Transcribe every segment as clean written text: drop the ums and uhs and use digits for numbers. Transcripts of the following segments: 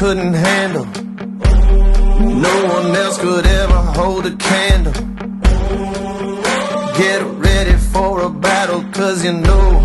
couldn't handle. No one else could ever hold a candle. Get ready for a battle, 'cause you know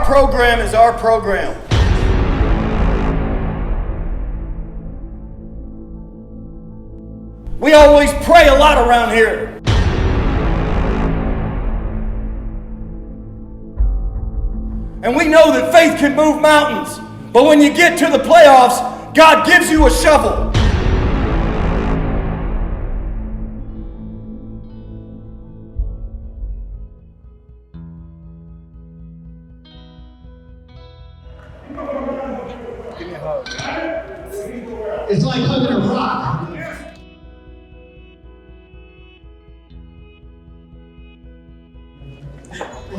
program is our program. We always pray a lot around here. And we know that faith can move mountains, but when you get to the playoffs, God gives you a shovel. It's like hugging a rock.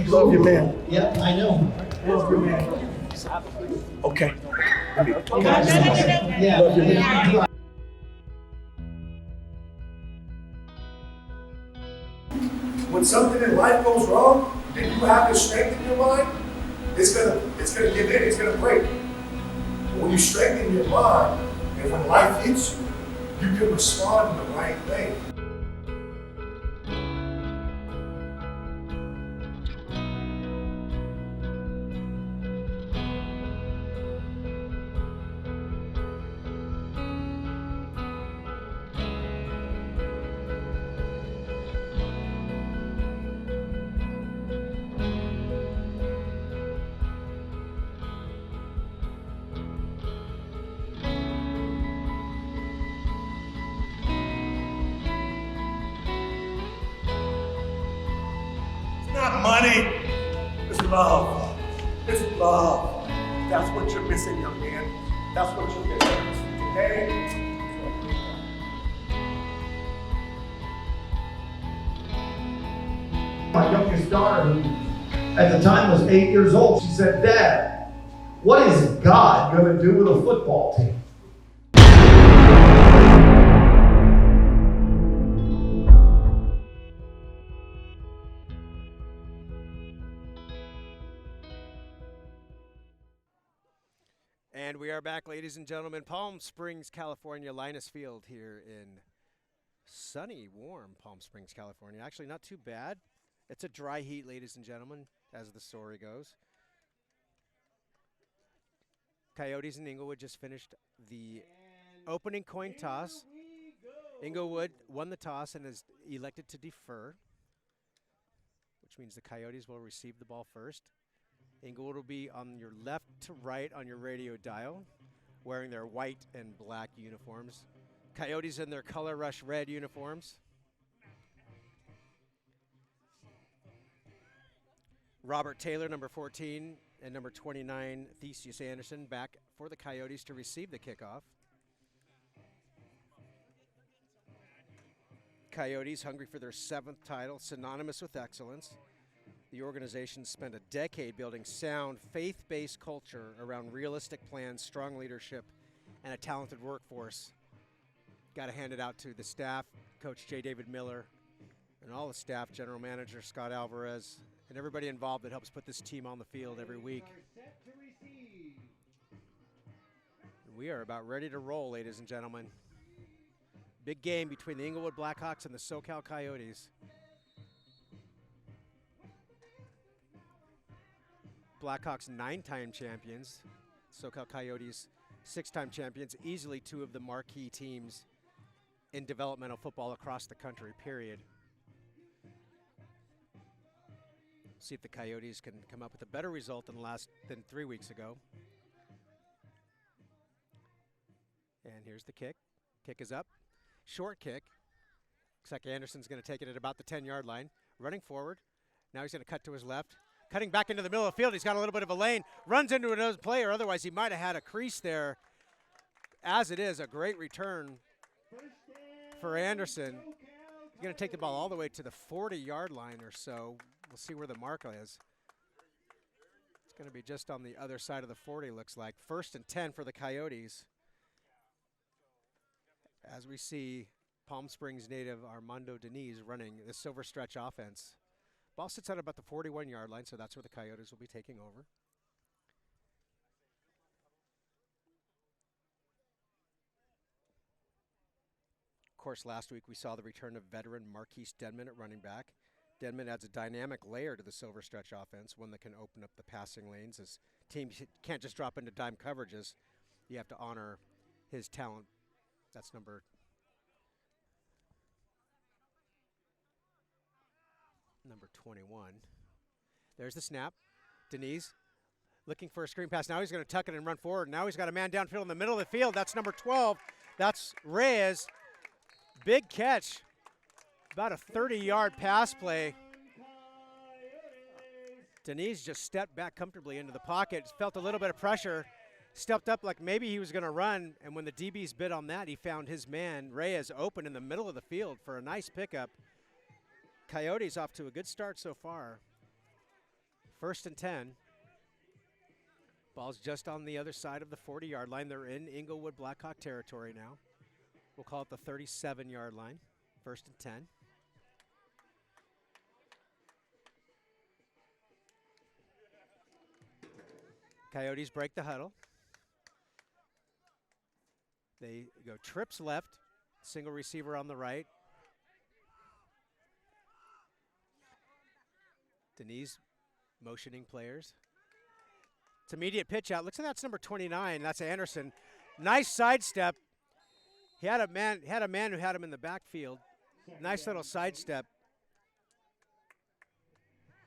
Love you, man. Yep, I know. Love you, man. Okay. Yeah. Love you, man. When something in life goes wrong, and you have the strength in your mind, it's gonna give in, it's gonna break. But when you strengthen your mind, and when life hits you, you can respond in the right way. Not money. It's love. It's love. That's what you're missing, young man. That's what you're missing. Okay? My youngest daughter, who at the time was 8 years old, she said, "Dad, what is God going to do with a football team?" And we are back, ladies and gentlemen. Palm Springs, California, Linus Field here in sunny, warm Palm Springs, California. Actually, not too bad. It's a dry heat, ladies and gentlemen, as the story goes. Coyotes and Inglewood just finished the opening coin toss. Inglewood won the toss and is elected to defer, which means the Coyotes will receive the ball first. Inglewood will be on your left to right on your radio dial, wearing their white and black uniforms. Coyotes in their Color Rush red uniforms. Robert Taylor, number 14, and number 29, Theseus Anderson, back for the Coyotes to receive the kickoff. Coyotes hungry for their 7th title, synonymous with excellence. The organization spent a decade building sound, faith-based culture around realistic plans, strong leadership, and a talented workforce. Got to hand it out to the staff, Coach J. David Miller, and all the staff, General Manager Scott Alvarez, and everybody involved that helps put this team on the field every week. We are about ready to roll, ladies and gentlemen. Big game between the Inglewood Blackhawks and the SoCal Coyotes. Blackhawks 9-time champions, SoCal Coyotes 6-time champions, easily 2 of the marquee teams in developmental football across the country, period. See if the Coyotes can come up with a better result than 3 weeks ago. And here's the kick. Kick is up. Short kick. Looks like Anderson's going to take it at about the 10-yard line. Running forward. Now he's going to cut to his left. Cutting back into the middle of the field. He's got a little bit of a lane. Runs into another player. Otherwise, he might have had a crease there. As it is, a great return for Anderson. He's going to take the ball all the way to the 40-yard line or so. We'll see where the mark is. It's going to be just on the other side of the 40, looks like. 1st and 10 for the Coyotes. As we see Palm Springs native Armando Deniz running the Silver Stretch offense. Ball sits at about the 41-yard line, so that's where the Coyotes will be taking over. Of course, last week we saw the return of veteran Marquise Denman at running back. Denman adds a dynamic layer to the Silver Stretch offense, one that can open up the passing lanes, as teams can't just drop into dime coverages. You have to honor his talent. That's number 21. There's the snap. Deniz looking for a screen pass. Now he's going to tuck it and run forward. Now he's got a man downfield in the middle of the field. That's number 12. That's Reyes. Big catch. About a 30-yard pass play. Deniz just stepped back comfortably into the pocket. Felt a little bit of pressure. Stepped up like maybe he was going to run. And when the DBs bid on that, he found his man, Reyes, open in the middle of the field for a nice pickup. Coyotes off to a good start so far. 1st and 10. Ball's just on the other side of the 40-yard line. They're in Inglewood Blackhawk territory now. We'll call it the 37-yard line. 1st and 10. Coyotes break the huddle. They go trips left, single receiver on the right. Deniz motioning players. It's immediate pitch out. Looks like that's number 29. That's Anderson. Nice sidestep. He had a man who had him in the backfield. Nice little sidestep.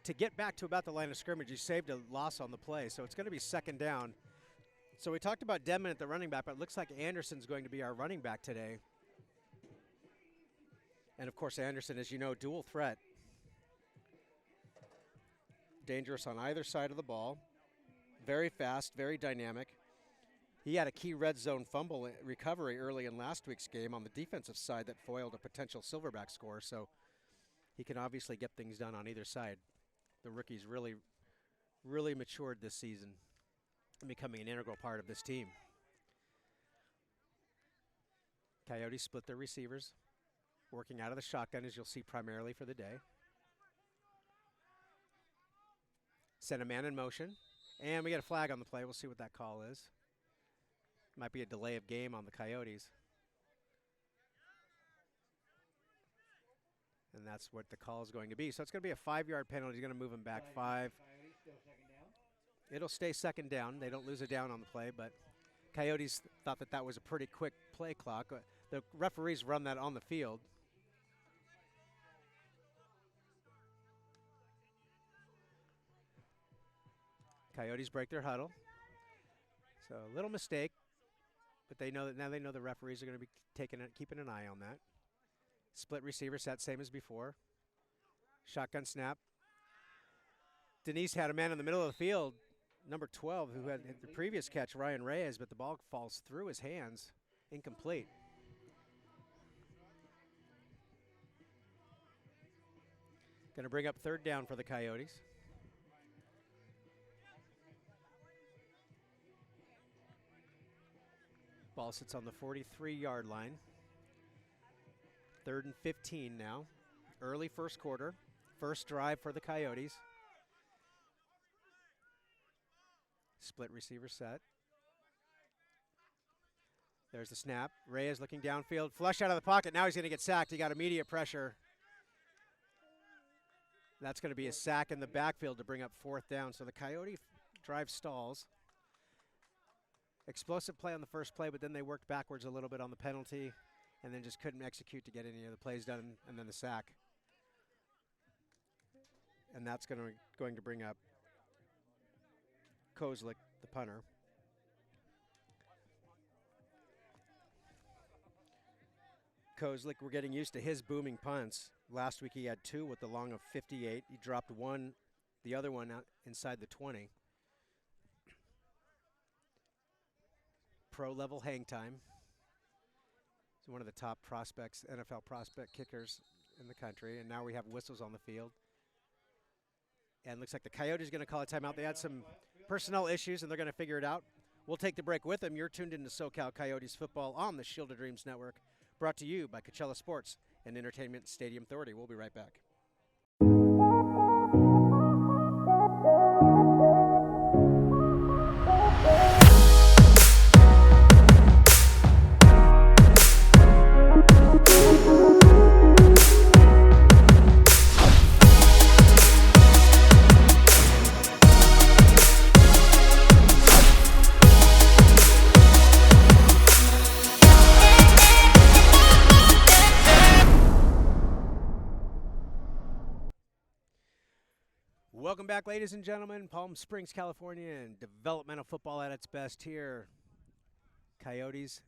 To get back to about the line of scrimmage, he saved a loss on the play, so it's going to be 2nd down. So we talked about Denman at the running back, but it looks like Anderson's going to be our running back today. And, of course, Anderson, as you know, dual threat. Dangerous on either side of the ball. Very fast, very dynamic. He had a key red zone fumble recovery early in last week's game on the defensive side that foiled a potential Silverback score, so he can obviously get things done on either side. The rookie's really matured this season and becoming an integral part of this team. Coyotes split their receivers, working out of the shotgun, as you'll see primarily for the day. Send a man in motion, and we get a flag on the play. We'll see what that call is. Might be a delay of game on the Coyotes. And that's what the call is going to be. So it's going to be a 5-yard penalty. He's going to move him back 5. It'll stay 2nd down. They don't lose a down on the play, but Coyotes thought that that was a pretty quick play clock. The referees run that on the field. Coyotes break their huddle. So a little mistake, but they know that now they know the referees are going to be keeping an eye on that. Split receiver set, same as before. Shotgun snap. Deniz had a man in the middle of the field, number 12, who had the previous catch, Ryan Reyes, but the ball falls through his hands, incomplete. Going to bring up 3rd down for the Coyotes. Ball sits on the 43-yard line. 3rd and 15 now. Early first quarter. First drive for the Coyotes. Split receiver set. There's the snap. Reyes looking downfield. Flush out of the pocket. Now he's going to get sacked. He got immediate pressure. That's going to be a sack in the backfield to bring up 4th down. So the Coyote drive stalls. Explosive play on the first play, but then they worked backwards a little bit on the penalty and then just couldn't execute to get any of the plays done, and then the sack. and that's going to bring up Kozlik, the punter. Kozlik, we're getting used to his booming punts. Last week he had 2 with the long of 58. He dropped one, the other one out inside the 20. Pro level hang time. He's one of the top prospects, NFL prospect kickers in the country, and now we have whistles on the field. And looks like the Coyotes are going to call a timeout. They had some personnel issues, and they're going to figure it out. We'll take the break with them. You're tuned into SoCal Coyotes football on the Shield of Dreams Network, brought to you by Coachella Sports and Entertainment Stadium Authority. We'll be right back. Welcome back, ladies and gentlemen. Palm Springs, California, and developmental football at its best here. Coyotes,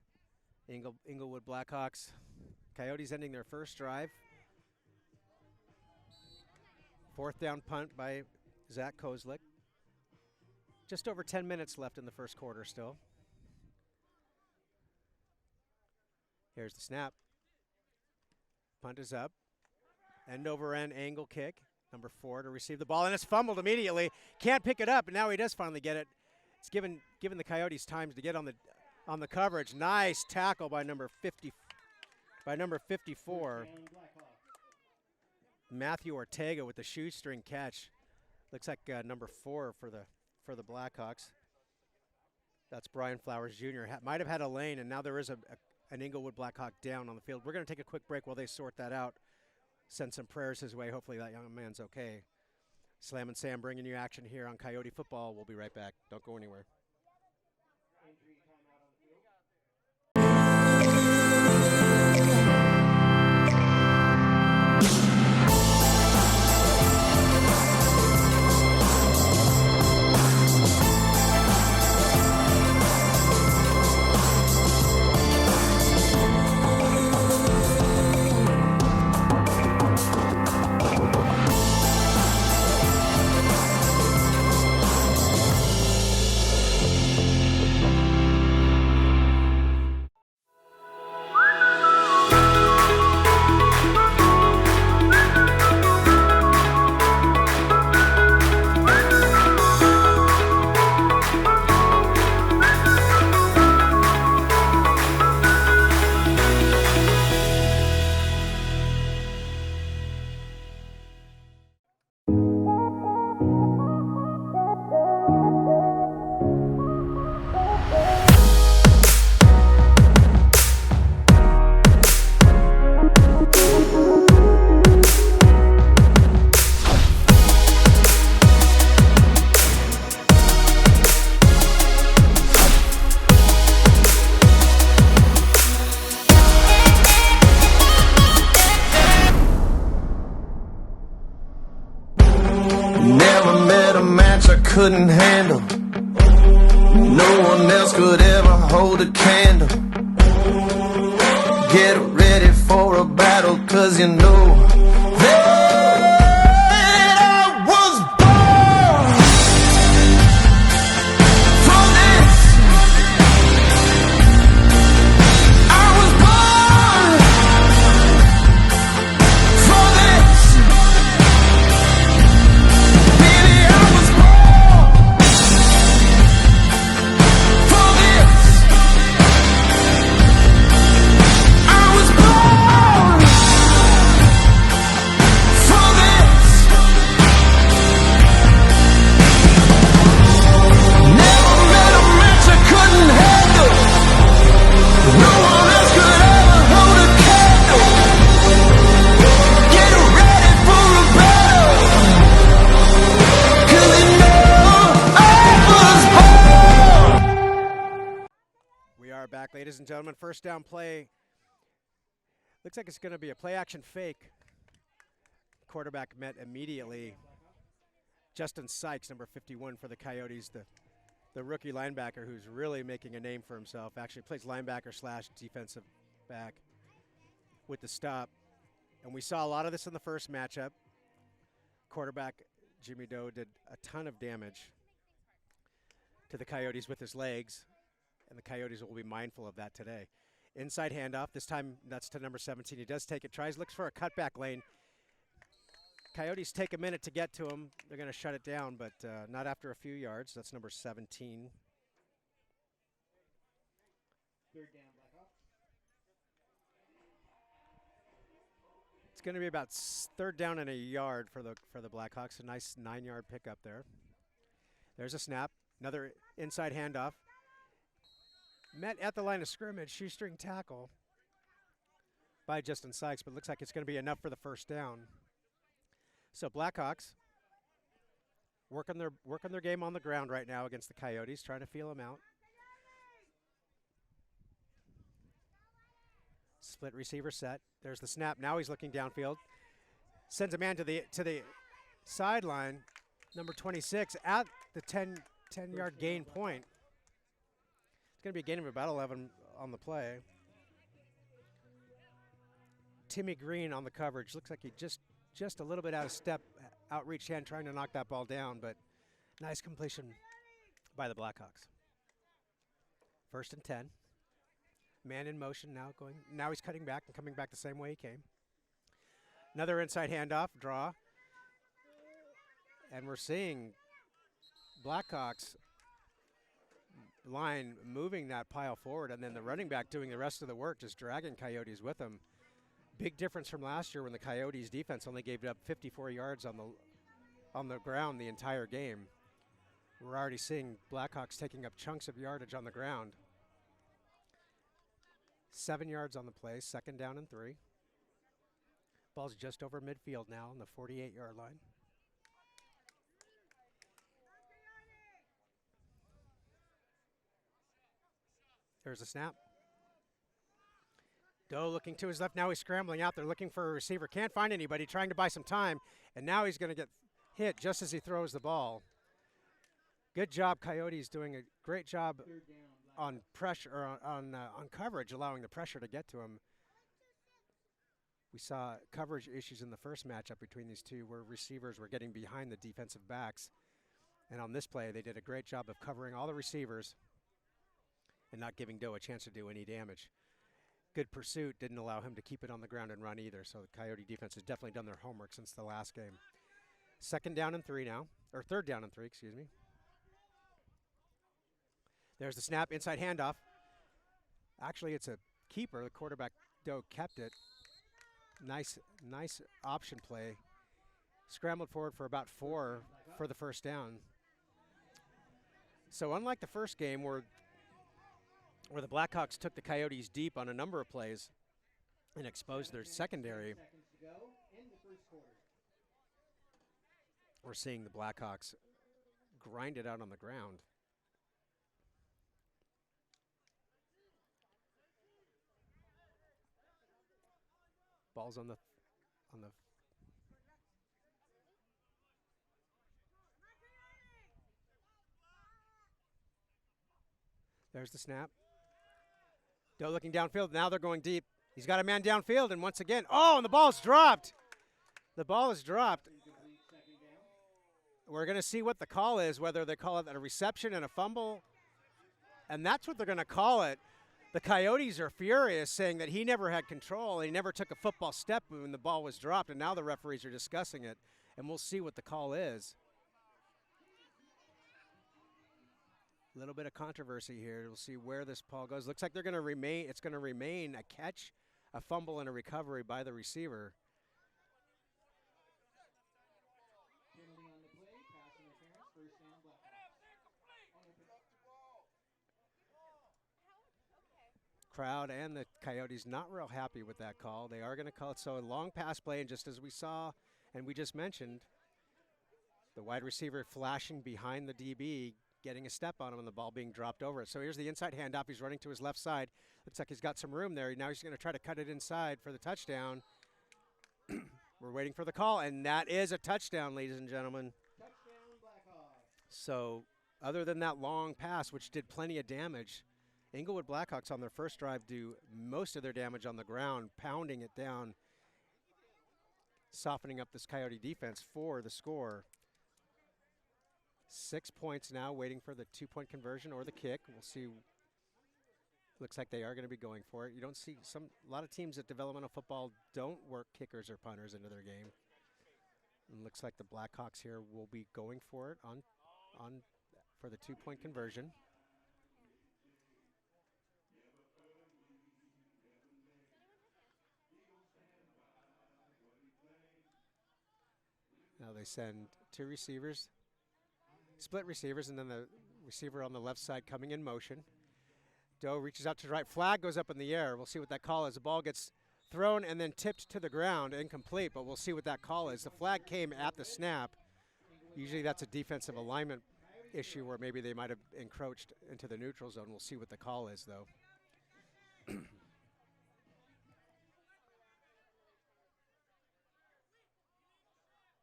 Inglewood Blackhawks. Coyotes ending their first drive. 4th down punt by Zach Kozlik. Just over 10 minutes left in the first quarter still. Here's the snap. Punt is up. End over end angle kick. Number 4 to receive the ball, and it's fumbled immediately. Can't pick it up, and now he does finally get it. It's given the Coyotes time to get on the coverage. Nice tackle by number 54. Matthew Ortega with the shoestring catch. Looks like number 4 for the Blackhawks. That's Brian Flowers Jr. Might have had a lane, and now there is an Inglewood Blackhawk down on the field. We're going to take a quick break while they sort that out. Send some prayers his way. Hopefully that young man's okay. Slammin Sam bringing you action here on Coyote football. We'll be right back. Don't go anywhere. Couldn't handle. No one else could ever hold a candle. Get ready for a battle, 'cause you know that I was born for this. I was born for this. Baby, I was born for this. I was born for this. Never met a match I couldn't handle. No one else could ever hold a candle. Get ready for a battle, 'cause you know I was born. We are back, ladies and gentlemen. First down play. Looks like it's going to be a play action fake. Quarterback met immediately Justin Sykes, number 51 for the Coyotes, the rookie linebacker who's really making a name for himself. Actually plays linebacker / defensive back with the stop. And we saw a lot of this in the first matchup. Quarterback Jimmy Doe did a ton of damage to the Coyotes with his legs, and the Coyotes will be mindful of that today. Inside handoff, this time that's to number 17. He does take it, looks for a cutback lane. Coyotes take a minute to get to him. They're going to shut it down, but not after a few yards. That's number 17. Third down, Blackhawks. It's going to be about third down and a yard for the Blackhawks. A nice 9-yard pickup there. There's a snap. Another inside handoff. Met at the line of scrimmage, shoestring tackle by Justin Sykes, but looks like it's going to be enough for the first down. So Blackhawks working their game on the ground right now against the Coyotes, trying to feel them out. Split receiver set. There's the snap. Now he's looking downfield. Sends a man to the sideline. Number 26 at the 10-yard gain point. It's going to be a gain of about 11 on the play. Timmy Green on the coverage. Looks like he just a little bit out of step, outreach hand trying to knock that ball down, but nice completion by the Blackhawks. 1st and 10. Man in motion now going. Now he's cutting back and coming back the same way he came. Another inside handoff, draw. And we're seeing Blackhawks line moving that pile forward, and then the running back doing the rest of the work, just dragging Coyotes with him. Big difference from last year when the Coyotes defense only gave up 54 yards on the ground the entire game. We're already seeing Blackhawks taking up chunks of yardage on the ground. 7 yards on the play, 2nd down and 3. Ball's just over midfield now on the 48-yard line. There's a snap. Doe looking to his left. Now he's scrambling out there looking for a receiver. Can't find anybody, trying to buy some time. And now he's going to get hit just as he throws the ball. Good job, Coyotes doing a great job on pressure, or on coverage, allowing the pressure to get to him. We saw coverage issues in the first matchup between these two where receivers were getting behind the defensive backs. And on this play, they did a great job of covering all the receivers and not giving Doe a chance to do any damage. Good pursuit didn't allow him to keep it on the ground and run either, so the Coyote defense has definitely done their homework since the last game. 2nd down and 3 now, or 3rd down and 3, excuse me. There's the snap, inside handoff. Actually, it's a keeper. The quarterback, Doe, kept it. Nice option play. Scrambled forward for about 4 for the first down. So unlike the first game where the Blackhawks took the Coyotes deep on a number of plays and exposed their secondary, we're seeing the Blackhawks grind it out on the ground. Ball's on the There's the snap. Doe looking downfield. Now they're going deep. He's got a man downfield, and once again, and the ball's dropped. The ball is dropped. We're going to see what the call is, whether they call it a reception and a fumble, and that's what they're going to call it. The Coyotes are furious, saying that he never had control. He never took a football step when the ball was dropped, and now the referees are discussing it, and we'll see what the call is. A little bit of controversy here. We'll see where this ball goes. Looks like they're going to remain. It's going to remain a catch, a fumble, and a recovery by the receiver. Penalty on the play, pass interference, first down, Blackhawks. Crowd and the Coyotes not real happy with that call. They are going to call it. So a long pass play, and just as we saw and we just mentioned, the wide receiver flashing behind the DB, getting a step on him and the ball being dropped over it. So here's the inside handoff. He's running to his left side. Looks like he's got some room there. Now he's going to try to cut it inside for the touchdown. We're waiting for the call, and that is a touchdown, ladies and gentlemen. Touchdown, So other than that long pass, which did plenty of damage, Inglewood Blackhawks on their first drive do most of their damage on the ground, pounding it down, softening up this Coyote defense for the score. 6 points now, waiting for the 2-point conversion or the kick. We'll see. Looks like they are going to be going for it. You don't see a lot of teams at developmental football don't work kickers or punters into their game. And looks like the Blackhawks here will be going for it for the 2-point conversion. Now they send 2 receivers, split receivers, and then the receiver on the left side coming in motion. Doe reaches out to the right. Flag goes up in the air. We'll see what that call is. The ball gets thrown and then tipped to the ground, incomplete, but we'll see what that call is. The flag came at the snap. Usually that's a defensive alignment issue where maybe they might have encroached into the neutral zone. We'll see what the call is, though.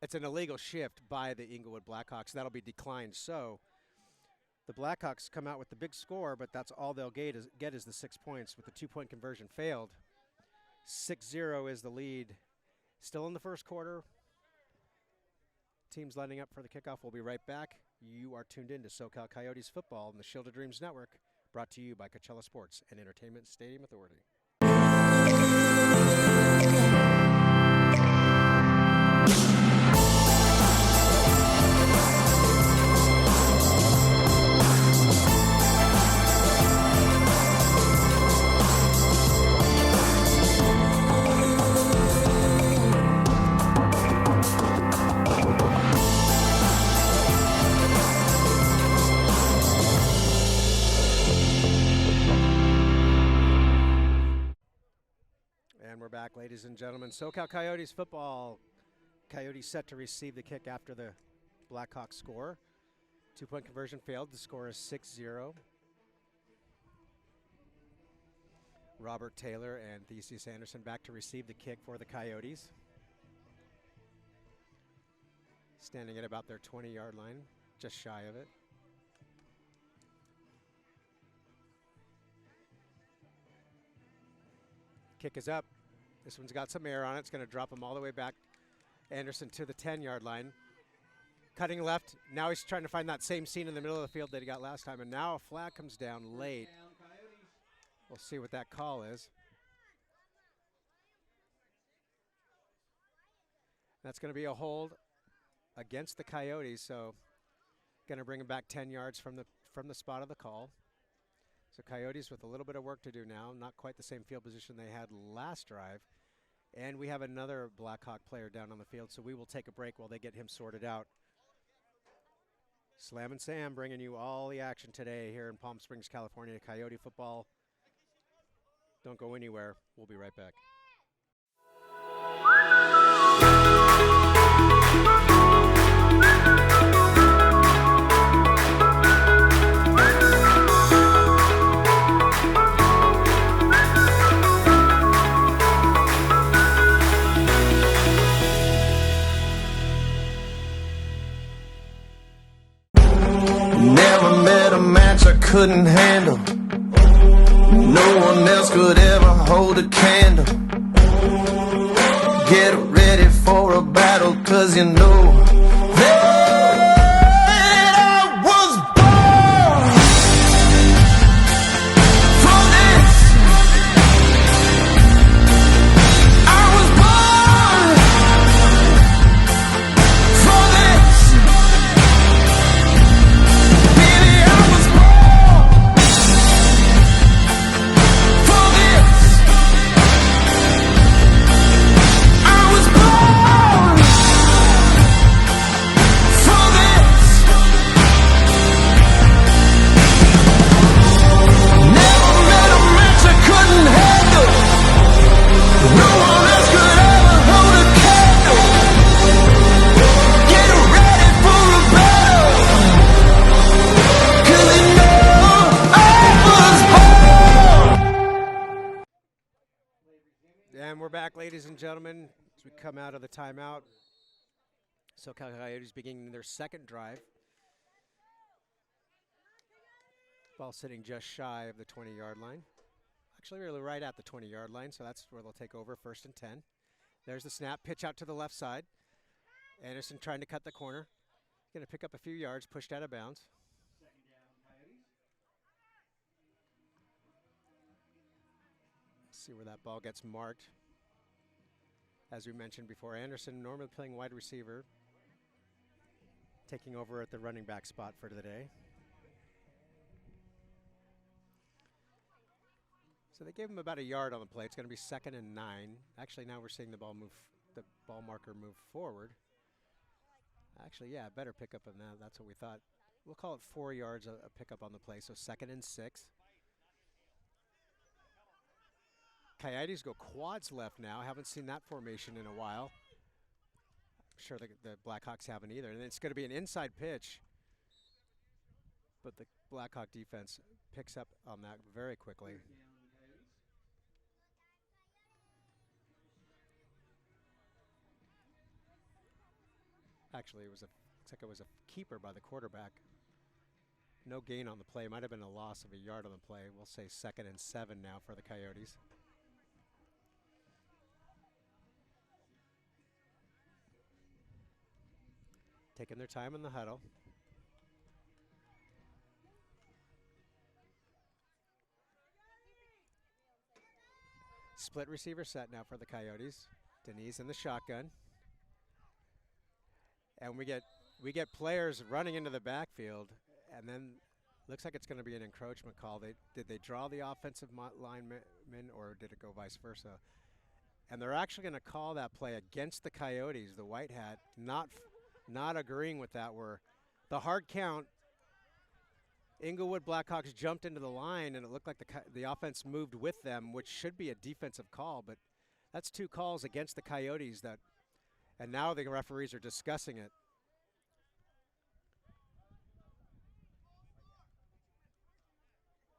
It's an illegal shift by the Inglewood Blackhawks. That'll be declined. So the Blackhawks come out with the big score, but that's all they'll get is the 6 points with the 2-point conversion failed. 6-0 is the lead. Still in the first quarter. Teams lining up for the kickoff. We'll be right back. You are tuned in to SoCal Coyotes football on the Shield of Dreams Network, brought to you by Coachella Sports and Entertainment Stadium Authority. Back, ladies and gentlemen. SoCal Coyotes football. Coyotes set to receive the kick after the Blackhawks score. 2-point conversion failed. The score is 6-0. Robert Taylor and Theseus Anderson back to receive the kick for the Coyotes. Standing at about their 20-yard line, just shy of it. Kick is up. This one's got some air on it. It's going to drop him all the way back. Anderson to the 10-yard line. Cutting left. Now he's trying to find that same scene in the middle of the field that he got last time. And now a flag comes down late. We'll see what that call is. That's going to be a hold against the Coyotes. So going to bring him back 10 yards from the spot of the call. So Coyotes with a little bit of work to do now. Not quite the same field position they had last drive. And we have another Blackhawk player down on the field, so we will take a break while they get him sorted out. Slammin Sam bringing you all the action today here in Palm Springs, California. Coyote football. Don't go anywhere. We'll be right back. Never met a match I couldn't handle. No one else could ever hold a candle. Get ready for a battle, 'cause you know that I was born for this. I was born for this. Baby, I was born for this. I was born for this. Never met a match I couldn't handle. No one else could ever hold a candle. Get ready for a battle, 'cause you know I was born. And we're back, ladies and gentlemen, as we come out of the timeout. SoCal Coyotes beginning their second drive. Ball sitting just shy of the 20-yard line. Actually, really right at the 20-yard line, so that's where they'll take over, 1st and 10. There's the snap, pitch out to the left side. Anderson trying to cut the corner. Going to pick up a few yards, pushed out of bounds. Second down, Coyotes. See where that ball gets marked. As we mentioned before, Anderson normally playing wide receiver, taking over at the running back spot for today. So they gave him about a yard on the play. It's going to be 2nd and 9. Actually, now we're seeing the ball marker move forward. Actually, yeah, better pickup than that. That's what we thought. We'll call it 4 yards a pickup on the play, so 2nd and 6. Coyotes go quads left now. Haven't seen that formation in a while. I'm sure the Blackhawks haven't either. And it's going to be an inside pitch, but the Blackhawk defense picks up on that very quickly. Third down, Coyotes. Actually, looks like it was a keeper by the quarterback. No gain on the play. Might have been a loss of a yard on the play. We'll say 2nd and 7 now for the Coyotes. Taking their time in the huddle. Split receiver set now for the Coyotes. Deniz in the shotgun. And we get players running into the backfield, and then looks like it's going to be an encroachment call. Did they draw the offensive lineman, or did it go vice versa? And they're actually going to call that play against the Coyotes, the white hat, not agreeing with that. Where the hard count, Inglewood Blackhawks jumped into the line, and it looked like the offense moved with them, which should be a defensive call, but that's 2 calls against the Coyotes and now the referees are discussing it.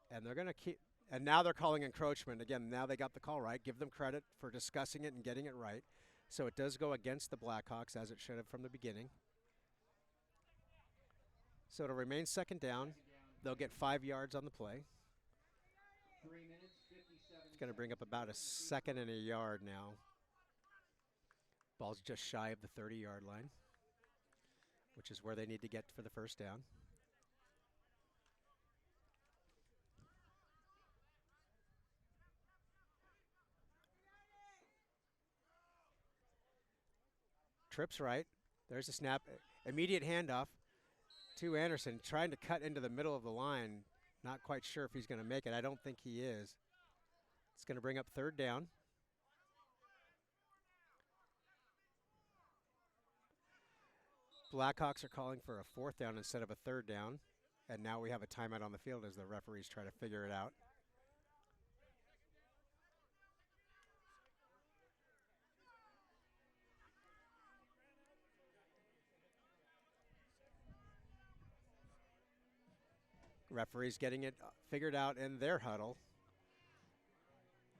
And they're going to and now they're calling encroachment. Again, now they got the call right. Give them credit for discussing it and getting it right. So it does go against the Blackhawks, as it should have from the beginning. So it'll remain 2nd down. They'll get 5 yards on the play. 3 minutes, 57 It's going to bring up about a 2nd and a yard now. Ball's just shy of the 30-yard line, which is where they need to get for the 1st down. Trips right. There's a snap. Immediate handoff to Anderson, trying to cut into the middle of the line. Not quite sure if he's going to make it. I don't think he is. It's going to bring up 3rd down. Blackhawks are calling for a 4th down instead of a 3rd down. And now we have a timeout on the field as the referees try to figure it out. Referees getting it figured out in their huddle.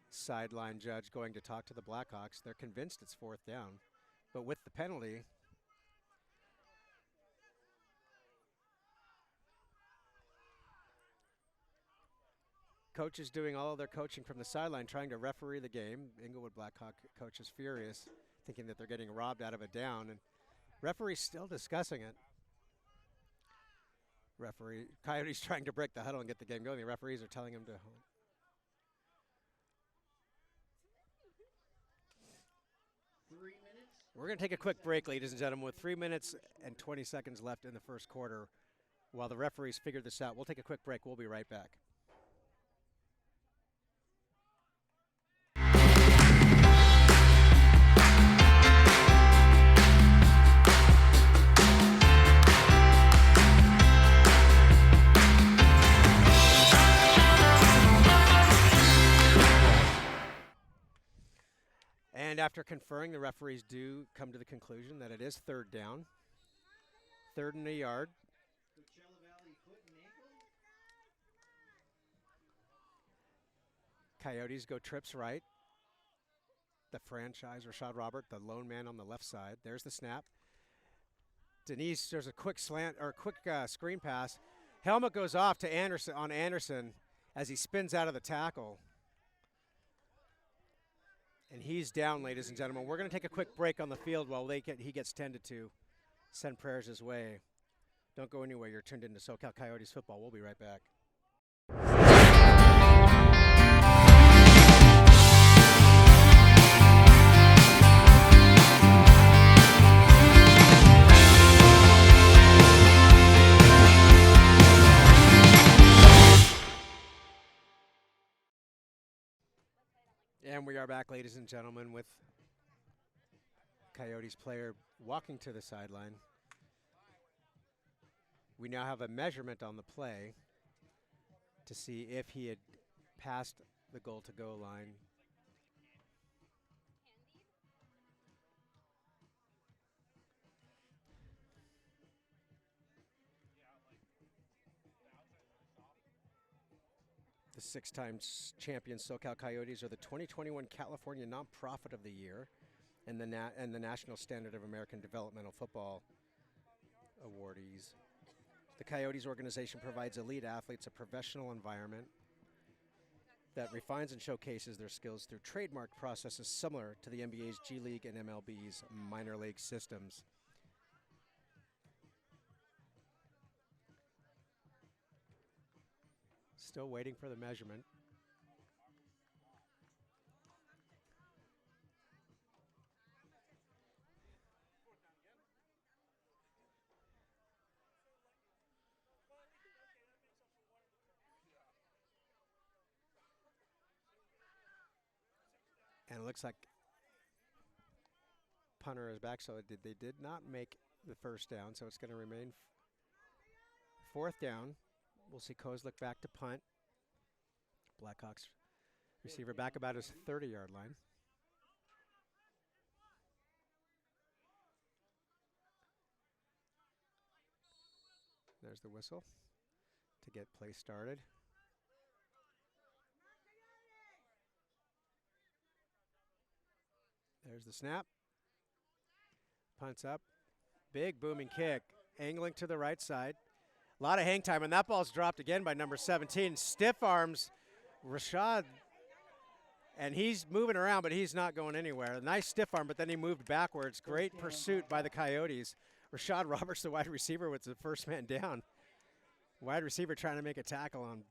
Sideline judge going to talk to the Blackhawks. They're convinced it's 4th down, but with the penalty, coaches doing all of their coaching from the sideline, trying to referee the game. Inglewood Blackhawk coach is furious, thinking that they're getting robbed out of a down, and referees still discussing it. Coyotes trying to break the huddle and get the game going. The referees are telling him to. We're going to take a quick break, ladies and gentlemen, with 3 minutes and 20 seconds left in the 1st quarter. While the referees figure this out, we'll take a quick break. We'll be right back. And after conferring, the referees do come to the conclusion that it is 3rd down. 3rd and a yard. Coachella Valley foot and ankle. Coyotes go trips right. The franchise, Rashad Robert, the lone man on the left side. There's the snap. Deniz, there's a quick slant or quick screen pass. Helmet goes off to Anderson as he spins out of the tackle. And he's down, ladies and gentlemen. We're going to take a quick break on the field while he gets tended to. Send prayers his way. Don't go anywhere. You're tuned into SoCal Coyotes football. We'll be right back. And we are back, ladies and gentlemen, with Coyotes player walking to the sideline. We now have a measurement on the play to see if he had passed the goal-to-go line. The 6-time champion SoCal Coyotes are the 2021 California Nonprofit of the Year and the National Standard of American Developmental Football awardees. The Coyotes organization provides elite athletes a professional environment that refines and showcases their skills through trademark processes similar to the NBA's G League and MLB's minor league systems. Still waiting for the measurement. And it looks like punter is back, so they did not make the first down, so it's going to remain fourth down. We'll see Kozlik back to punt. Blackhawks receiver back about his 30-yard line. There's the whistle to get play started. There's the snap. Punts up. Big booming kick. Angling to the right side. A lot of hang time, and that ball's dropped again by number 17. Stiff arms Rashad, and he's moving around, but he's not going anywhere. A nice stiff arm, but then he moved backwards. Great pursuit by the Coyotes. Rashad Roberts, the wide receiver, was the first man down. Wide receiver trying to make a tackle on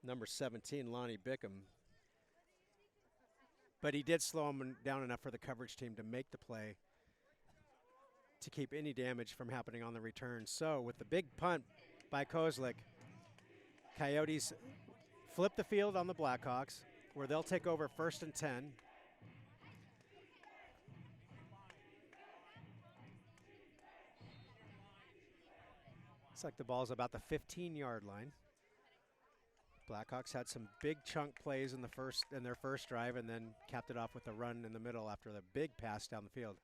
number 17, Lonnie Bickham. But he did slow him down enough for the coverage team to make the play to keep any damage from happening on the return. So with the big punt by Kozlik, Coyotes flip the field on the Blackhawks, where they'll take over 1st and 10. Looks like the ball's about the 15-yard line. Blackhawks had some big chunk plays in their first drive, and then capped it off with a run in the middle after the big pass down the field.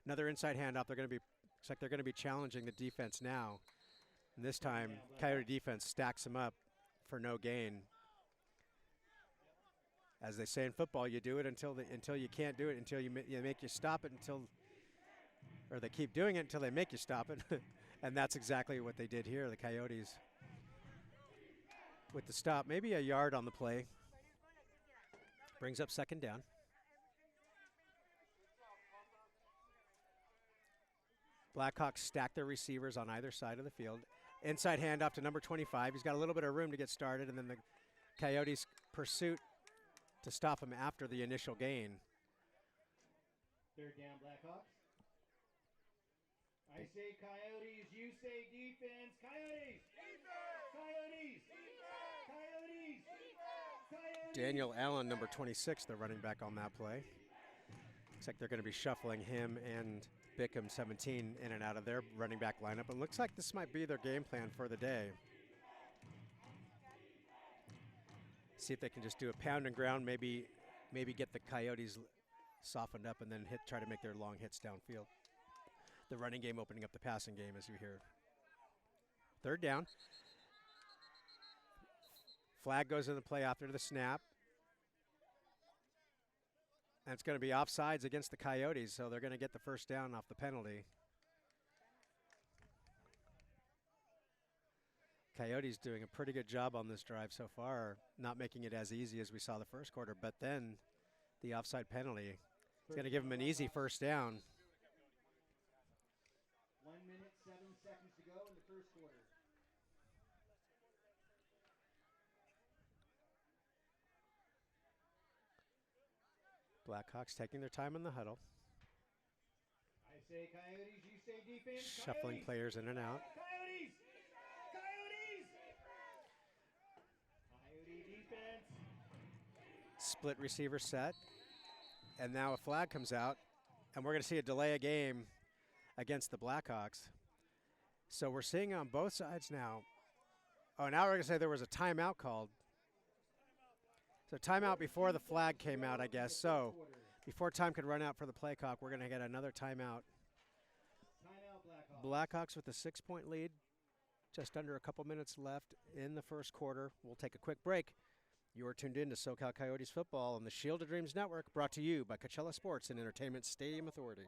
Another inside handoff. Looks like they're going to be challenging the defense now. And this time, Coyote defense stacks them up for no gain. As they say in football, you do it until you can't do it, until you make you stop it, or they keep doing it until they make you stop it. And that's exactly what they did here, the Coyotes. With the stop, maybe a yard on the play. Brings up 2nd down. Blackhawks stack their receivers on either side of the field. Inside handoff to number 25. He's got a little bit of room to get started, and then the Coyotes' pursuit to stop him after the initial gain. 3rd down, Blackhawks. I say Coyotes, you say defense. Coyotes! Defense! Coyotes! Defense! Coyotes! Defense! Coyotes! Daniel Allen, number 26, the running back on that play. Looks like they're going to be shuffling him and Bickham, 17, in and out of their running back lineup. It looks like this might be their game plan for the day. See if they can just do a pound and ground, maybe get the Coyotes softened up and then try to make their long hits downfield. The running game opening up the passing game, as you hear. 3rd down. Flag goes into play after the snap. And it's going to be offsides against the Coyotes, so they're going to get the 1st down off the penalty. Coyotes doing a pretty good job on this drive so far, not making it as easy as we saw the first quarter, but then the offside penalty is going to give them an easy first down. 1 minute, 7 seconds to go in the first quarter. Blackhawks taking their time in the huddle, I say Coyotes, you say defense. shuffling Coyotes. players in and out. Coyotes! Coyotes! Coyote defense. Split receiver set, and now a flag comes out, and we're going to see a delay of game against the Blackhawks. So we're seeing on both sides now. Oh, now we're going to say there was a timeout called. So timeout before the flag came out, I guess. So before time could run out for the play clock, we're going to get another timeout. Timeout Blackhawks with a 6-point lead. Just under a couple minutes left in the first quarter. We'll take a quick break. You are tuned in to SoCal Coyotes football on the Shield of Dreams Network, brought to you by Coachella Sports and Entertainment Stadium Authority.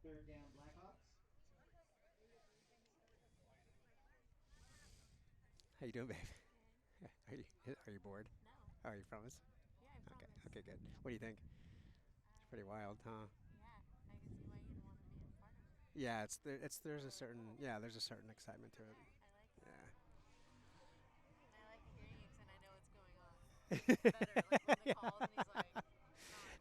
Third down, Blackhawks. How you doing, babe? Are you bored? No. Are you promise? Yeah, I promise. Okay, good. What do you think? It's pretty wild, huh? Yeah, I can see why you'd want to be a part of it. Yeah, there's a certain excitement to it. I like hearing it because then I know what's going on. Better, like when they call and he's like,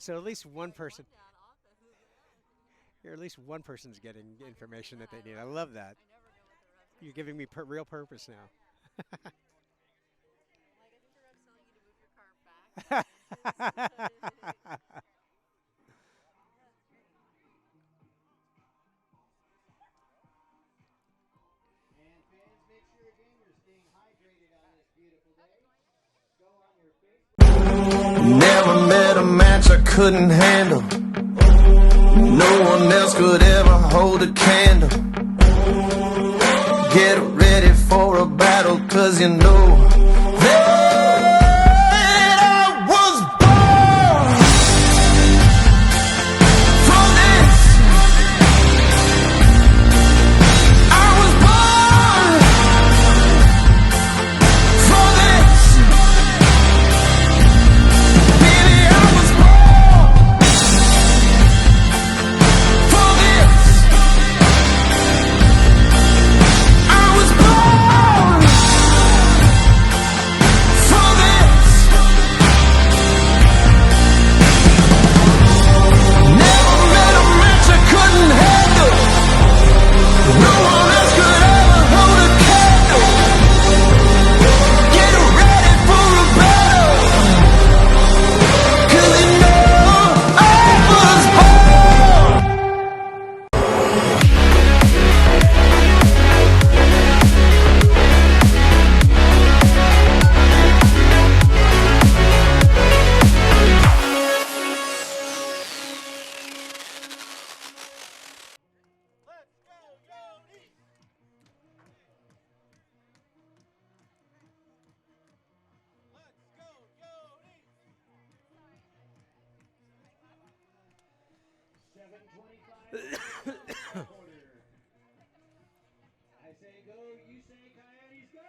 So at least one person, down offense. or at least one person's getting information that they need. I love that. I never know what the refs You're giving me real purpose now. like. I think the ref's telling you to move your car back. And fans, make sure again you're staying hydrated on this beautiful day. Go on your Facebook. Never met a match I couldn't handle. No one else could ever hold a candle. Get ready for a battle, 'cause you know that I was born for this. I was born for this. Baby, I was born for this. I was born 7:25 quarter. I say go, you say Coyotes go. Go!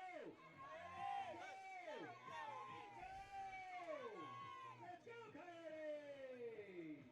Go! Let's go, Coyotes!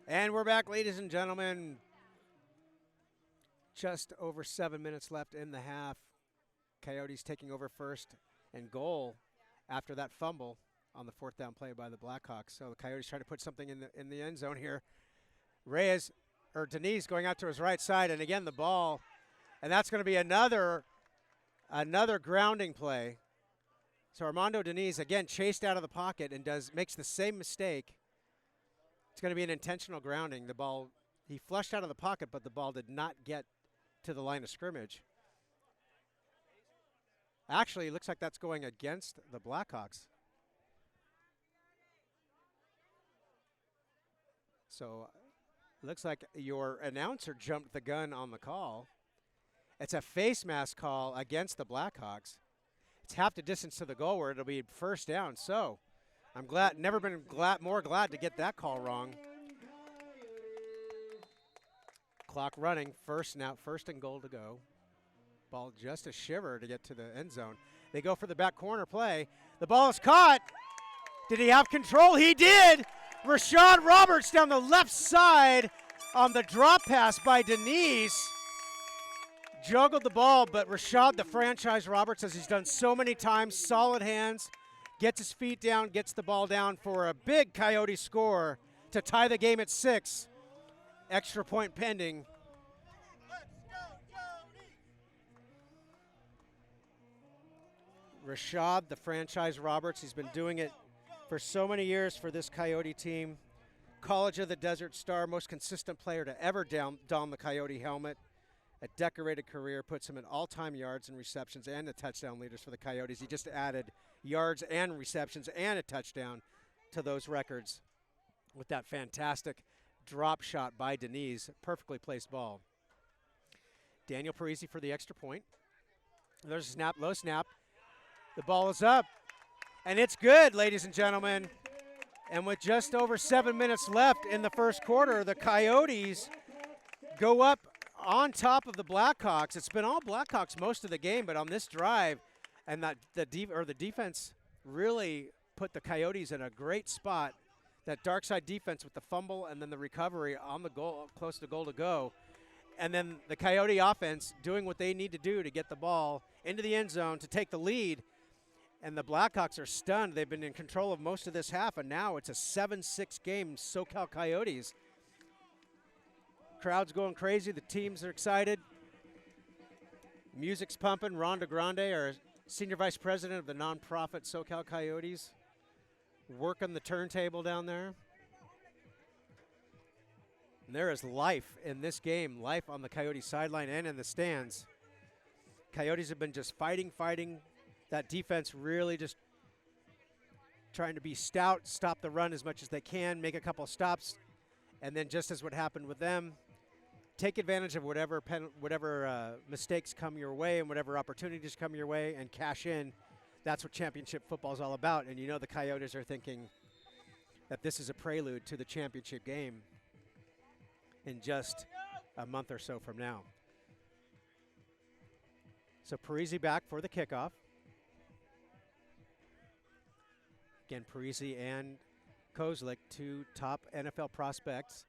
And we're back, ladies and gentlemen. Just over 7 minutes left in the half. Coyotes taking over first and goal after that fumble on the fourth down play by the Blackhawks. So the Coyotes trying to put something in the end zone here. Deniz going out to his right side, and again the ball, and that's going to be another grounding play. So Armando Deniz again chased out of the pocket and makes the same mistake. It's going to be an intentional grounding. The ball, he flushed out of the pocket, but the ball did not get to the line of scrimmage. Actually, it looks like that's going against the Blackhawks. So it looks like your announcer jumped the gun on the call. It's a face mask call against the Blackhawks. It's half the distance to the goal where it'll be first down. So I'm never been more glad to get that call wrong. Clock running, first and goal to go. Ball just a shiver to get to the end zone. They go for the back corner play. The ball is caught. Did he have control? He did. Rashad Roberts down the left side on the drop pass by Deniz. Juggled the ball, but Rashad, the franchise Roberts, as he's done so many times, solid hands, gets his feet down, gets the ball down for a big Coyote score to tie the game at 6. Extra point pending. Rashad, the franchise Roberts, he's been doing it for so many years for this Coyote team. College of the Desert Star, most consistent player to ever don the Coyote helmet. A decorated career, puts him in all-time yards and receptions and the touchdown leaders for the Coyotes. He just added yards and receptions and a touchdown to those records with that fantastic drop shot by Deniz. Perfectly placed ball. Daniel Parisi for the extra point. There's a snap, low snap. The ball is up, and it's good, ladies and gentlemen. And with just over 7 minutes left in the first quarter, the Coyotes go up on top of the Blackhawks. It's been all Blackhawks most of the game, but on this drive, and the defense really put the Coyotes in a great spot. That dark side defense with the fumble and then the recovery on the goal, close to goal to go. And then the Coyote offense doing what they need to do to get the ball into the end zone to take the lead. And the Blackhawks are stunned. They've been in control of most of this half, and now it's a 7-6 game, SoCal Coyotes. Crowd's going crazy. The teams are excited. Music's pumping. Rhonda Grande, our senior vice president of the nonprofit SoCal Coyotes, working the turntable down there. And there is life in this game, life on the Coyotes sideline and in the stands. Coyotes have been just fighting. That defense really just trying to be stout, stop the run as much as they can, make a couple of stops, and then just as what happened with them, take advantage of whatever mistakes come your way and whatever opportunities come your way and cash in. That's what championship football is all about. And you know the Coyotes are thinking that this is a prelude to the championship game in just a month or so from now. So Parisi back for the kickoff. Again, Parisi and Kozlik, two top NFL prospects.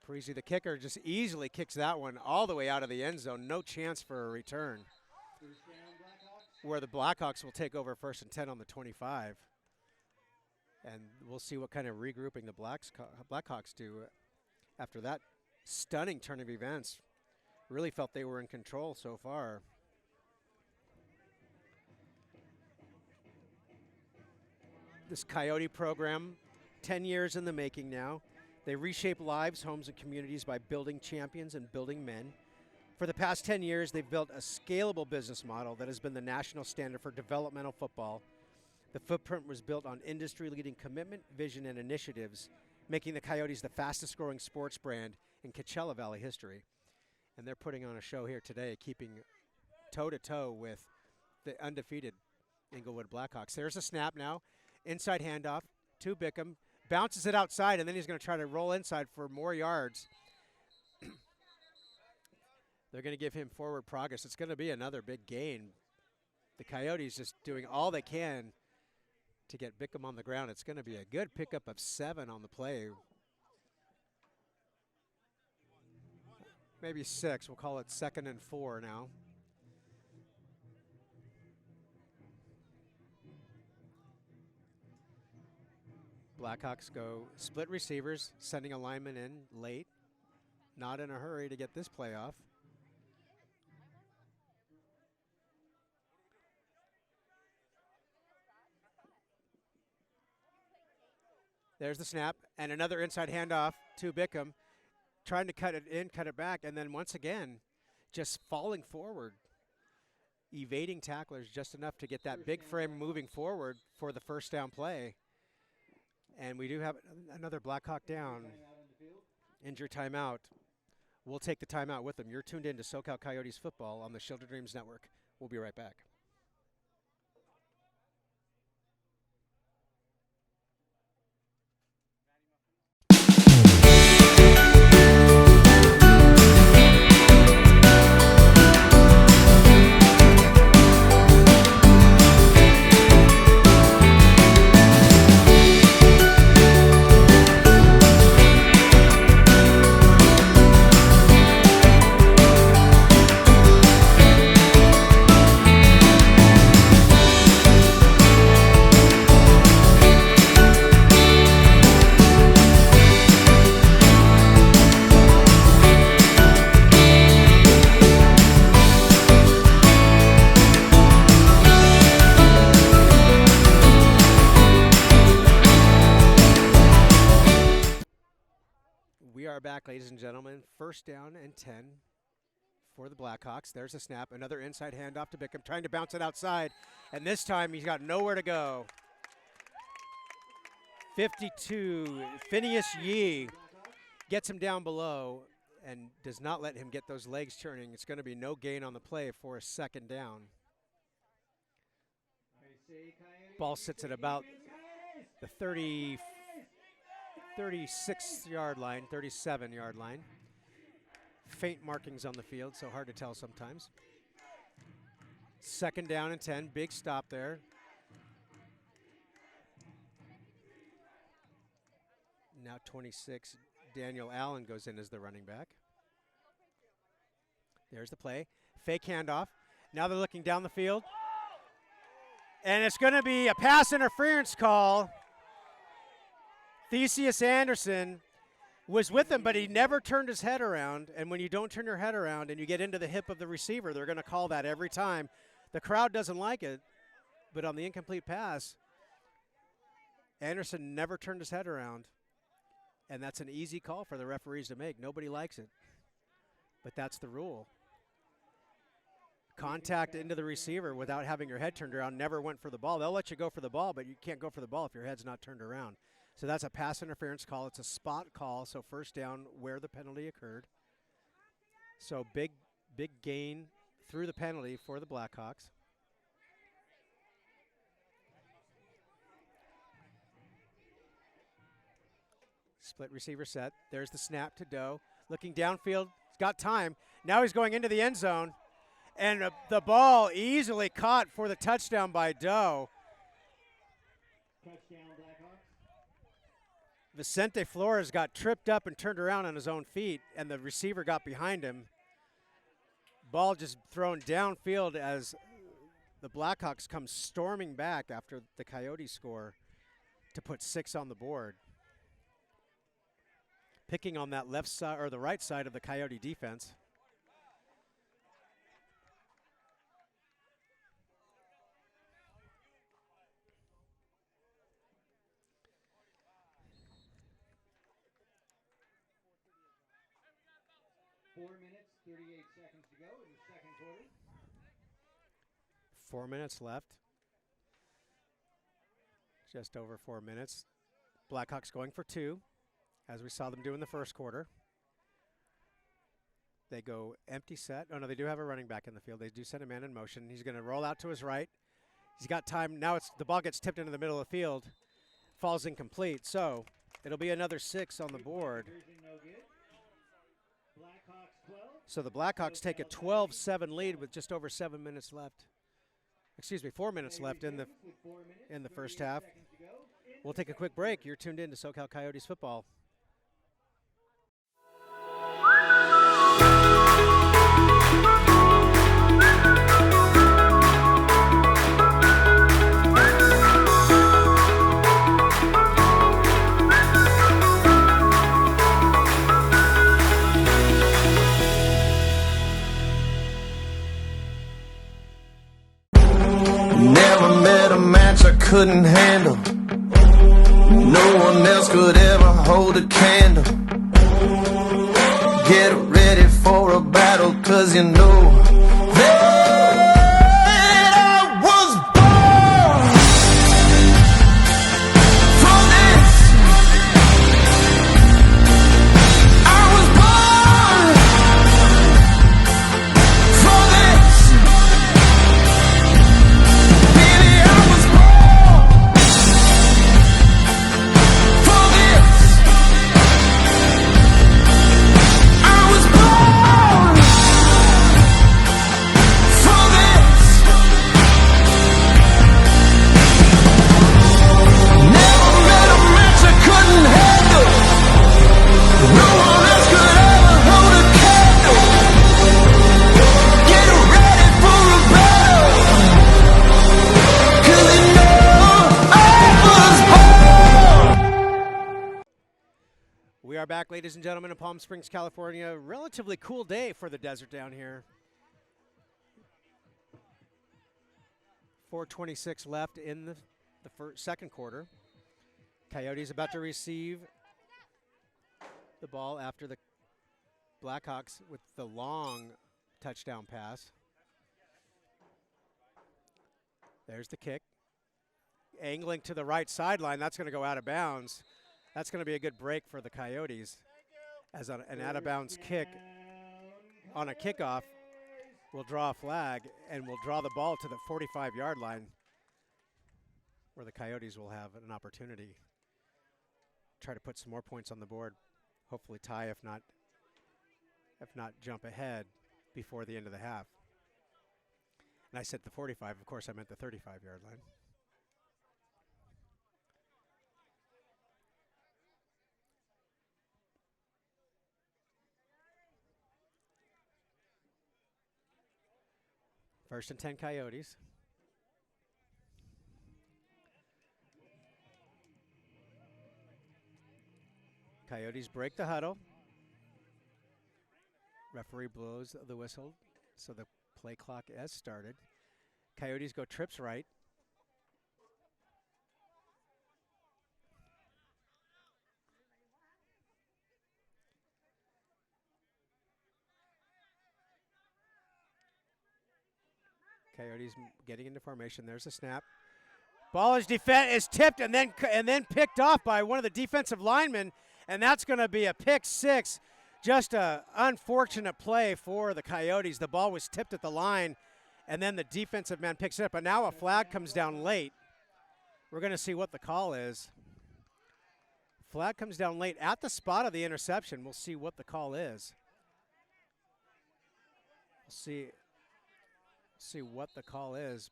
Parisi, the kicker, just easily kicks that one all the way out of the end zone. No chance for a return. Where the Blackhawks will take over 1st and 10 on the 25. And we'll see what kind of regrouping the Blackhawks do after that stunning turn of events. Really felt they were in control so far. This Coyote program, 10 years in the making now. They reshape lives, homes, and communities by building champions and building men. For the past 10 years, they've built a scalable business model that has been the national standard for developmental football. The footprint was built on industry-leading commitment, vision, and initiatives, making the Coyotes the fastest-growing sports brand in Coachella Valley history. And they're putting on a show here today, keeping toe-to-toe with the undefeated Inglewood Blackhawks. There's a snap now. Inside handoff to Bickham. Bounces it outside, and then he's going to try to roll inside for more yards. They're going to give him forward progress. It's going to be another big gain. The Coyotes just doing all they can to get Bickham on the ground. It's going to be a good pickup of 7 on the play. Maybe 6. We'll call it 2nd and 4 now. Blackhawks go split receivers, sending a lineman in late. Not in a hurry to get this play off. There's the snap, and another inside handoff to Bickham. Trying to cut it in, cut it back, and then once again, just falling forward. Evading tacklers just enough to get that big frame moving forward for the first down play. And we do have another Blackhawk down. Injury timeout. We'll take the timeout with them. You're tuned in to SoCal Coyotes football on the Shield of Dreams Network. We'll be right back. Back, ladies and gentlemen. 1st down and 10 for the Blackhawks. There's a snap. Another inside handoff to Bickham, trying to bounce it outside. And this time he's got nowhere to go. 52, Phineas Yee gets him down below and does not let him get those legs turning. It's going to be no gain on the play for a 2nd down. Ball sits at about the 36-yard line, 37-yard line. Faint markings on the field, so hard to tell sometimes. 2nd down and 10, big stop there. Now 26, Daniel Allen goes in as the running back. There's the play. Fake handoff. Now they're looking down the field. And it's going to be a pass interference call. Theseus Anderson was with him, but he never turned his head around. And when you don't turn your head around and you get into the hip of the receiver, they're going to call that every time. The crowd doesn't like it, but on the incomplete pass, Anderson never turned his head around. And that's an easy call for the referees to make. Nobody likes it, but that's the rule. Contact into the receiver without having your head turned around, never went for the ball. They'll let you go for the ball, but you can't go for the ball if your head's not turned around. So that's a pass interference call. It's a spot call, so first down where the penalty occurred. So big gain through the penalty for the Blackhawks. Split receiver set. There's the snap to Doe. Looking downfield. He's got time. Now he's going into the end zone. And the ball easily caught for the touchdown by Doe. Touchdown, Blackhawks. Vicente Flores got tripped up and turned around on his own feet, and the receiver got behind him. Ball just thrown downfield as the Blackhawks come storming back after the Coyotes score to put 6 on the board. Picking on that left side or the right side of the Coyote defense. Four minutes, 38 seconds to go in the second quarter. 4 minutes left. Just over 4 minutes. Blackhawks going for 2, as we saw them do in the first quarter. They go empty set. Oh, no, they do have a running back in the field. They do send a man in motion. He's going to roll out to his right. He's got time. Now the ball gets tipped into the middle of the field. Falls incomplete. So it'll be another 6 on the board. So the Blackhawks take a 12-7 lead with just over 7 minutes left. Excuse me, 4 minutes left in the first half. We'll take a quick break. You're tuned in to SoCal Coyotes football. Never met a match I couldn't handle. No one else could ever hold a candle. Get ready for a battle, 'cause you know that I was born for this. I was born for this. Baby, I was born for this. I was born for this. Never met a match I couldn't handle. No one else could ever hold a candle. Get ready for a battle, 'cause you know I was born. We are back, ladies and gentlemen, in Palm Springs, California. Relatively cool day for the desert down here. 4:26 left in the second quarter. Coyotes about to receive the ball after the Blackhawks with the long touchdown pass. There's the kick. Angling to the right sideline. That's going to go out of bounds. That's going to be a good break for the Coyotes, as an out-of-bounds kick on a kickoff will draw a flag and will draw the ball to the 45-yard line, where the Coyotes will have an opportunity. Try to put some more points on the board. Hopefully tie, if not jump ahead before the end of the half. And I said the 45. Of course, I meant the 35-yard line. First and 10 Coyotes. Coyotes break the huddle. Referee blows the whistle, so the play clock has started. Coyotes go trips right. Coyotes getting into formation. There's a snap. Ball is tipped and then picked off by one of the defensive linemen, and that's going to be a pick six. Just a unfortunate play for the Coyotes. The ball was tipped at the line, and then the defensive man picks it up. But now a flag comes down late. We're going to see what the call is. Flag comes down late at the spot of the interception. We'll see what the call is. We'll see what the call is.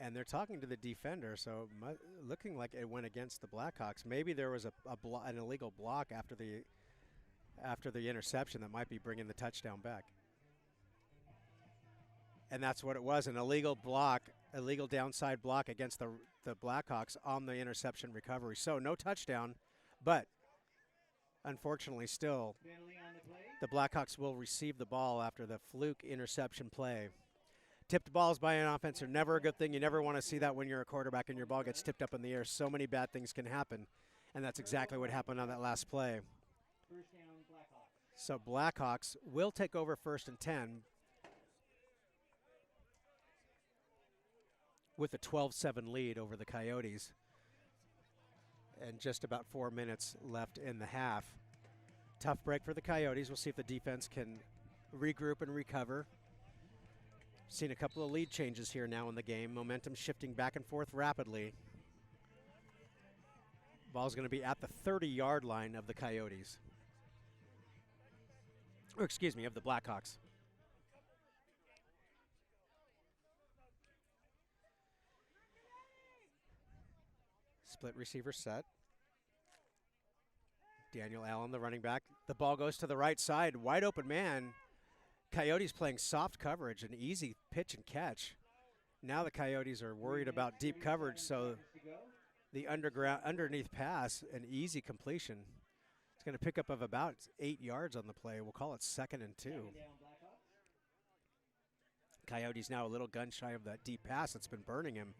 And they're talking to the defender, so looking like it went against the Blackhawks. Maybe there was an illegal block after the interception that might be bringing the touchdown back. And that's what it was, an illegal block, illegal downside block against the Blackhawks on the interception recovery. So no touchdown, but unfortunately still the Blackhawks will receive the ball after the fluke interception play. Tipped balls by an offense are never a good thing. You never want to see that when you're a quarterback and your ball gets tipped up in the air. So many bad things can happen, and that's exactly what happened on that last play. So Blackhawks will take over 1st and 10 with a 12-7 lead over the Coyotes, and just about 4 minutes left in the half. Tough break for the Coyotes. We'll see if the defense can regroup and recover. Seen a couple of lead changes here now in the game. Momentum shifting back and forth rapidly. Ball's going to be at the 30-yard line of the Coyotes. Or excuse me, of the Blackhawks. Split receiver set. Daniel Allen, the running back. The ball goes to the right side. Wide open man. Coyotes playing soft coverage, an easy pitch and catch. Now the Coyotes are worried about deep coverage, so the underneath pass, an easy completion. It's going to pick up of about 8 yards on the play. We'll call it 2nd and 2. Coyotes now a little gun shy of that deep pass that's been burning him.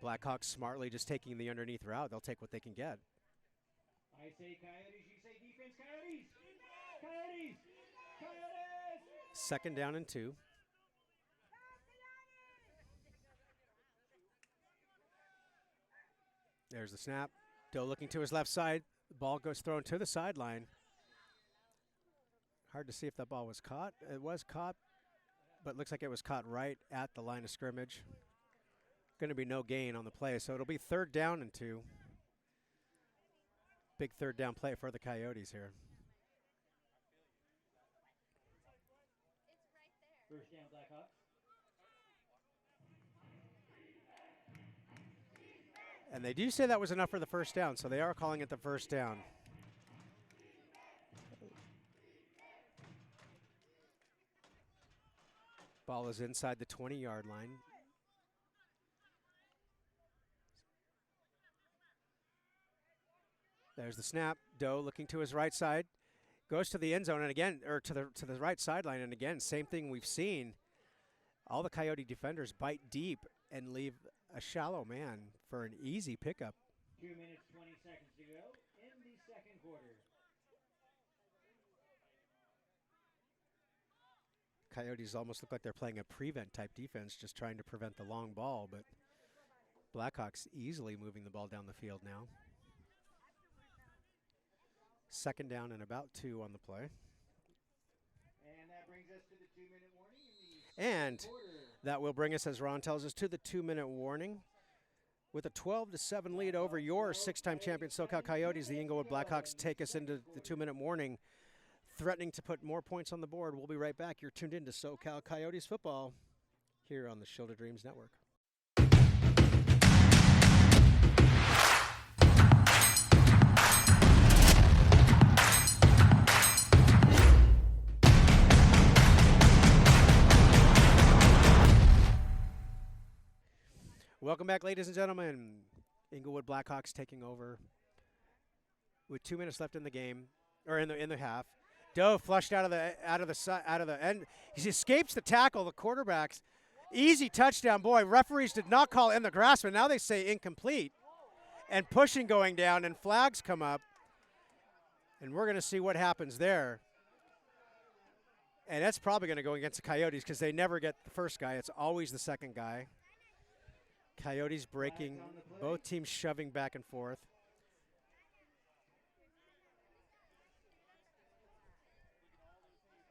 Blackhawks smartly just taking the underneath route. They'll take what they can get. I say Coyotes, you say defense, Coyotes! Coyotes! Coyotes! 2nd down and 2. There's the snap. Doe looking to his left side. The ball goes thrown to the sideline. Hard to see if that ball was caught. It was caught, but looks like it was caught right at the line of scrimmage. Going to be no gain on the play, so it'll be 3rd down and 2. Big 3rd down play for the Coyotes here. First down, Blackhawks. And they do say that was enough for the 1st down, so they are calling it the 1st down. Ball is inside the 20-yard line. There's the snap. Doe looking to his right side. Goes to the end zone and again, or to the right sideline, and again, same thing we've seen. All the Coyote defenders bite deep and leave a shallow man for an easy pickup. 2 minutes, 20 seconds to go in the 2nd quarter. Coyotes almost look like they're playing a prevent type defense, just trying to prevent the long ball, but Blackhawks easily moving the ball down the field now. 2nd down and about 2 on the play. And that brings us to the 2-minute warning in the And quarter. that will bring us, as Ron tells us, to the 2-minute warning. With a 12-7 lead over your 6-time champion SoCal Coyotes, the Inglewood Blackhawks take us into the 2-minute warning, threatening to put more points on the board. We'll be right back. You're tuned in to SoCal Coyotes football here on the Shield of Dreams Network. Welcome back, ladies and gentlemen. Inglewood Blackhawks taking over with 2 minutes left in the game, or in the half. Doe flushed out of the end. He escapes the tackle. The quarterbacks, easy touchdown. Boy, referees did not call in the grasp, and now they say incomplete. And pushing going down, and flags come up, and we're going to see what happens there. And that's probably going to go against the Coyotes because they never get the first guy. It's always the second guy. Coyotes breaking, both teams shoving back and forth.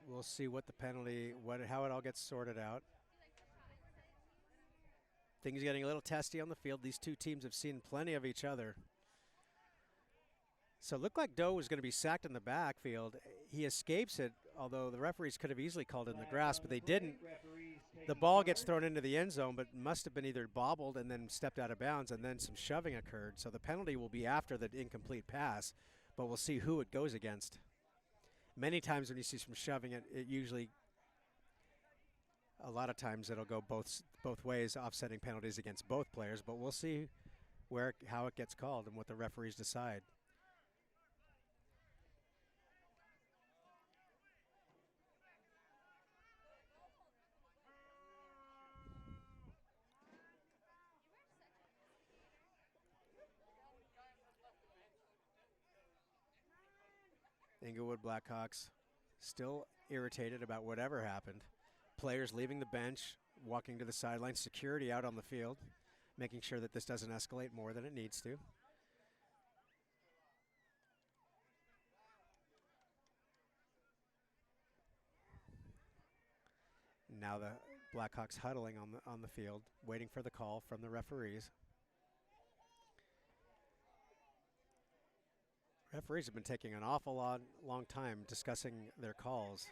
We'll see what the penalty, how it all gets sorted out. Things getting a little testy on the field. These two teams have seen plenty of each other. So it looked like Doe was going to be sacked in the backfield. He escapes it, although the referees could have easily called it in the grass, but they didn't. The ball gets thrown into the end zone, but must have been either bobbled and then stepped out of bounds, and then some shoving occurred. So the penalty will be after the incomplete pass, but we'll see who it goes against. Many times when you see some shoving, it usually, a lot of times it'll go both ways, offsetting penalties against both players, but we'll see how it gets called and what the referees decide. Inglewood Blackhawks still irritated about whatever happened. Players leaving the bench, walking to the sideline, security out on the field, making sure that this doesn't escalate more than it needs to. Now the Blackhawks huddling on the field, waiting for the call from the referees. Referees have been taking an awful long time discussing their calls.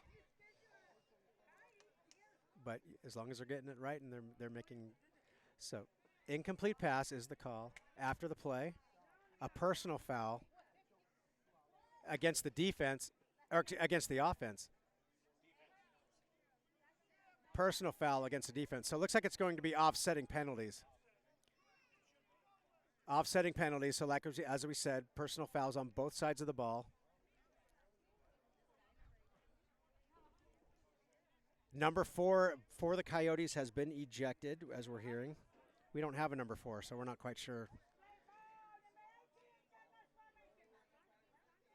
But as long as they're getting it right and they're making, so incomplete pass is the call. After the play, a personal foul against the defense, or against the offense. Personal foul against the defense. So it looks like it's going to be offsetting penalties. Offsetting penalties, so like as we said, personal fouls on both sides of the ball. Number 4 for the Coyotes has been ejected, as we're hearing. We don't have a number 4, so we're not quite sure.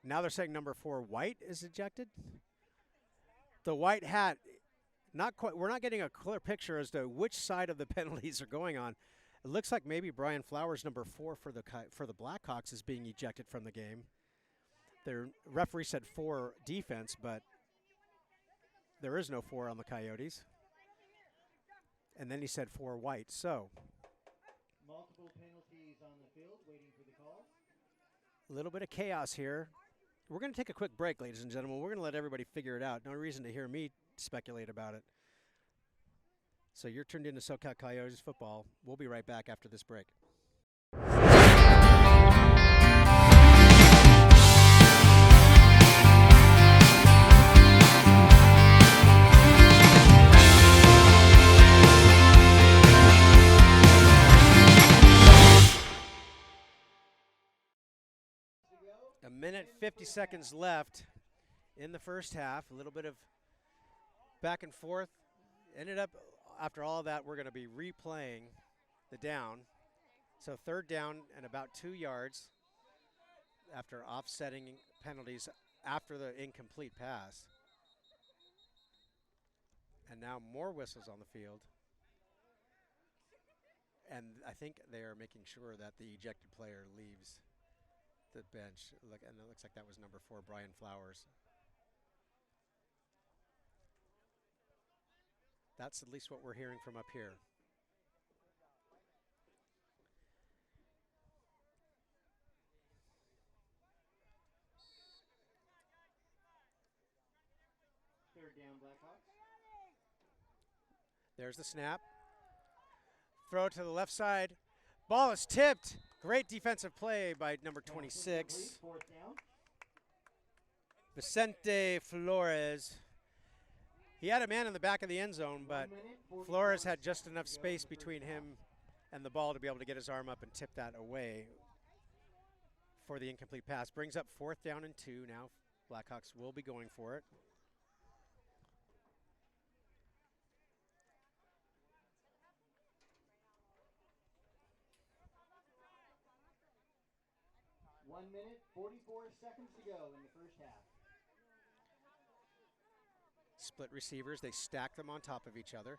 Now they're saying number 4, White, is ejected. The white hat, not quite. We're not getting a clear picture as to which side of the penalties are going on. It looks like maybe Brian Flowers, number 4 for the Blackhawks, is being ejected from the game. Their referee said 4 defense, but there is no 4 on the Coyotes. And then he said 4 white. So Multiple penalties on the field, waiting for the call. a little bit of chaos here. We're going to take a quick break, ladies and gentlemen. We're going to let everybody figure it out. No reason to hear me speculate about it. So you're tuned into SoCal Coyotes football. We'll be right back after this break. A minute, 50 seconds left in the first half. A little bit of back and forth. Ended up, after all of that, we're going to be replaying the down. So 3rd down and about 2 yards after offsetting penalties after the incomplete pass. And now more whistles on the field. And I think they are making sure that the ejected player leaves the bench. And it looks like that was number 4, Brian Flowers. That's at least what we're hearing from up here. Third down, Blackhawks. There's the snap. Throw to the left side. Ball is tipped. Great defensive play by number 26. Fourth down. Vicente Flores. He had a man in the back of the end zone, but Flores had just enough space between him and the ball to be able to get his arm up and tip that away for the incomplete pass. Brings up 4th down and 2 now. Blackhawks will be going for it. One minute, 44 seconds to go in the first half. Split receivers, they stack them on top of each other.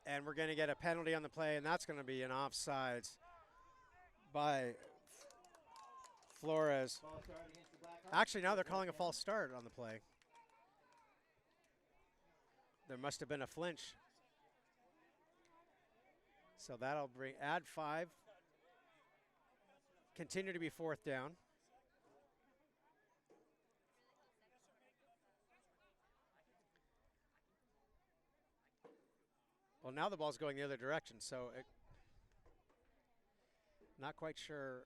And we're going to get a penalty on the play, and that's going to be an offsides by Flores. Ball start against the Blackhawks. Actually, now they're calling a false start on the play. There must have been a flinch. So that'll add 5. Continue to be 4th down. Well, now the ball's going the other direction, so not quite sure.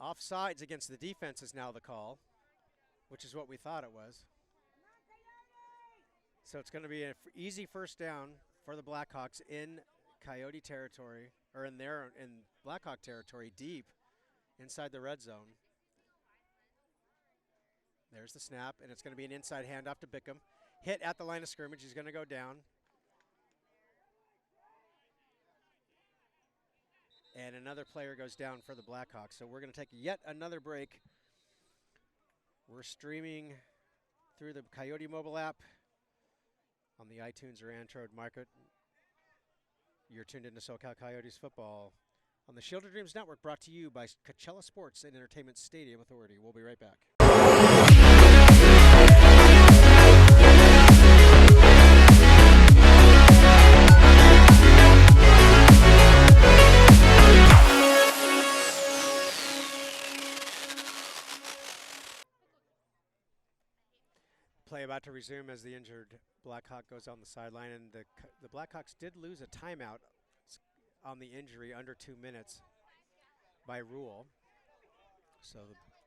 Offsides against the defense is now the call, which is what we thought it was. So it's going to be an easy first down for the Blackhawks in Coyote territory, or in Blackhawk territory, deep inside the red zone. There's the snap, and it's going to be an inside handoff to Bickham. Hit at the line of scrimmage. He's going to go down. And another player goes down for the Blackhawks. So we're going to take yet another break. We're streaming through the Coyote mobile app on the iTunes or Android market. You're tuned into SoCal Coyotes football on the Shield of Dreams Network, brought to you by Coachella Sports and Entertainment Stadium Authority. We'll be right back. Play about to resume as the injured Blackhawk goes on the sideline, and the Blackhawks did lose a timeout on the injury under 2 minutes by rule. So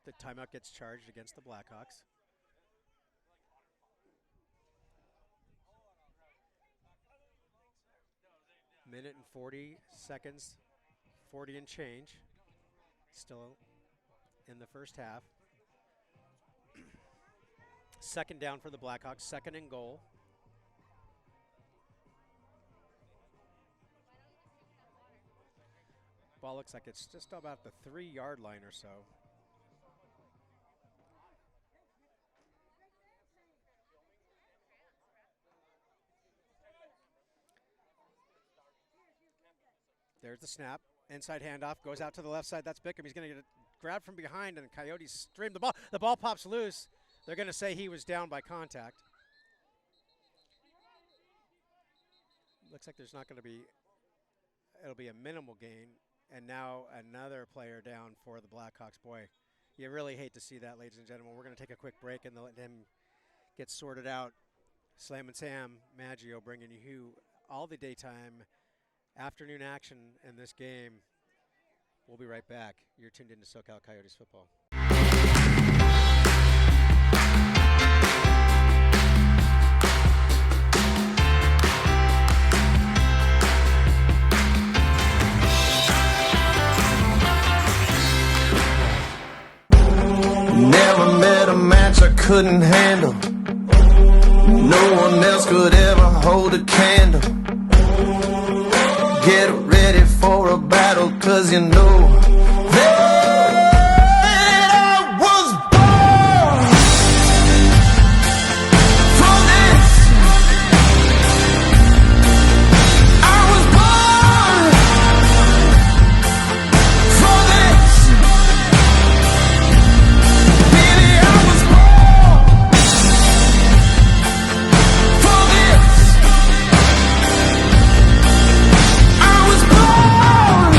the timeout gets charged against the Blackhawks. Minute and 40 seconds, 40 and change, still in the first half. 2nd down for the Blackhawks, 2nd and goal. Ball looks like it's just about the 3-yard line or so. There's the snap. Inside handoff, goes out to the left side. That's Bickham. He's going to get it grabbed from behind, and Coyotes stream the ball. The ball pops loose. They're going to say he was down by contact. Looks like there's not going to be, it'll be a minimal gain. And now another player down for the Blackhawks. Boy, you really hate to see that, ladies and gentlemen. We're going to take a quick break and let him get sorted out. Slammin Sam Maggio bringing you all the daytime afternoon action in this game. We'll be right back. You're tuned into SoCal Coyotes football. Never met a match I couldn't handle. No one else could ever hold a candle. Get ready for a battle, 'cause you know that I was born for this. I was born for this. Baby, I was born for this. I was born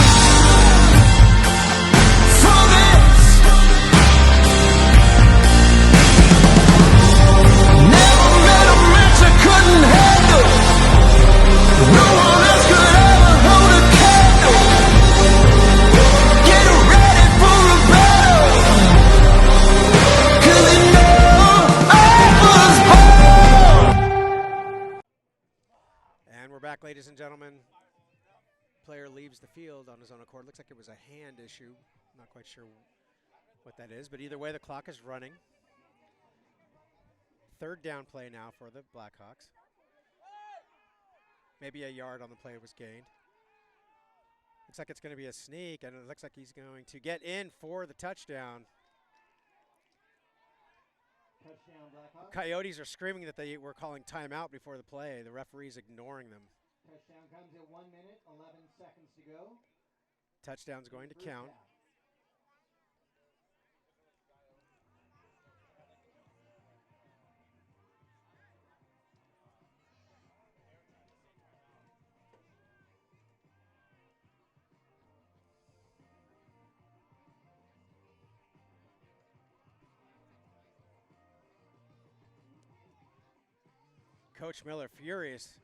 And we're back, ladies and gentlemen. Player leaves the field on his own accord. Looks like it was a hand issue. Not quite sure what that is, but either way, the clock is running. Third down play now for the Blackhawks. Maybe a yard on the play was gained. Looks like it's going to be a sneak, and it looks like he's going to get in for the touchdown. Touchdown, Blackhawks. Coyotes are screaming that they were calling timeout before the play. The referee's ignoring them. Touchdown comes at 1 minute, 11 seconds to go. Touchdown's going to First count. half. Coach Miller furious,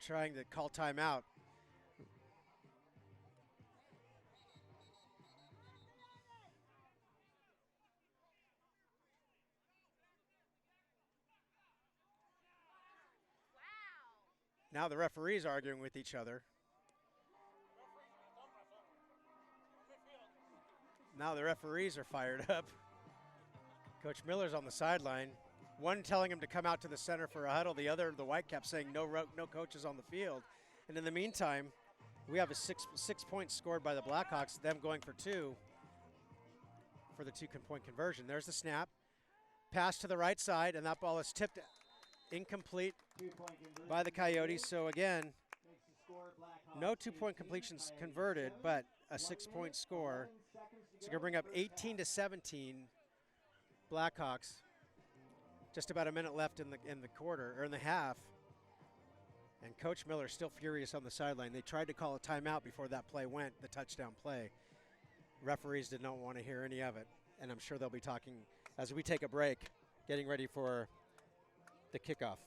trying to call timeout. Now the referees arguing with each other. Now the referees are fired up. Coach Miller's on the sideline. One telling him to come out to the center for a huddle. The other, the Whitecaps, saying no coaches on the field. And in the meantime, we have a six points scored by the Blackhawks, them going for 2 for the 2-point conversion. There's the snap. Pass to the right side, and that ball is tipped incomplete 2-point conversion. by the Coyotes. So again, Makes the score Blackhawks no 2-point 18, completions Coyotes converted, 7. but a 1 6-point minute, score. 11 seconds to So go. you're going to bring up First half. 18-17 Blackhawks. Just about a minute left in the quarter, or in the half. And Coach Miller still furious on the sideline. They tried to call a timeout before that play went, the touchdown play. Referees did not want to hear any of it. And I'm sure they'll be talking as we take a break, getting ready for the kickoff.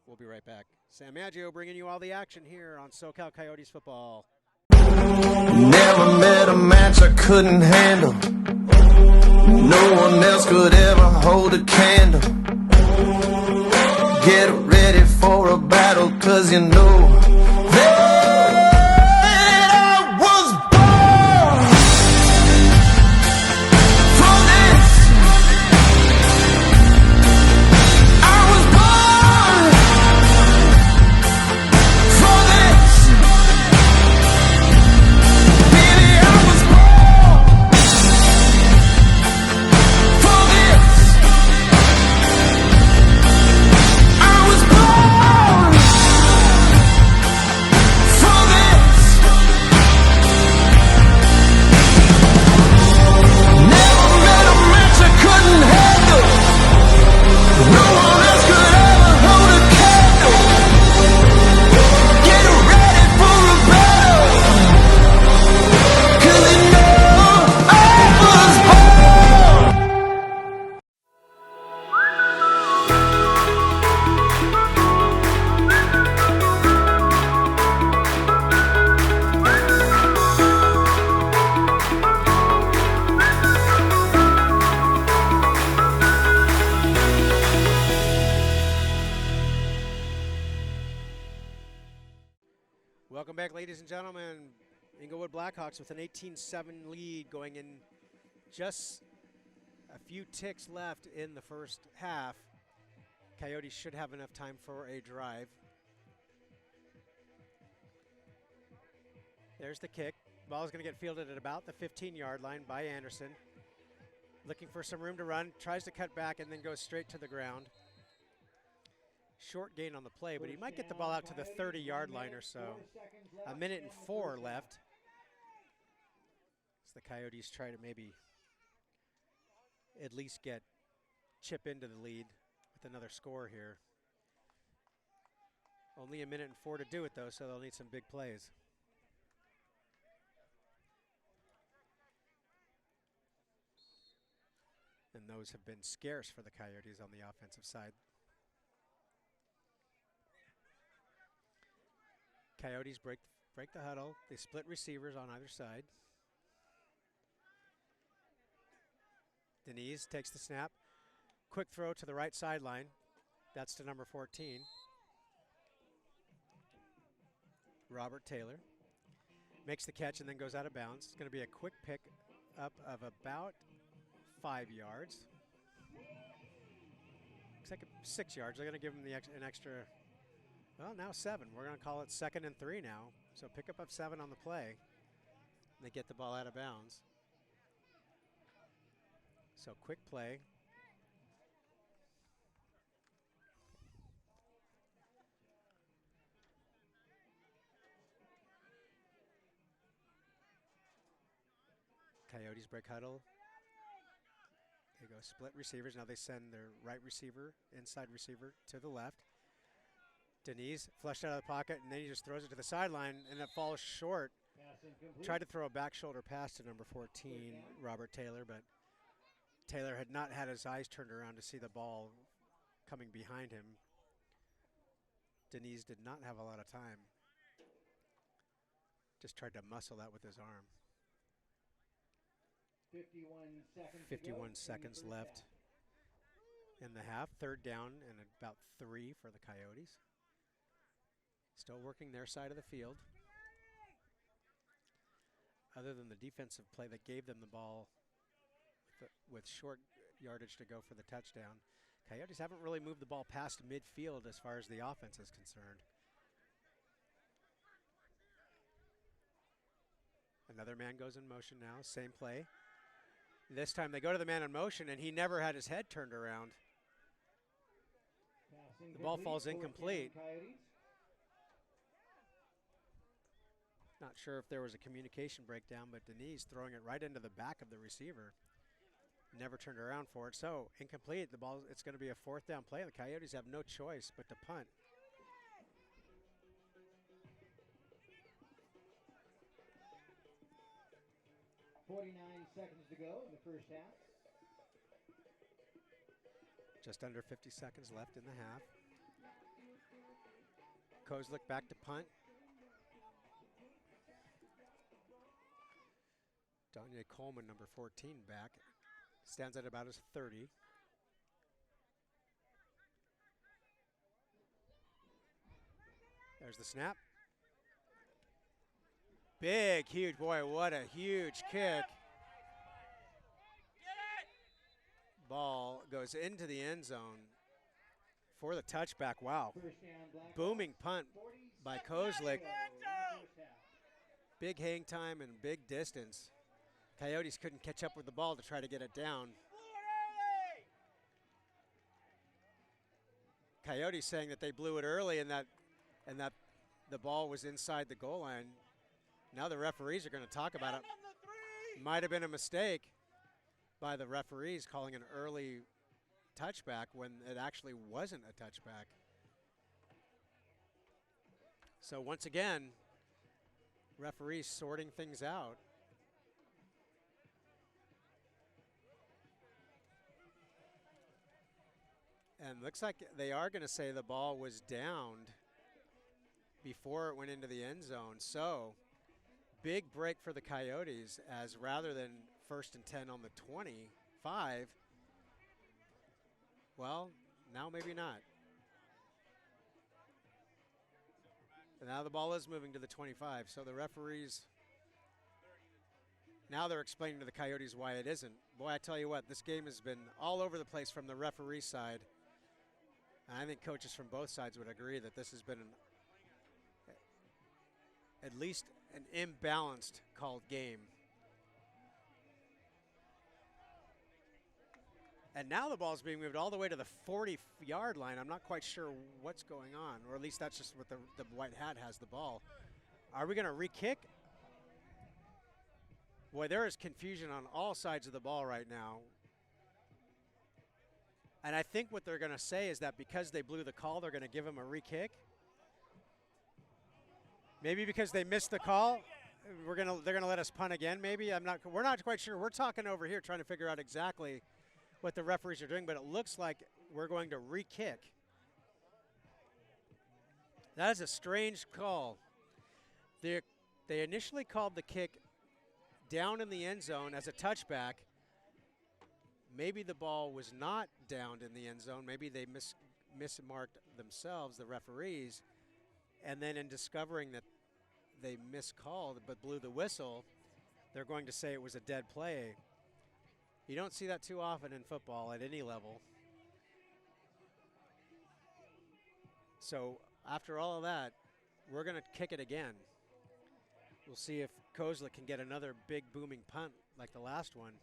We'll be right back. Sam Maggio bringing you all the action here on SoCal Coyotes football. Never met a match I couldn't handle. No one else could ever hold a candle. Get ready for a battle, 'cause you know that I was born for this. I was born for this. Baby, I was born for this. I was born for this. Never met a match I couldn't handle. No one else could ever hold a candle. Get ready for a battle, 'cause you know I was born. Welcome back, ladies and gentlemen. Inglewood Blackhawks with an 18-7 lead going in, just a few ticks left in the first half. Coyotes should have enough time for a drive. There's the kick. Ball is going to get fielded at about the 15-yard line by Anderson. Looking for some room to run, tries to cut back and then goes straight to the ground. Short gain on the play, but he might get the ball out to the 30-yard line or so. A minute and 4 left. So the Coyotes try to maybe at least chip into the lead with another score here. Only a minute and 4 to do it though, so they'll need some big plays. And those have been scarce for the Coyotes on the offensive side. Coyotes break the huddle. They split receivers on either side. Deniz takes the snap. Quick throw to the right sideline. That's to number 14. Robert Taylor. Makes the catch and then goes out of bounds. It's going to be a quick pick up of about 5 yards. Looks like 6 yards. They're going to give him an extra, well, now 7. We're going to call it 2nd and 3 now. So pick up of 7 on the play. They get the ball out of bounds. So quick play. Coyotes break huddle. They go split receivers. Now they send their right receiver, inside receiver, to the left. Deniz flushed out of the pocket, and then he just throws it to the sideline, and it falls short. Tried to throw a back shoulder pass to number 14, Robert Taylor, but Taylor had not had his eyes turned around to see the ball coming behind him. Deniz did not have a lot of time. Just tried to muscle that with his arm. 51 seconds left in the half. 3rd down and about 3 for the Coyotes. Still working their side of the field. Other than the defensive play that gave them the ball with short yardage to go for the touchdown, Coyotes haven't really moved the ball past midfield as far as the offense is concerned. Another man goes in motion now, same play. This time they go to the man in motion, and he never had his head turned around. The ball falls incomplete. Not sure if there was a communication breakdown, but Deniz throwing it right into the back of the receiver. Never turned around for it. So incomplete. The ball. It's going to be a 4th down play. The Coyotes have no choice but to punt. .49 seconds to go in the first half. Just under 50 seconds left in the half. Kozlik back to punt. Danye Coleman, number 14, back. Stands at about his 30. There's the snap. Big, huge, boy, what a huge kick. Ball goes into the end zone for the touchback. Wow. Booming punt by Kozlik. Big hang time and big distance. Coyotes couldn't catch up with the ball to try to get it down. Coyotes saying that they blew it early and that the ball was inside the goal line. Now the referees are going to talk about it. Might have been a mistake by the referees calling an early touchback when it actually wasn't a touchback. So once again, referees sorting things out. And looks like they are going to say the ball was downed before it went into the end zone. So big break for the Coyotes, as rather than 1st and 10 on the 25, well, now maybe not. And now the ball is moving to the 25, so the referees, now they're explaining to the Coyotes why it isn't. Boy, I tell you what, this game has been all over the place from the referee side. And I think coaches from both sides would agree that this has been at least an imbalanced called game. And now the ball's being moved all the way to the 40-yard line. I'm not quite sure what's going on, or at least that's just what the white hat has the ball. Are we going to re-kick? Boy, there is confusion on all sides of the ball right now. And I think what they're going to say is that because they blew the call, they're going to give him a re-kick. Maybe because they missed the call, they're going to let us punt again. Maybe we're not quite sure. We're talking over here trying to figure out exactly what the referees are doing, but it looks like we're going to re-kick. That is a strange call. They initially called the kick down in the end zone as a touchback. Maybe the ball was not downed in the end zone. Maybe they mismarked themselves, the referees. And then in discovering that they miscalled but blew the whistle, they're going to say it was a dead play. You don't see that too often in football at any level. So after all of that, we're going to kick it again. We'll see if Kozlik can get another big booming punt like the last one.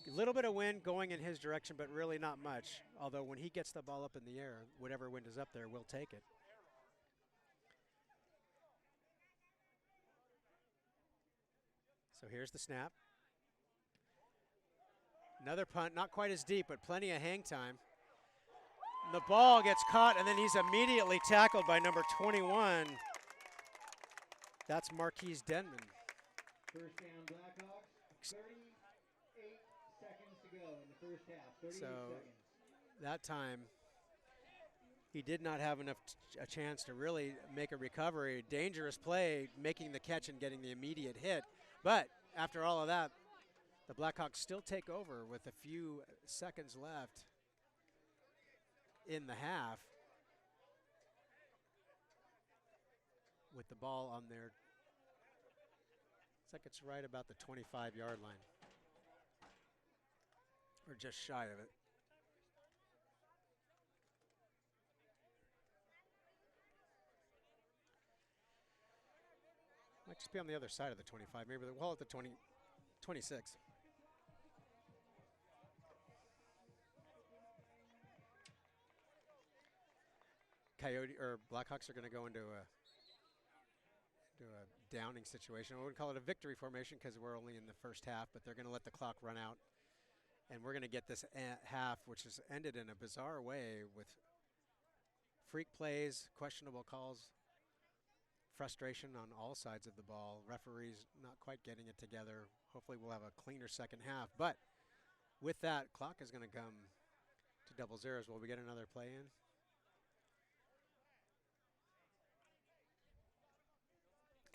A little bit of wind going in his direction, but really not much. Although when he gets the ball up in the air, whatever wind is up there, we'll take it. So here's the snap. Another punt, not quite as deep, but plenty of hang time. The ball gets caught, and then he's immediately tackled by number 21. That's Marquise Denman. First down, Blackhawks. 38 seconds to go in the first half. 38 seconds. That time, he did not have enough a chance to really make a recovery. Dangerous play, making the catch and getting the immediate hit. But after all of that, the Blackhawks still take over with a few seconds left in the half, with the ball on their, it's like it's right about the 25-yard line, or just shy of it. Might just be on the other side of the 25, maybe we'll at the 26. Blackhawks are going to go into a downing situation. I wouldn't call it a victory formation because we're only in the first half, but they're going to let the clock run out. And we're going to get this half, which has ended in a bizarre way with freak plays, questionable calls, frustration on all sides of the ball. Referees not quite getting it together. Hopefully we'll have a cleaner second half. But with that, clock is going to come to double zeros. Will we get another play in?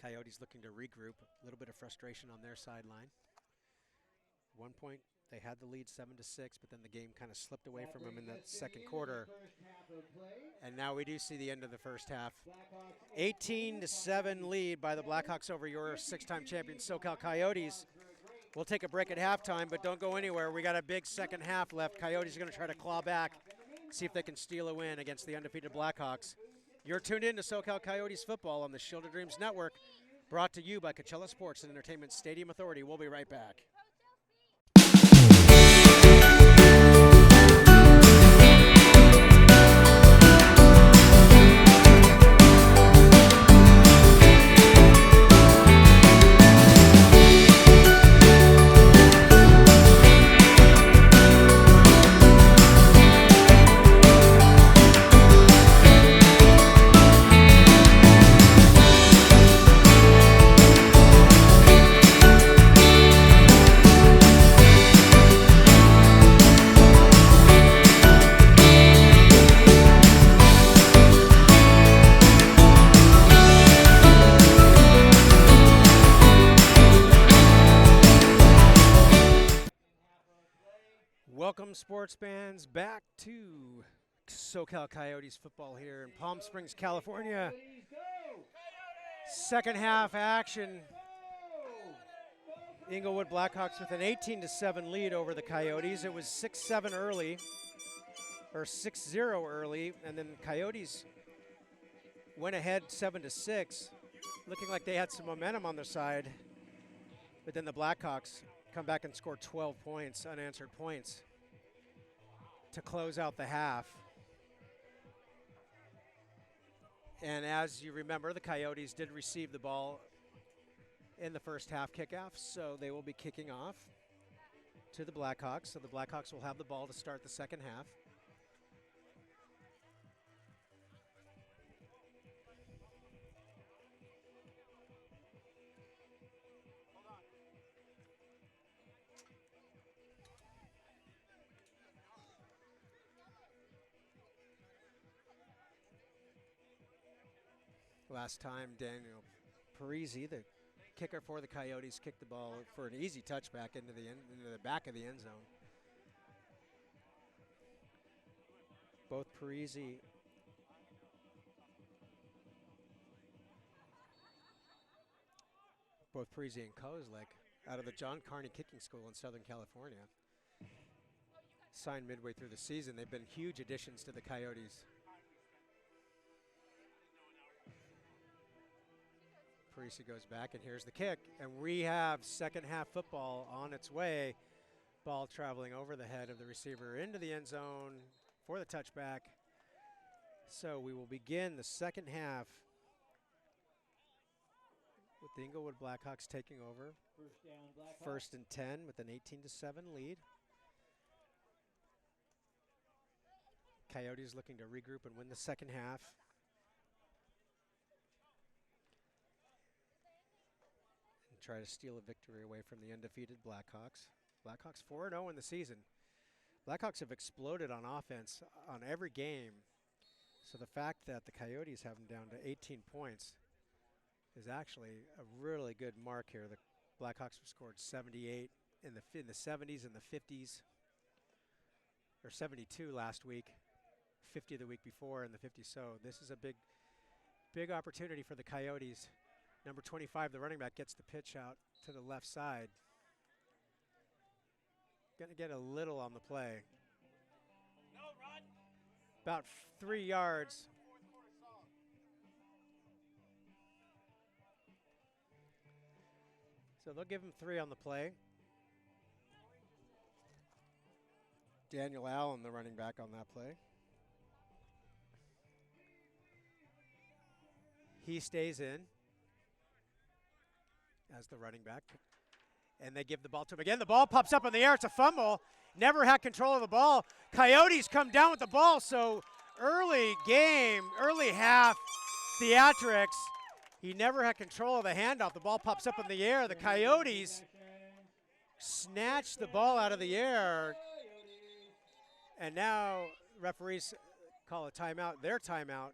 Coyotes looking to regroup. A little bit of frustration on their sideline. One point, they had the lead 7-6, but then the game kind of slipped away from them in the second quarter. And now we do see the end of the first half. 18-7 lead by the Blackhawks over your six-time champion SoCal Coyotes. We'll take a break at halftime, but don't go anywhere. We got a big second half left. Coyotes are going to try to claw back, see if they can steal a win against the undefeated Blackhawks. You're tuned in to SoCal Coyotes football on the Shield of Dreams Network, brought to you by Coachella Sports and Entertainment Stadium Authority. We'll be right back. Welcome, sports fans, back to SoCal Coyotes football here in Palm Springs, California. Second half action. Inglewood Blackhawks with an 18-7 lead over the Coyotes. It was 6-7 early, or 6-0 early, and then Coyotes went ahead 7-6, looking like they had some momentum on their side. But then the Blackhawks come back and score 12 points, unanswered points, to close out the half. And as you remember, the Coyotes did receive the ball in the first half kickoff, so they will be kicking off to the Blackhawks. So the Blackhawks will have the ball to start the second half. Last time, Daniel Parisi, the kicker for the Coyotes, kicked the ball for an easy touchback into the back of the end zone. Both Parisi both Parisi and Kozlik, out of the John Carney Kicking School in Southern California. Signed midway through the season. They've been huge additions to the Coyotes. Parisi goes back, and here's the kick. And we have second half football on its way. Ball traveling over the head of the receiver into the end zone for the touchback. So we will begin the second half with the Inglewood Blackhawks taking over. First down, Blackhawks. 1st and 10 with an 18-7 lead. Coyotes looking to regroup and win the second half. And try to steal a victory away from the undefeated Blackhawks. Blackhawks 4-0 in the season. Blackhawks have exploded on offense on every game. So the fact that the Coyotes have them down to 18 points is actually a really good mark here. The Blackhawks have scored 78 in the 70s and the 50s, or 72 last week, 50 the week before, and the 50s. So this is a big opportunity for the Coyotes. Number 25, the running back, gets the pitch out to the left side. Going to get a little on the play. About 3 yards. So they'll give him 3 on the play. Daniel Allen, the running back on that play. He stays in as the running back. And they give the ball to him again. The ball pops up in the air. It's a fumble. Never had control of the ball. Coyotes come down with the ball. So early game, early half theatrics. He never had control of the handoff. The ball pops up in the air. The Coyotes snatch the ball out of the air. And now referees call a timeout, their timeout,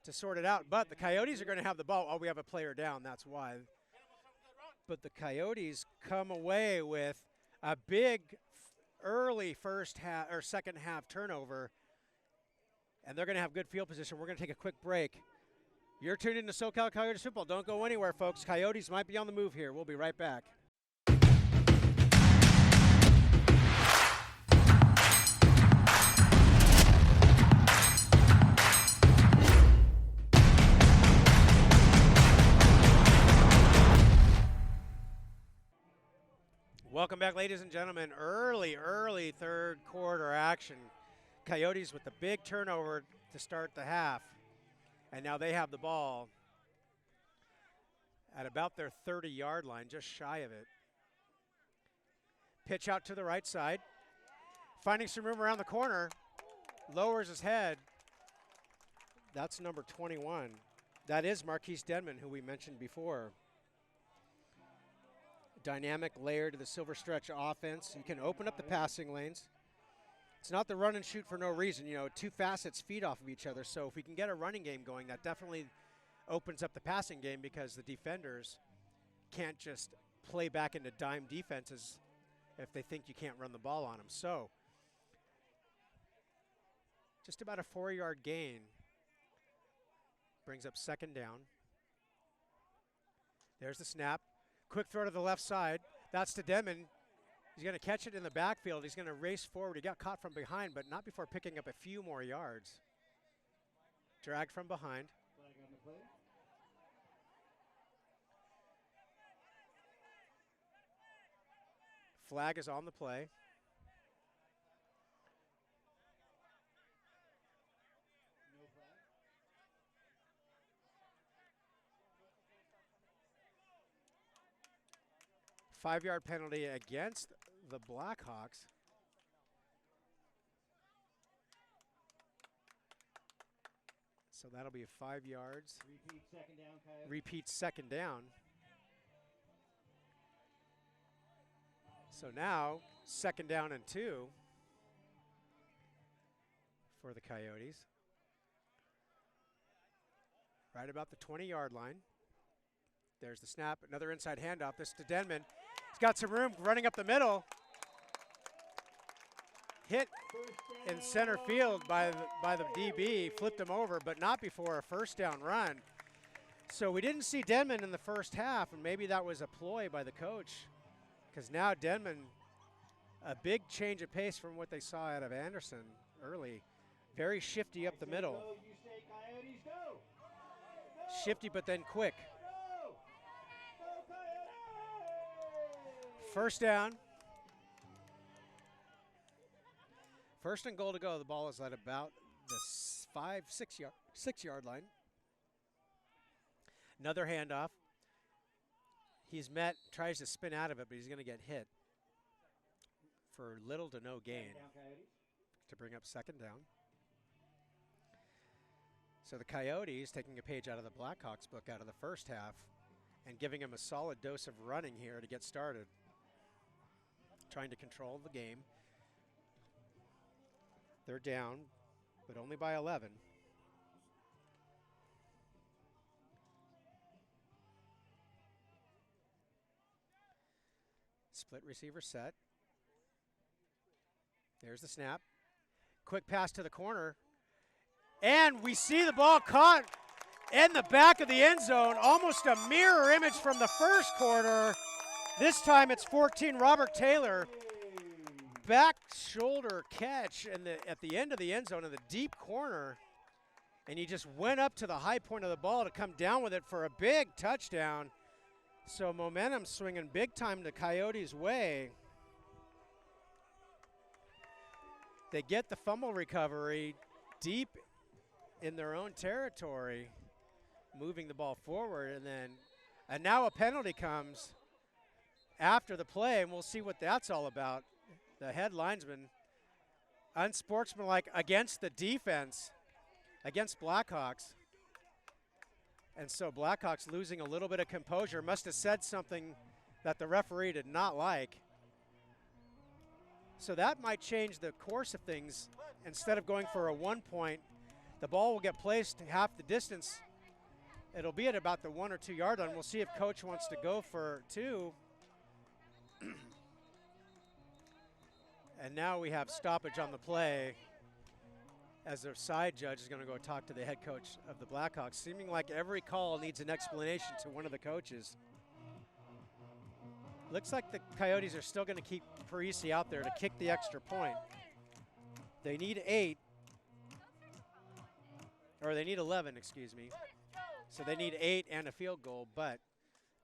to sort it out. But the Coyotes are going to have the ball. Oh, we have a player down. That's why. But the Coyotes come away with a big early first half or second half turnover, and they're going to have good field position. We're going to take a quick break. You're tuned into SoCal Coyotes football. Don't go anywhere, folks. Coyotes might be on the move here. We'll be right back. Welcome back, ladies and gentlemen. Early third quarter action. Coyotes with the big turnover to start the half. And now they have the ball at about their 30-yard line, just shy of it. Pitch out to the right side. Finding some room around the corner. Lowers his head. That's number 21. That is Marquise Denman, who we mentioned before. Dynamic layer to the Silver Stretch offense. You can open up the passing lanes. It's not the run and shoot for no reason. You know, two facets feed off of each other. So if we can get a running game going, that definitely opens up the passing game, because the defenders can't just play back into dime defenses if they think you can't run the ball on them. So just about a 4-yard gain brings up second down. There's the snap. Quick throw to the left side. That's to Denman. He's going to catch it in the backfield. He's going to race forward. He got caught from behind, but not before picking up a few more yards. Dragged from behind. Flag on the play. Flag is on the play. No flag. Five-yard penalty against the Blackhawks. So that'll be 5 yards. Repeat second down, Coyotes. Repeat second down. So now, second down and 2 for the Coyotes. Right about the 20-yard line. There's the snap, another inside handoff. This to Denman. He's got some room running up the middle. Hit in center field by the DB, flipped him over, but not before a first down run. So we didn't see Denman in the first half, and maybe that was a ploy by the coach, because now Denman, a big change of pace from what they saw out of Anderson early. Very shifty up the middle. Go, you say Coyotes, go. Shifty, but then quick. Go. Go, Coyotes. First down. First and goal to go. The ball is at about the 6 yard line. Another handoff. He's met, tries to spin out of it, but he's going to get hit for little to no gain to bring up second down. So the Coyotes taking a page out of the Blackhawks book out of the first half and giving him a solid dose of running here to get started. Trying to control the game. They're down, but only by 11. Split receiver set. There's the snap. Quick pass to the corner. And we see the ball caught in the back of the end zone. Almost a mirror image from the first quarter. This time it's 14, Robert Taylor. Back shoulder catch at the end of the end zone in the deep corner. And he just went up to the high point of the ball to come down with it for a big touchdown. So momentum swinging big time the Coyotes' way. They get the fumble recovery deep in their own territory, moving the ball forward, and now a penalty comes after the play, and we'll see what that's all about. The head linesman, unsportsmanlike against the defense, against Blackhawks. And so Blackhawks losing a little bit of composure, must have said something that the referee did not like. So that might change the course of things. Instead of going for a 1 point, the ball will get placed half the distance. It'll be at about the 1 or 2 yard line. We'll see if coach wants to go for 2. And now we have stoppage on the play as their side judge is going to go talk to the head coach of the Blackhawks. Seeming like every call needs an explanation to one of the coaches. Looks like the Coyotes are still going to keep Parisi out there to kick the extra point. They need 8, or they need 11, excuse me. So they need 8 and a field goal, but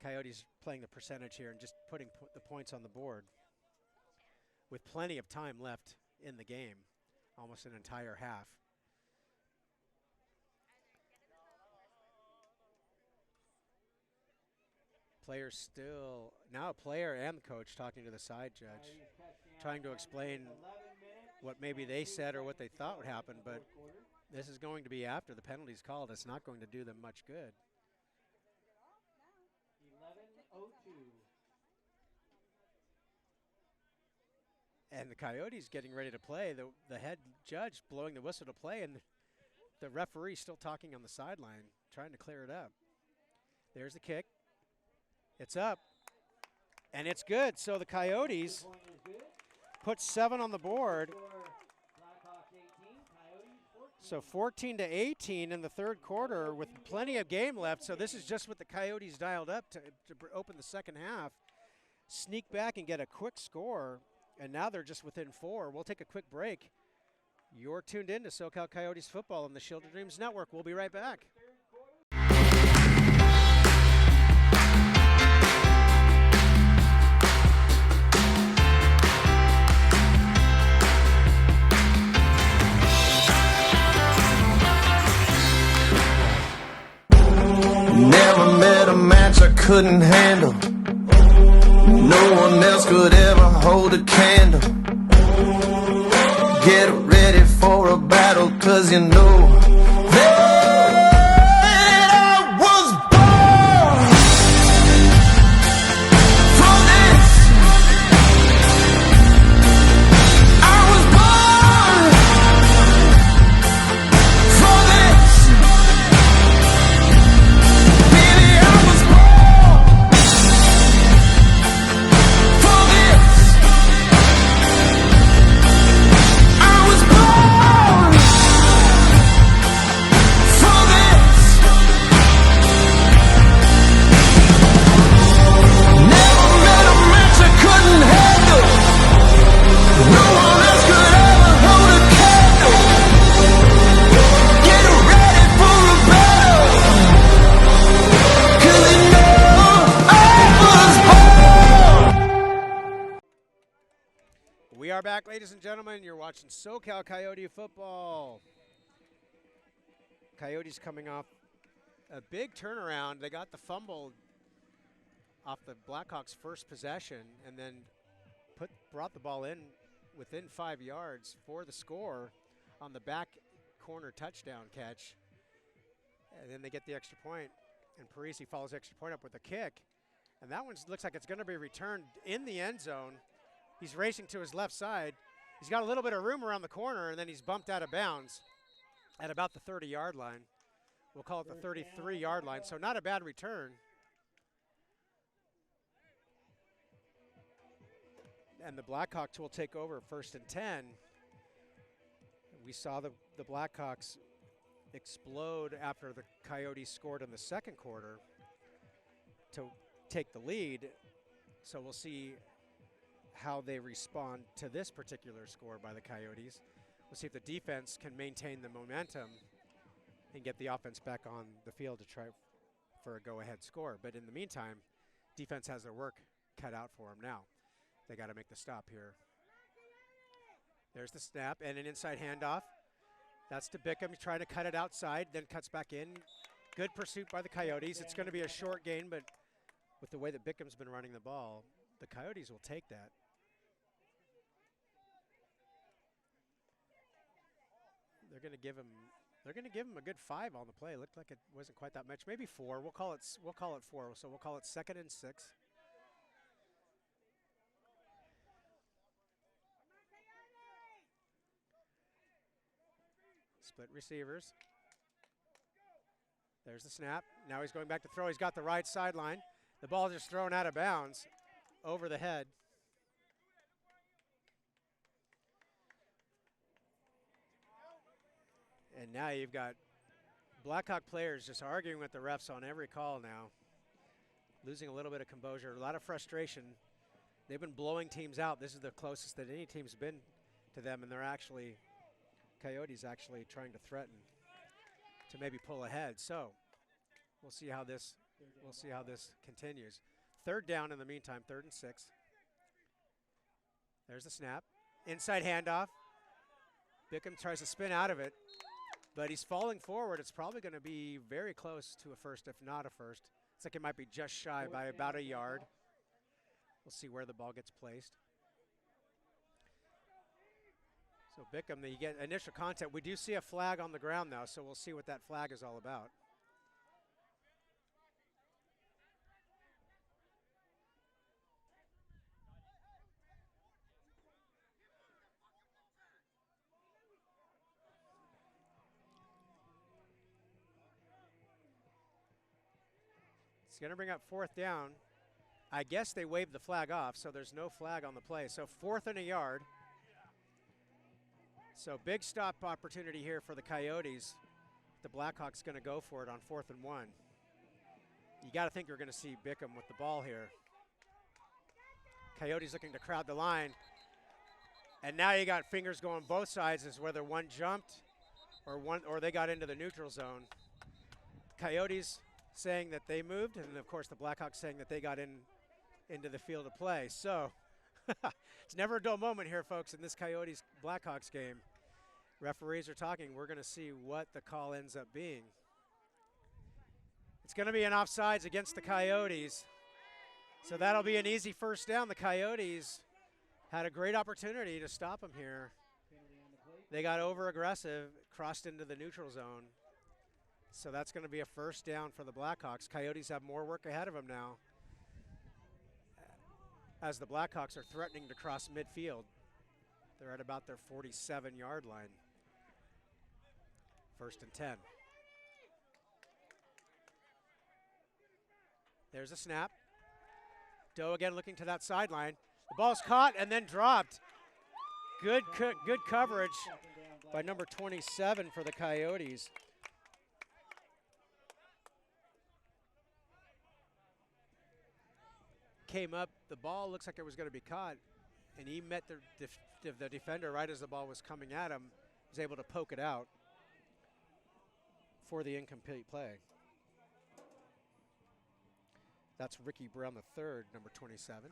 Coyotes playing the percentage here and just putting the points on the board with plenty of time left in the game, almost an entire half. Players still, now a player and the coach talking to the side judge, trying to explain what maybe they said or what they thought would happen, but this is going to be after the penalty's called. It's not going to do them much good. 11:02. And the Coyotes getting ready to play, the head judge blowing the whistle to play, and the referee still talking on the sideline, trying to clear it up. There's the kick. It's up, and it's good. So the Coyotes put 7 on the board. So 14-18 in the third quarter with plenty of game left. So this is just what the Coyotes dialed up to open the second half. Sneak back and get a quick score, and now they're just within 4. We'll take a quick break. You're tuned in to SoCal Coyotes football on the Shield of Dreams Network. We'll be right back. Never met a match I couldn't handle. No one else could ever hold a candle. Get ready for a battle, 'cause you know that I was born for this. I was born for this. Baby, I was born for this. I was born back, ladies and gentlemen. You're watching SoCal Coyote football. Coyotes coming off a big turnaround. They got the fumble off the Blackhawks' first possession and then brought the ball in within 5 yards for the score on the back corner touchdown catch. And then they get the extra point, and Parisi follows the extra point up with a kick. And that one looks like it's going to be returned in the end zone. He's racing to his left side. He's got a little bit of room around the corner, and then he's bumped out of bounds at about the 30-yard line. We'll call it the 33-yard line, so not a bad return. And the Blackhawks will take over 1st and 10. We saw the Blackhawks explode after the Coyotes scored in the second quarter to take the lead. So we'll see how they respond to this particular score by the Coyotes. We'll see if the defense can maintain the momentum and get the offense back on the field to try for a go-ahead score. But in the meantime, defense has their work cut out for them now. They got to make the stop here. There's the snap and an inside handoff. That's to Bickham. He's trying to cut it outside, then cuts back in. Good pursuit by the Coyotes. It's going to be a short gain, but with the way that Bickham's been running the ball, the Coyotes will take that. They're going to give him a good 5 on the play. It looked like it wasn't quite that much. Maybe 4. We'll call it 4. So we'll call it 2nd and 6. Split receivers. There's the snap. Now he's going back to throw. He's got the right sideline. The ball just thrown out of bounds over the head. And now you've got Blackhawk players just arguing with the refs on every call now. Losing a little bit of composure, a lot of frustration. They've been blowing teams out. This is the closest that any team's been to them, and they're actually, Coyotes actually trying to threaten to maybe pull ahead. So we'll see how this continues. 3rd down in the meantime, 3rd and 6. There's the snap. Inside handoff. Bickham tries to spin out of it, but he's falling forward. It's probably going to be very close to a first, if not a first. It's like it might be just shy by about a yard. We'll see where the ball gets placed. So Bickham, you get initial contact. We do see a flag on the ground now, so we'll see what that flag is all about. It's going to bring up 4th down. I guess they waved the flag off, so there's no flag on the play. So 4th and a yard. So big stop opportunity here for the Coyotes. The Blackhawks going to go for it on 4th and 1. You got to think you're going to see Bickham with the ball here. Coyotes looking to crowd the line. And now you got fingers going both sides as whether one jumped or they got into the neutral zone. Coyotes saying that they moved, and of course the Blackhawks saying that they got into the field of play. So it's never a dull moment here, folks, in this Coyotes Blackhawks game. Referees are talking. We're going to see what the call ends up being. It's going to be an offsides against the Coyotes. So that'll be an easy 1st down. The Coyotes had a great opportunity to stop them here. They got over aggressive, crossed into the neutral zone. So that's going to be a 1st down for the Blackhawks. Coyotes have more work ahead of them now as the Blackhawks are threatening to cross midfield. They're at about their 47-yard line. 1st and 10. There's a snap. Doe again looking to that sideline. The ball's caught and then dropped. Good coverage by number 27 for the Coyotes. Came up, the ball looks like it was going to be caught, and he met the defender right as the ball was coming at him. Was able to poke it out for the incomplete play. That's Ricky Brown III, number 27.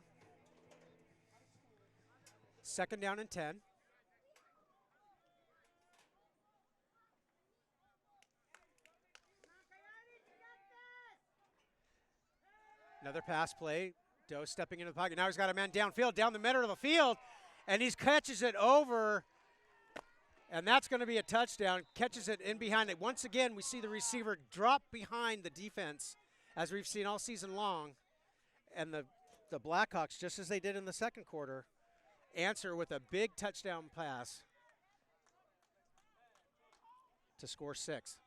2nd down and 10. Another pass play. Doe stepping into the pocket. Now he's got a man downfield, down the middle of the field, and he catches it over, and that's going to be a touchdown. Catches it in behind it. Once again, we see the receiver drop behind the defense, as we've seen all season long, and the Blackhawks, just as they did in the 2nd quarter, answer with a big touchdown pass to score 6.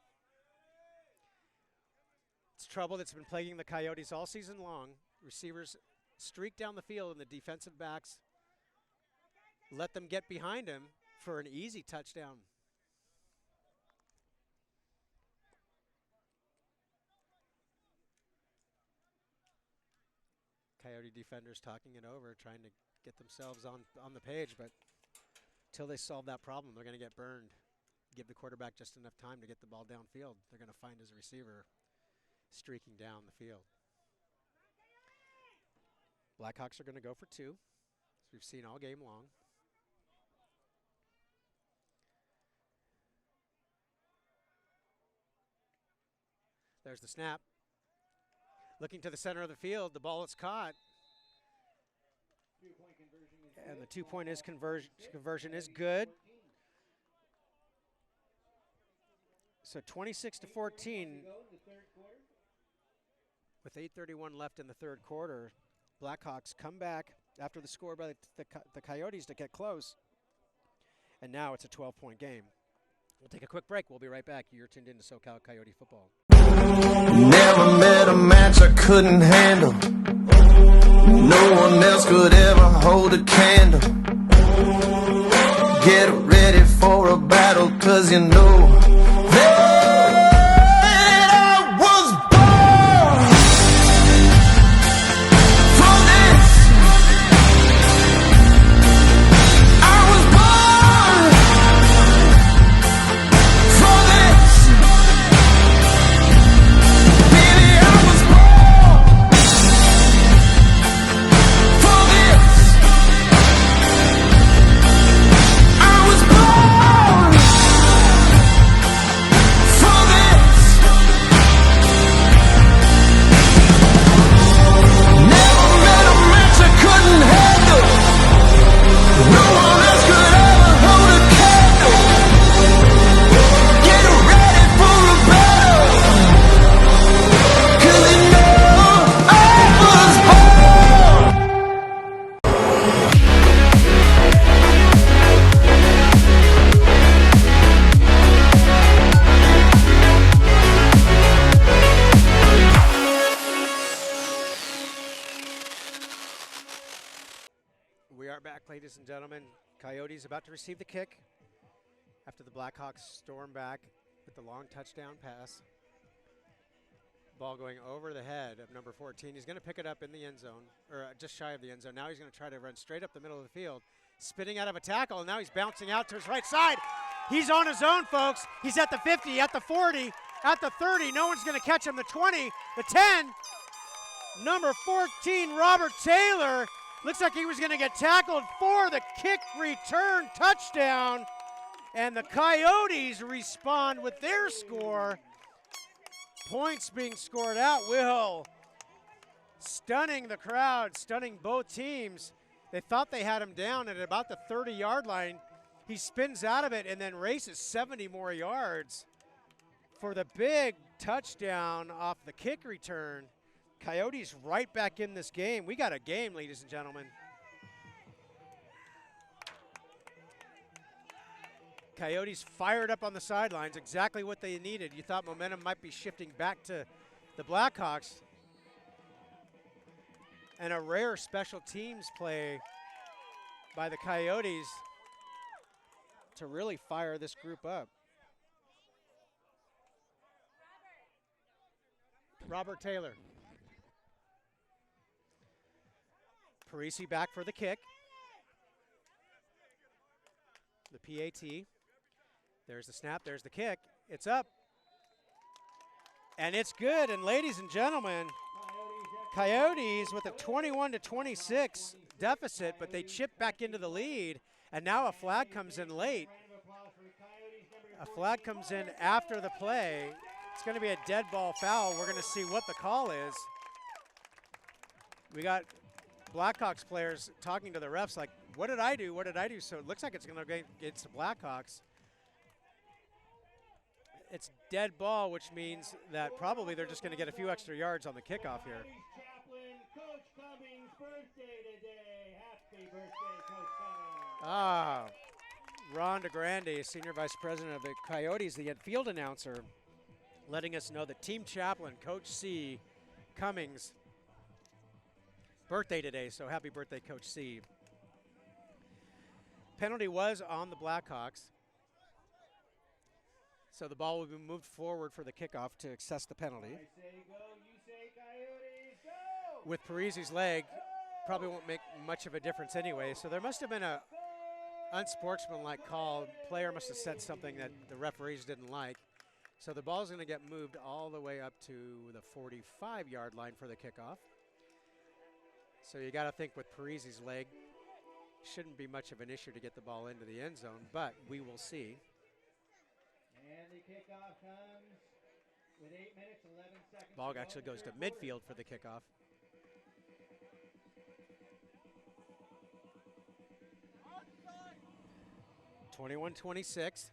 It's trouble that's been plaguing the Coyotes all season long. Receivers streak down the field and the defensive backs let them get behind him for an easy touchdown. Coyote defenders talking it over, trying to get themselves on the page, but until they solve that problem, they're going to get burned. Give the quarterback just enough time to get the ball downfield. They're going to find his receiver streaking down the field. Blackhawks are going to go for 2, as we've seen all game long. There's the snap. Looking to the center of the field, the ball is caught. And the 2-point conversion is good. So 26-14. With 8:31 left in the 3rd quarter, Blackhawks come back after the score by the Coyotes to get close. And now it's a 12-point game. We'll take a quick break. We'll be right back. You're tuned into SoCal Coyote football. Never met a match I couldn't handle. No one else could ever hold a candle. Get ready for a battle, 'cause you know that I was born for this. I was born for this. Baby, I was born for this. I was born for this. Never met a match I couldn't handle. No one else could ever hold a candle. Get ready for a battle, 'cause you know I was born. We are back, ladies and gentlemen. Coyotes about to receive the kick after the Blackhawks storm back with the long touchdown pass. Ball going over the head of number 14. He's going to pick it up in the end zone, or just shy of the end zone. Now he's going to try to run straight up the middle of the field, spinning out of a tackle, and now he's bouncing out to his right side. He's on his own, folks. He's at the 50, at the 40, at the 30. No one's going to catch him. The 20, the 10. Number 14, Robert Taylor. Looks like he was going to get tackled for the kick return touchdown. And the Coyotes respond with their score. Points being scored out. Will stunning the crowd, stunning both teams. They thought they had him down at about the 30-yard line. He spins out of it and then races 70 more yards for the big touchdown off the kick return. Coyotes right back in this game. We got a game, ladies and gentlemen. Coyotes fired up on the sidelines, exactly what they needed. You thought momentum might be shifting back to the Blackhawks. And a rare special teams play by the Coyotes to really fire this group up. Robert Taylor. Parisi back for the kick. The PAT. There's the snap, there's the kick. It's up. And it's good. And ladies and gentlemen, Coyotes with a 21-26 deficit, but they chip back into the lead, and now a flag comes in late. A flag comes in after the play. It's going to be a dead ball foul. We're going to see what the call is. We got Blackhawks players talking to the refs like, what did I do? What did I do? So it looks like it's going to go against the Blackhawks. It's dead ball, which means that probably they're just going to get a few extra yards on the kickoff here. Chaplain, Coach Cummings' birthday today. Happy birthday, Coach Cummings. Ah, Ron DeGrande, Senior Vice President of the Coyotes, the field announcer, letting us know that team chaplain, Coach C. Cummings, birthday today, so happy birthday, Coach C. Penalty was on the Blackhawks. So the ball will be moved forward for the kickoff to access the penalty. I say go, you say Coyotes, go! With Parisi's leg, probably won't make much of a difference anyway. So there must have been a unsportsmanlike call. Player must have said something that the referees didn't like. So the ball's going to get moved all the way up to the 45-yard line for the kickoff. So you got to think with Parisi's leg, shouldn't be much of an issue to get the ball into the end zone, but we will see. And the kickoff comes with 8 minutes, 11 seconds. Ball actually goes to midfield for the kickoff. (21-26).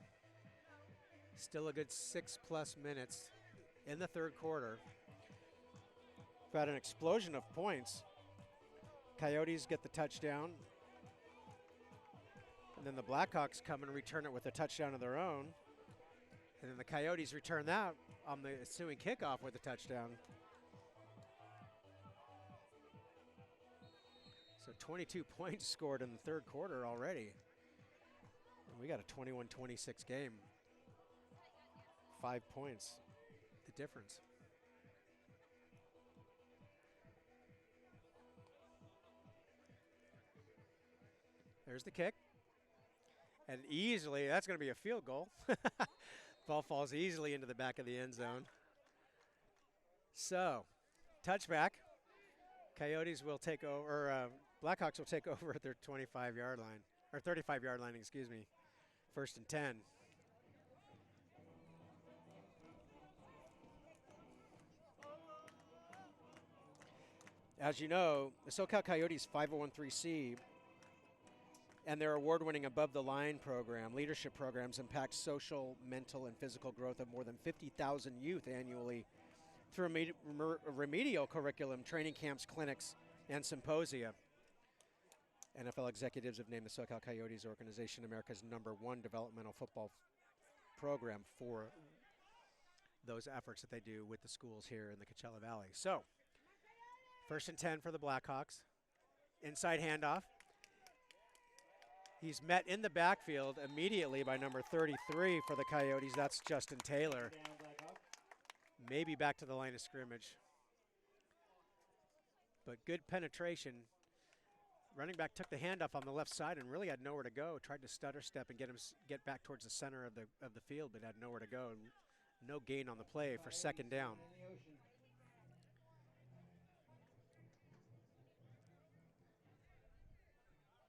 Still a good 6+ minutes in the third quarter. We've had an explosion of points. Coyotes get the touchdown. And then the Blackhawks come and return it with a touchdown of their own. And then the Coyotes return that on the ensuing kickoff with a touchdown. So 22 points scored in the third quarter already. And we got a 21-26 game. 5 points, the difference. There's the kick. And easily, that's going to be a field goal. Ball falls easily into the back of the end zone. So, touchback. Coyotes will take over, Blackhawks will take over at their 25-yard line, or 35-yard line, excuse me. 1st and 10. As you know, the SoCal Coyotes 501(c) and their award-winning Above the Line program, leadership programs, impact social, mental, and physical growth of more than 50,000 youth annually through remedial curriculum, training camps, clinics, and symposia. NFL executives have named the SoCal Coyotes organization America's #1 developmental football program for those efforts that they do with the schools here in the Coachella Valley. So, 1st and 10 for the Blackhawks. Inside handoff. He's met in the backfield immediately by number 33 for the Coyotes. That's Justin Taylor. Maybe back to the line of scrimmage. But good penetration. Running back took the handoff on the left side and really had nowhere to go. Tried to stutter step and get back towards the center of the field, but had nowhere to go. No gain on the play for 2nd down.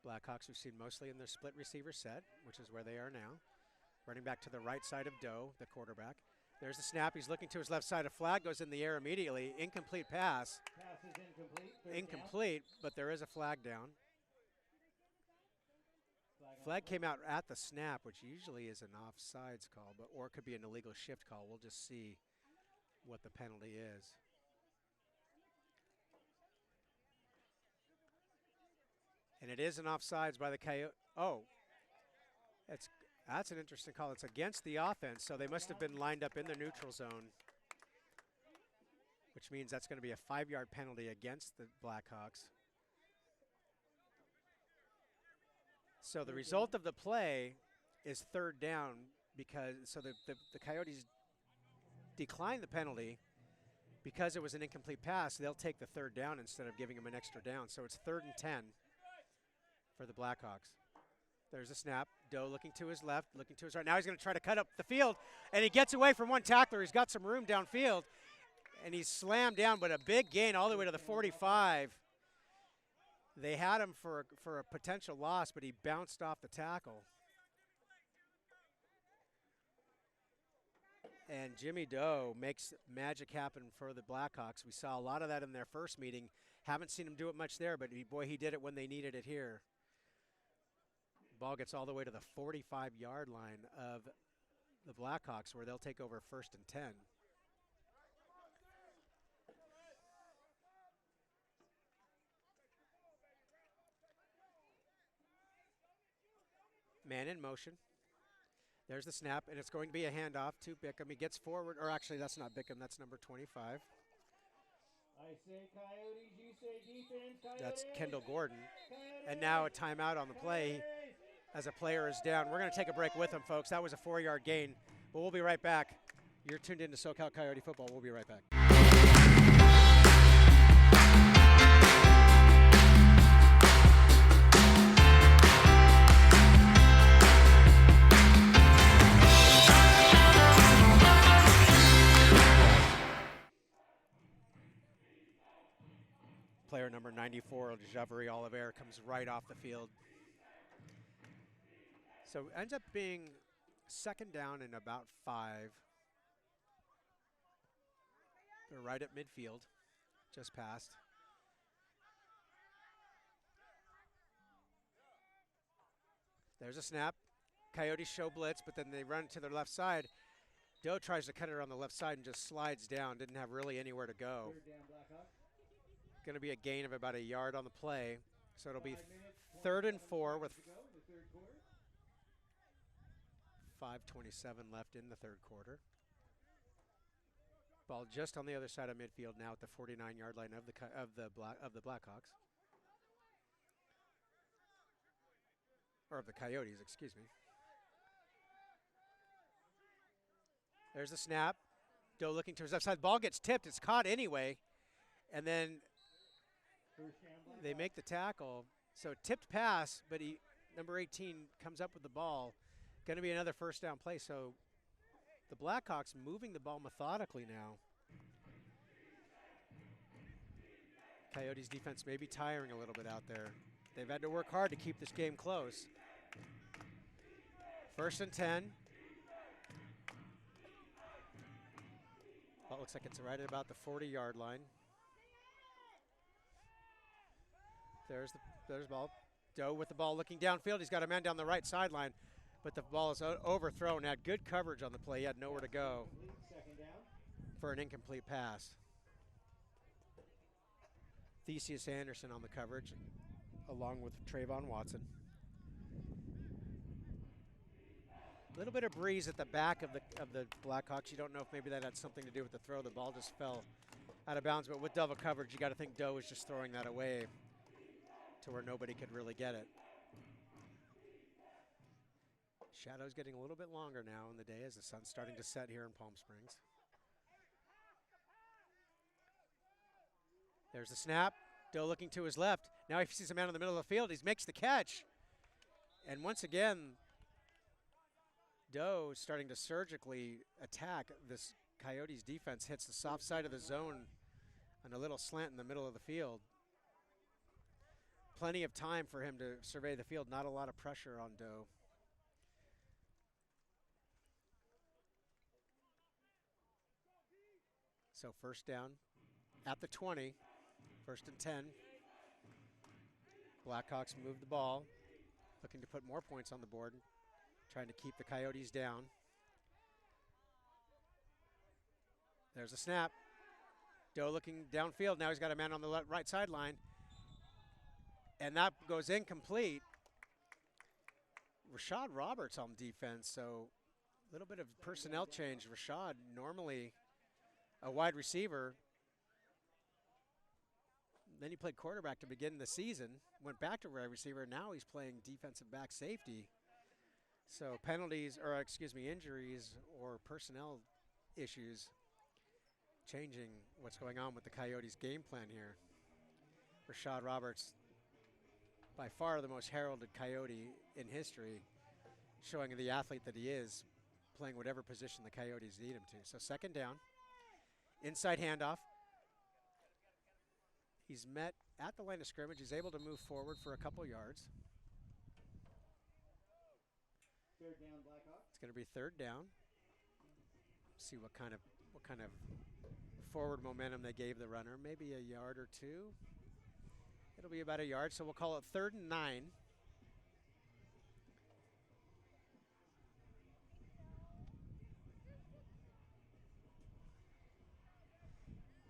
Blackhawks we've seen mostly in their split receiver set, which is where they are now. Running back to the right side of Doe, the quarterback. There's the snap. He's looking to his left side. A flag goes in the air immediately. Incomplete pass. Pass is incomplete. Incomplete, but there is a flag down. Flag came out at the snap, which usually is an offsides call, or it could be an illegal shift call. We'll just see what the penalty is. And it is an offsides by the Coyotes. Oh, that's an interesting call. It's against the offense, so they must have been lined up in the neutral zone, which means that's going to be a 5-yard penalty against the Blackhawks. So the result of the play is 3rd down the Coyotes declined the penalty because it was an incomplete pass. They'll take the 3rd down instead of giving them an extra down. So it's 3rd and 10 for the Blackhawks. There's a snap. Doe looking to his left, looking to his right. Now he's going to try to cut up the field, and he gets away from one tackler. He's got some room downfield, and he's slammed down, but a big gain all the way to the 45. They had him for a potential loss, but he bounced off the tackle. And Jimmy Doe makes magic happen for the Blackhawks. We saw a lot of that in their first meeting. Haven't seen him do it much there, but boy, he did it when they needed it here. Ball gets all the way to the 45-yard line of the Blackhawks, where they'll take over 1st and 10. Man in motion. There's the snap, and it's going to be a handoff to Bickham. He gets forward, or actually that's not Bickham, that's number 25. I say Coyotes, you say defense. Coyotes. That's Kendall Gordon. And now a timeout on the play as a player is down. We're going to take a break with him, folks. That was a 4-yard gain, but we'll be right back. You're tuned into SoCal Coyote football. We'll be right back. Player number 94, Javari Oliver, comes right off the field. So ends up being 2nd down and about 5. They're right at midfield, just past. There's a snap. Coyotes show blitz, but then they run to their left side. Doe tries to cut it on the left side and just slides down. Didn't have really anywhere to go. Going to be a gain of about a yard on the play. So it'll be 3rd and 4 with 5:27 left in the 3rd quarter. Ball just on the other side of midfield now at the 49-yard line of the Blackhawks. Or of the Coyotes, excuse me. There's the snap. Doe looking to his left side. Ball gets tipped. It's caught anyway. And then they make the tackle. So tipped pass, but number 18 comes up with the ball. Going to be another 1st down play. So the Blackhawks moving the ball methodically now. Coyotes defense may be tiring a little bit out there. They've had to work hard to keep this game close. 1st and 10. Well, it looks like it's right at about the 40-yard line. There's the ball. Doe with the ball looking downfield. He's got a man down the right sideline, but the ball is overthrown. Had good coverage on the play. He had nowhere to go for an incomplete pass. Theseus Anderson on the coverage, along with Trayvon Watson. A little bit of breeze at the back of the Blackhawks. You don't know if maybe that had something to do with the throw. The ball just fell out of bounds, but with double coverage, you got to think Doe was just throwing that away to where nobody could really get it. Shadow's getting a little bit longer now in the day as the sun's starting to set here in Palm Springs. There's the snap. Doe looking to his left. Now he sees a man in the middle of the field. He makes the catch. And once again, Doe starting to surgically attack this Coyotes defense. Hits the soft side of the zone on a little slant in the middle of the field. Plenty of time for him to survey the field. Not a lot of pressure on Doe. So 1st down at the 20, 1st and 10. Blackhawks move the ball, looking to put more points on the board, trying to keep the Coyotes down. There's a snap. Doe looking downfield. Now he's got a man on the right sideline. And that goes incomplete. Rashad Roberts on defense, so a little bit of personnel change. Rashad, normally a wide receiver. Then he played quarterback to begin the season, went back to wide receiver. Now he's playing defensive back safety. So injuries or personnel issues changing what's going on with the Coyotes game plan here. Rashad Roberts, by far the most heralded Coyote in history, showing the athlete that he is, playing whatever position the Coyotes need him to. So 2nd down, inside handoff. He's met at the line of scrimmage. He's able to move forward for a couple yards. Third down, Blackhawks. It's going to be third down. See what kind of forward momentum they gave the runner. Maybe a yard or two. It'll be about a yard, so we'll call it 3rd and 9.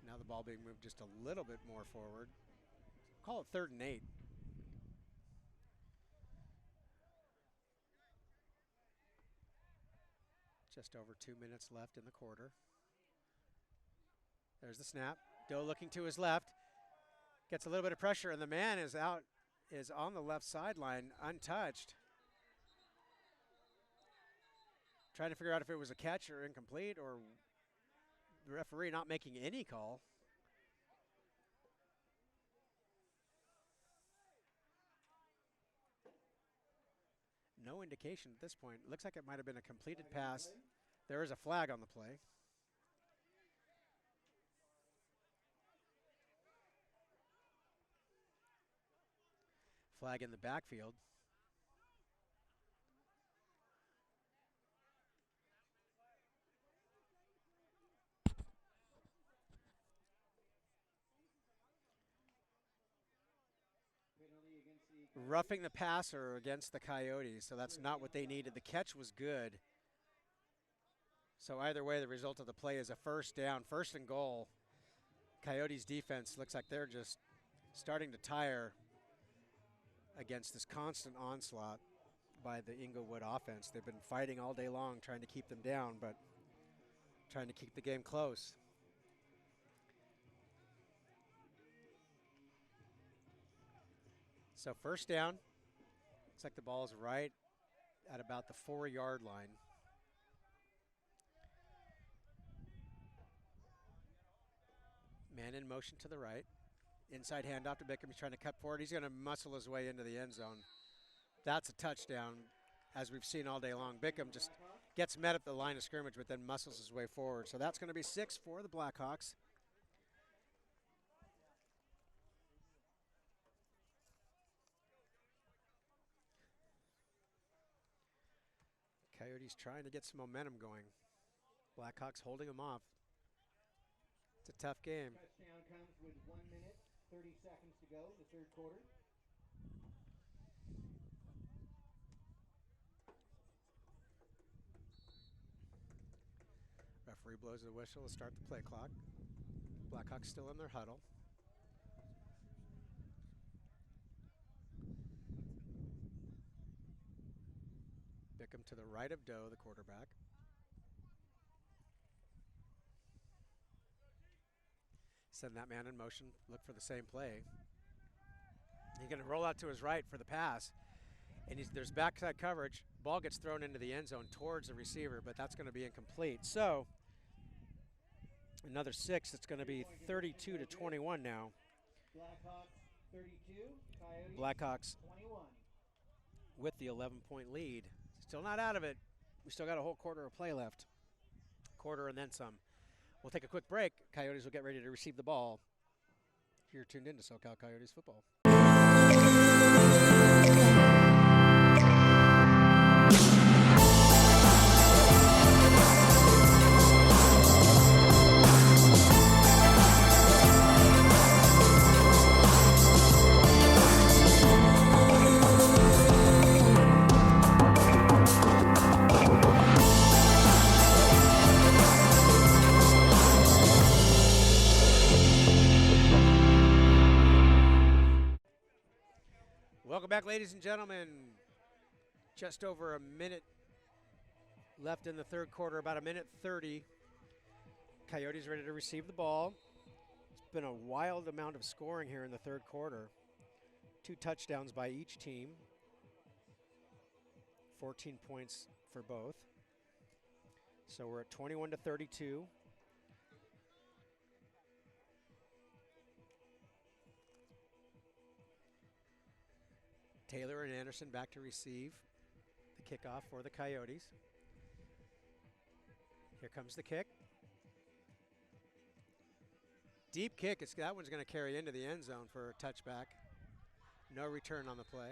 Now the ball being moved just a little bit more forward. Call it 3rd and 8. Just over 2 minutes left in the quarter. There's the snap. Doe looking to his left. Gets a little bit of pressure, and the man is on the left sideline, untouched. Trying to figure out if it was a catch or incomplete, or the referee not making any call. No indication at this point. Looks like it might have been a completed pass. There is a flag on the play. Flag in the backfield. Roughing the passer against the Coyotes, so that's not what they needed. The catch was good. So either way, the result of the play is a first down, 1st and goal. Coyotes defense looks like they're just starting to tire against this constant onslaught by the Inglewood offense. They've been fighting all day long trying to keep them down, but trying to keep the game close. So first down. Looks like the ball is right at about the 4-yard line. Man in motion to the right. Inside handoff to Bickham. He's trying to cut forward. He's going to muscle his way into the end zone. That's a touchdown, as we've seen all day long. Bickham just gets met at the line of scrimmage, but then muscles his way forward. So that's going to be 6 for the Blackhawks. Coyotes trying to get some momentum going. Blackhawks holding them off. It's a tough game. Touchdown comes with 1 minute, 30 seconds to go in the third quarter. Referee blows the whistle to start the play clock. Blackhawks still in their huddle. Bickham to the right of Doe, the quarterback. Send that man in motion, look for the same play. He's going to roll out to his right for the pass. And there's backside coverage. Ball gets thrown into the end zone towards the receiver, but that's going to be incomplete. So another 6. It's going to be 32-21 now. Blackhawks 32, Coyotes Blackhawks 21. with the 11-point lead. Still not out of it. We still got a whole quarter of play left. Quarter and then some. We'll take a quick break. Coyotes will get ready to receive the ball. You're tuned in to SoCal Coyotes football. Welcome back, ladies and gentlemen. Just over a minute left in the third quarter, about 1:30. Coyotes ready to receive the ball. It's been a wild amount of scoring here in the third quarter. 2 touchdowns by each team. 14 points for both. So we're at 21-32. Taylor and Anderson back to receive the kickoff for the Coyotes. Here comes the kick. deep kick. That one's going to carry into the end zone for a touchback. No return on the play.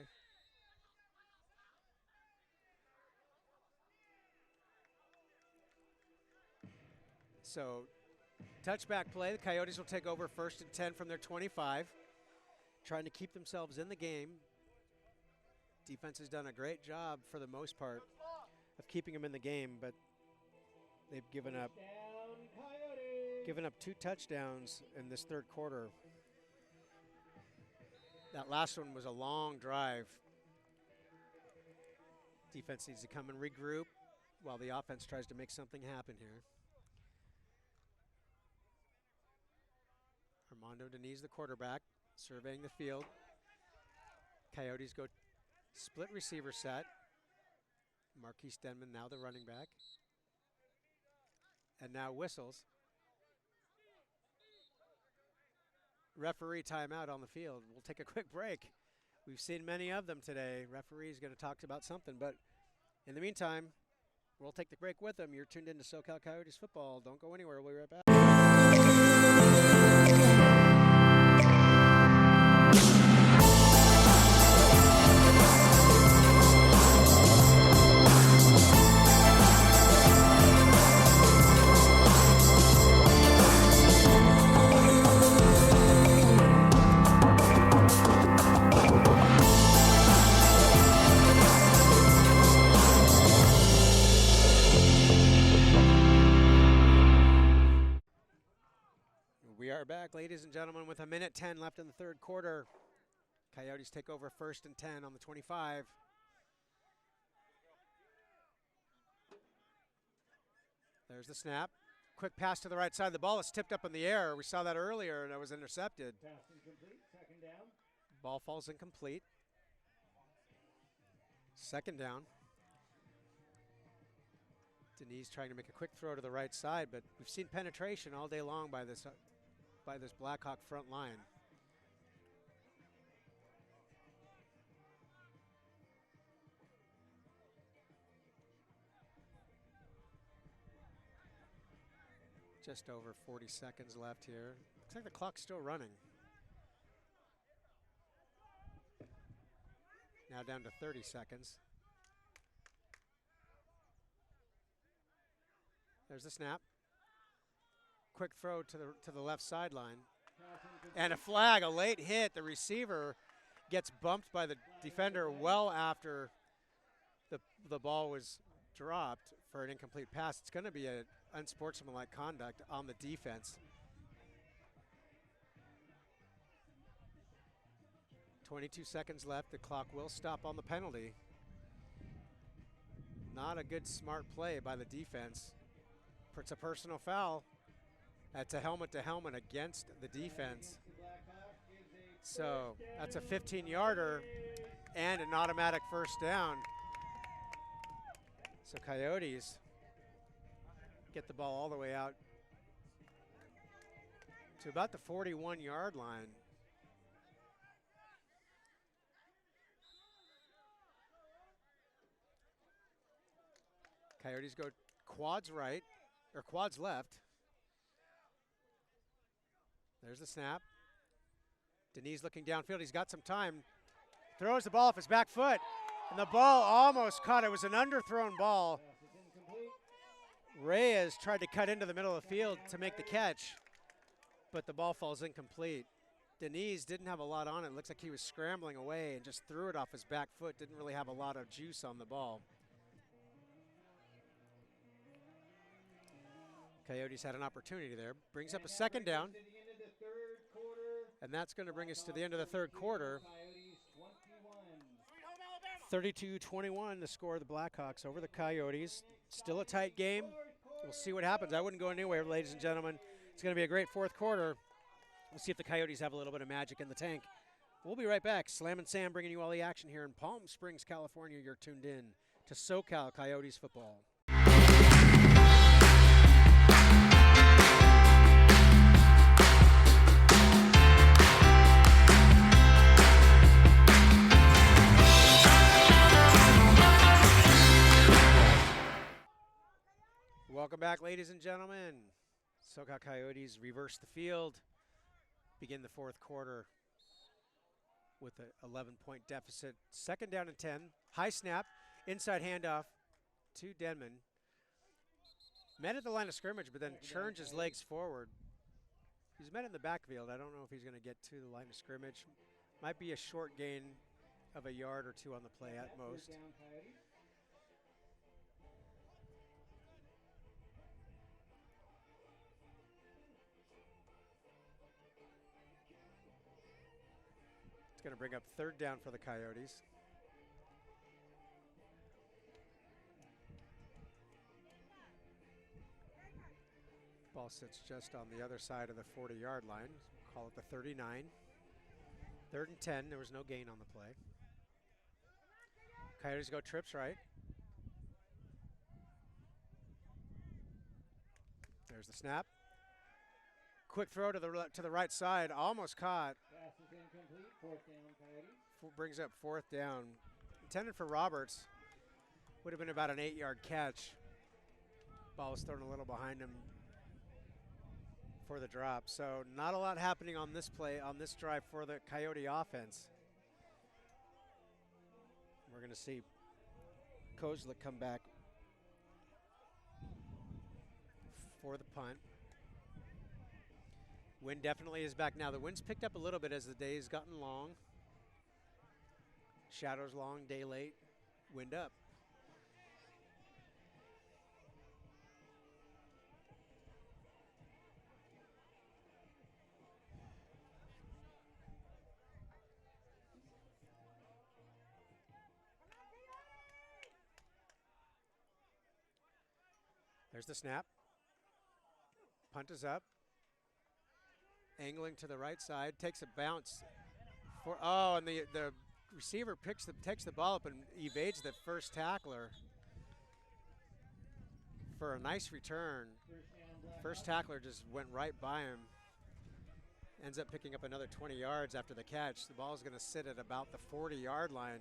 So, touchback play. The Coyotes will take over 1st and 10 from their 25, trying to keep themselves in the game. Defense has done a great job for the most part of keeping them in the game, but they've given up 2 touchdowns in this third quarter. That last one was a long drive. Defense needs to come and regroup while the offense tries to make something happen here. Armando Deniz, the quarterback, surveying the field. Coyotes go split receiver set. Marquise Denman now the running back. And now whistles. Referee timeout on the field. We'll take a quick break. We've seen many of them today. Referee's going to talk about something, but in the meantime, we'll take the break with them. You're tuned into SoCal Coyotes football. Don't go anywhere. We'll be right back. We are back, ladies and gentlemen, with 1:10 left in the third quarter. Coyotes take over 1st and 10 on the 25. There's the snap. Quick pass to the right side. The ball is tipped up in the air. We saw that earlier, and it was intercepted. Pass incomplete, 2nd down. Ball falls incomplete. 2nd down. Deniz trying to make a quick throw to the right side, but we've seen penetration all day long by this Blackhawk front line. Just over 40 seconds left here. Looks like the clock's still running. Now down to 30 seconds. There's the snap. Quick throw to the left sideline. And a flag, a late hit. The receiver gets bumped by the defender well after the ball was dropped for an incomplete pass. It's going to be an unsportsmanlike conduct on the defense. 22 seconds left. The clock will stop on the penalty. Not a good, smart play by the defense. It's a personal foul. That's a helmet-to-helmet against the defense. So that's a 15-yarder and an automatic 1st down. So Coyotes get the ball all the way out to about the 41-yard line. Coyotes go quads right, or quads left. There's the snap. Deniz looking downfield. He's got some time. Throws the ball off his back foot. And the ball almost caught. It was an underthrown ball. Reyes tried to cut into the middle of the field to make the catch, but the ball falls incomplete. Deniz didn't have a lot on it. Looks like he was scrambling away and just threw it off his back foot. Didn't really have a lot of juice on the ball. Coyotes had an opportunity there. Brings up a 2nd down. And that's going to bring us to the end of the third quarter. 32-21, the score of the Blackhawks over the Coyotes. Still a tight game. We'll see what happens. I wouldn't go anywhere, ladies and gentlemen. It's going to be a great fourth quarter. We'll see if the Coyotes have a little bit of magic in the tank. We'll be right back. Slammin Sam bringing you all the action here in Palm Springs, California. You're tuned in to SoCal Coyotes football. Welcome back, ladies and gentlemen. SoCal Coyotes reverse the field. begin the fourth quarter with an 11-point deficit. 2nd down and 10. High snap, inside handoff to Denman. Met at the line of scrimmage, but then churns his legs forward. He's met in the backfield. I don't know if he's going to get to the line of scrimmage. Might be a short gain of a yard or 2 on the play at most. It's going to bring up 3rd down for the Coyotes. Ball sits just on the other side of the 40-yard line. Call it the 39. 3rd and 10. There was no gain on the play. Coyotes go trips right. There's the snap. Quick throw to the right side. Almost caught. Pass is incomplete. 4th down, Coyotes. Brings up 4th down. Intended for Roberts. Would have been about an 8-yard catch. Ball was thrown a little behind him for the drop. So not a lot happening on this play, on this drive for the Coyote offense. We're going to see Kozlik come back for the punt. Wind definitely is back now. The wind's picked up a little bit as the day's gotten long. Shadows long, day late, wind up. There's the snap. Punt is up. Angling to the right side, takes a bounce. And the receiver takes the ball up and evades the first tackler for a nice return. First tackler just went right by him. Ends up picking up another 20 yards after the catch. The ball is going to sit at about the 40-yard line.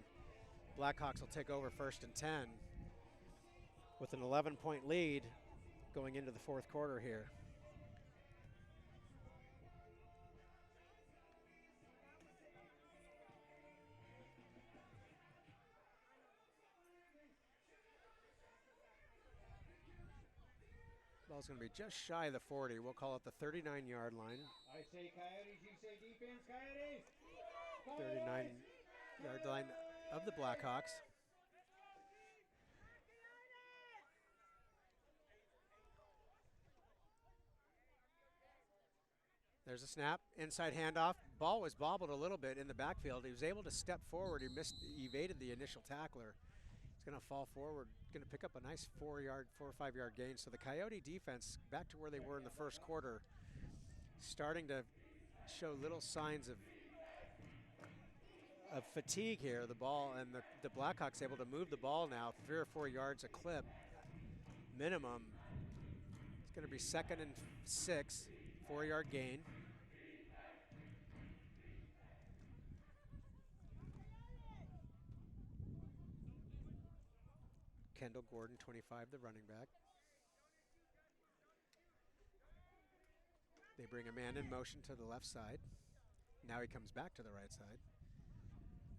Blackhawks will take over 1st and 10 with an 11-point lead going into the fourth quarter here. Ball's going to be just shy of the 40. We'll call it the 39-yard line. I say Coyotes, you say defense, Coyotes. 39-yard line of the Blackhawks. There's a snap, inside handoff. Ball was bobbled a little bit in the backfield. He was able to step forward. He evaded the initial tackler. He's going to fall forward, going to pick up a nice 4 or 5 yard gain. So the Coyote defense back to where they were in the first quarter, starting to show little signs of fatigue here. The ball and the Blackhawks able to move the ball now 3 or 4 yards a clip minimum. It's going to be 2nd and 6, 4 yard gain. Kendall Gordon, 25, the running back. They bring a man in motion to the left side. Now he comes back to the right side.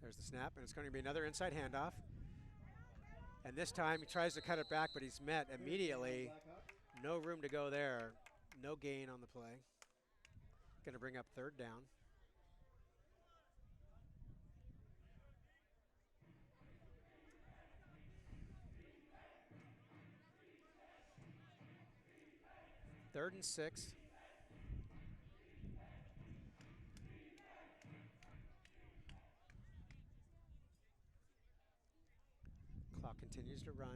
There's the snap, and it's going to be another inside handoff. And this time he tries to cut it back, but he's met immediately. No room to go there. No gain on the play. Going to bring up 3rd down. Third and 6. Clock continues to run.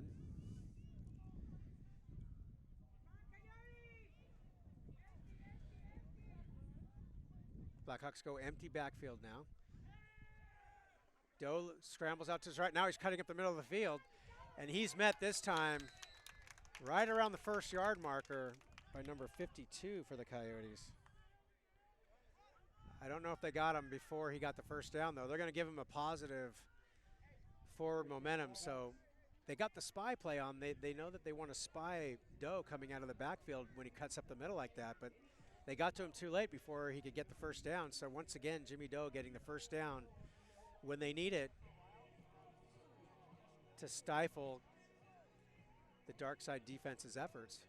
Blackhawks go empty backfield now. Doe scrambles out to his right. Now he's cutting up the middle of the field, and he's met this time right around the 1st yard marker by number 52 for the Coyotes. I don't know if they got him before he got the 1st down, though. They're going to give him a positive forward momentum. So they got the spy play on. They know that they want to spy Doe coming out of the backfield when he cuts up the middle like that, but They got to him too late before he could get the first down. So once again, Jimmy Doe getting the first down when they need it to stifle the dark side defense's efforts.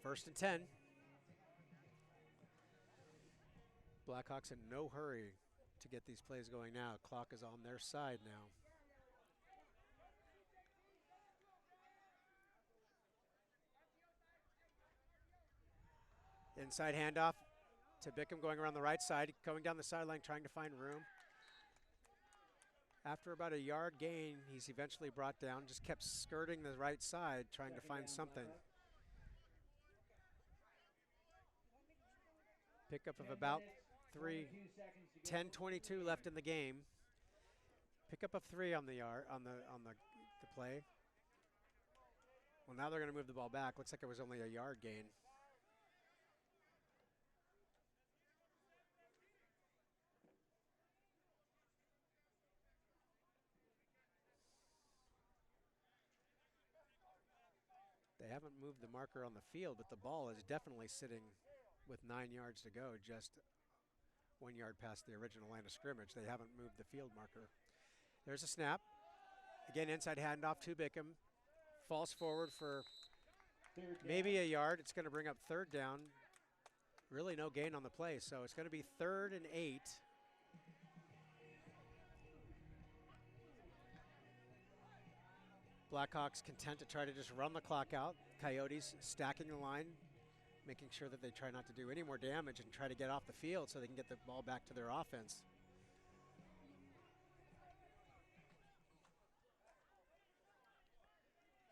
1st and 10. Blackhawks in no hurry to get these plays going now. Clock is on their side now. Inside handoff to Bickham going around the right side, going down the sideline trying to find room. After about a yard gain, he's eventually brought down, just kept skirting the right side trying to find something. Pickup of about 10:22 left in the game. Pickup of 3 on the yard on the play. Well, now they're going to move the ball back. Looks like it was only a yard gain. They haven't moved the marker on the field, but the ball is definitely sitting with 9 yards to go, just 1 yard past the original line of scrimmage. They haven't moved the field marker. There's a snap. Again, inside handoff to Bickham. Falls forward for maybe a yard. It's going to bring up 3rd down. Really no gain on the play, so it's going to be 3rd and 8. Blackhawks content to try to just run the clock out. Coyotes stacking the line, making sure that they try not to do any more damage and try to get off the field so they can get the ball back to their offense.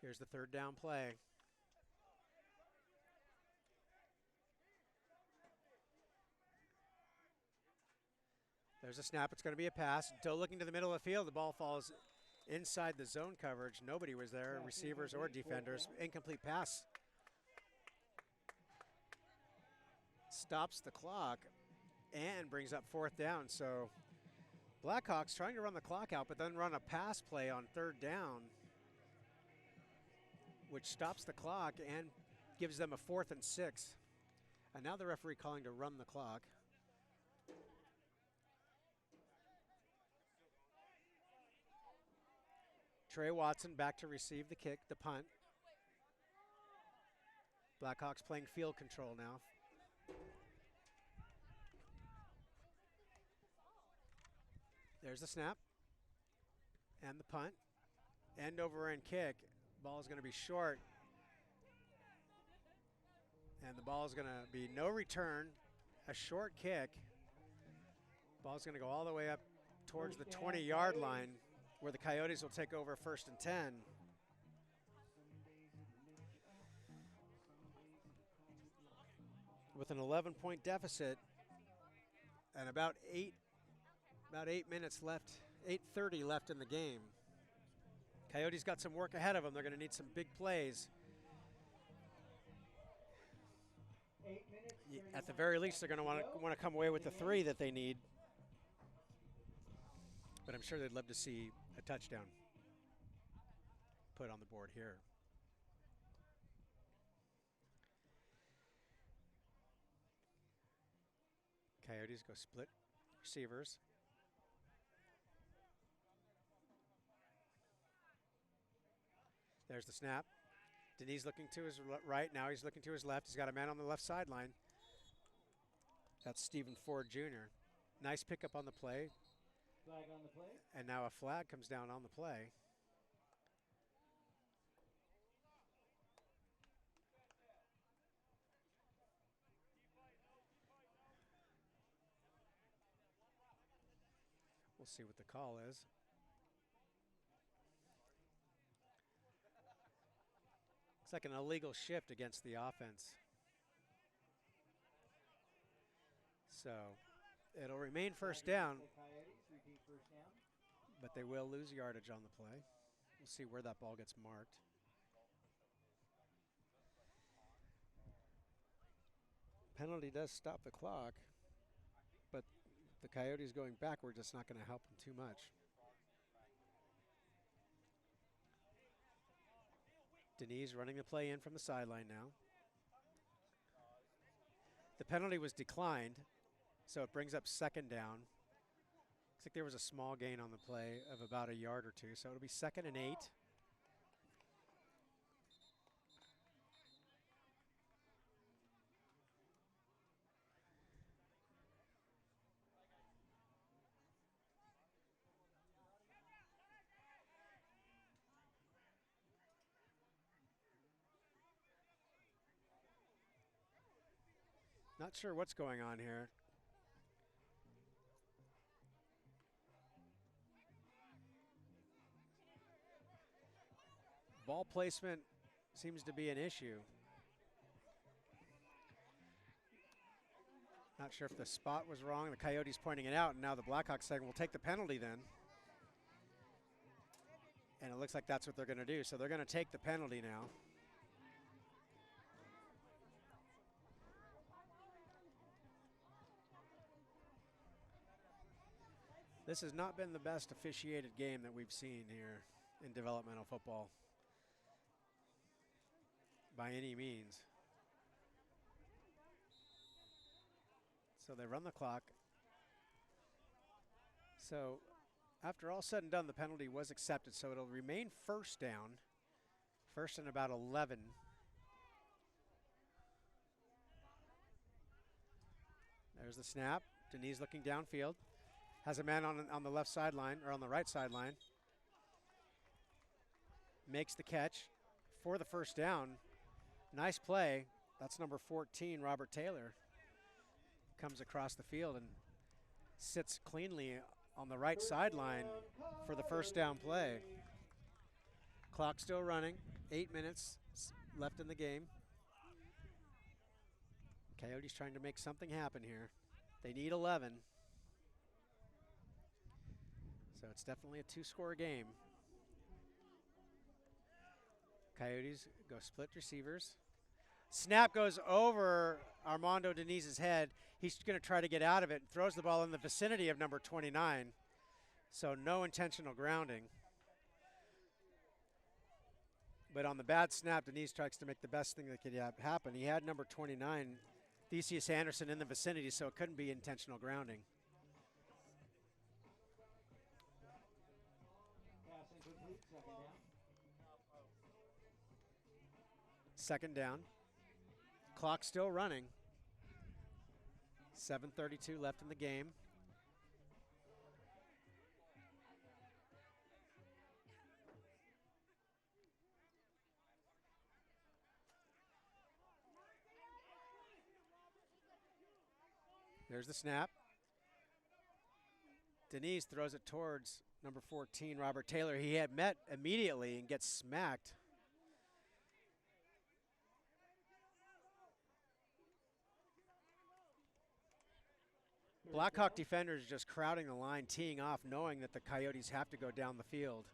Here's the 3rd down play. There's a snap. It's going to be a pass. Doe looking to the middle of the field. The ball falls inside the zone coverage. Nobody was there, receivers or defenders. Incomplete pass. Stops the clock and brings up 4th down. So Blackhawks trying to run the clock out, but then run a pass play on 3rd down, which stops the clock and gives them a 4th and 6. And now the referee calling to run the clock. Trey Watson back to receive the kick, the punt. Blackhawks playing field control now. There's the snap and the punt. End over end kick. Ball is going to be short. And the ball is going to be no return. A short kick. Ball is going to go all the way up towards the 20-yard line, where the Coyotes will take over 1st and 10. With an 11-point deficit and about 8 minutes left, 8:30 left in the game. Coyotes got some work ahead of them. They're going to need some big plays. At the very least, they're going to want to come away with the 3 that they need. But I'm sure they'd love to see a touchdown put on the board here. Coyotes go split receivers. There's the snap. Deniz looking to his right. Now he's looking to his left. He's got a man on the left sideline. That's Stephen Ford Jr. Nice pickup on the play. Flag on the play. And now a flag comes down on the play. We'll see what the call is. It's like an illegal shift against the offense. So it'll remain 1st down, but they will lose yardage on the play. We'll see where that ball gets marked. Penalty does stop the clock, but the Coyotes going backward is not going to help them too much. Deniz running the play in from the sideline now. The penalty was declined, so it brings up second down. Looks like there was a small gain on the play of about a yard or two, so it'll be 2nd and 8. Not sure what's going on here. Ball placement seems to be an issue. Not sure if the spot was wrong. The Coyotes pointing it out, and now the Blackhawks saying we'll take the penalty then. And it looks like that's what they're going to do. So they're going to take the penalty now. This has not been the best officiated game that we've seen here in developmental football by any means. So they run the clock. So after all said and done, the penalty was accepted, so it'll remain first down. First and about 11. There's the snap. Deniz looking downfield. Has a man on the left sideline, or on the right sideline. Makes the catch for the first down. Nice play. That's number 14, Robert Taylor. Comes across the field and sits cleanly on the right sideline for the first down play. Clock still running. 8 minutes left in the game. Coyotes trying to make something happen here. They need 11. So it's definitely a 2-score game. Coyotes go split receivers. Snap goes over Armando Deniz's head. He's going to try to get out of it and throws the ball in the vicinity of number 29. So no intentional grounding. But on the bad snap, Deniz tries to make the best thing that could happen. He had number 29, Theseus Anderson, in the vicinity, so it couldn't be intentional grounding. Second down. Clock still running. 7:32 left in the game. There's the snap. Deniz throws it towards number 14, Robert Taylor. He had met immediately and gets smacked. Blackhawk defenders just crowding the line, teeing off, knowing that the Coyotes have to go down the field.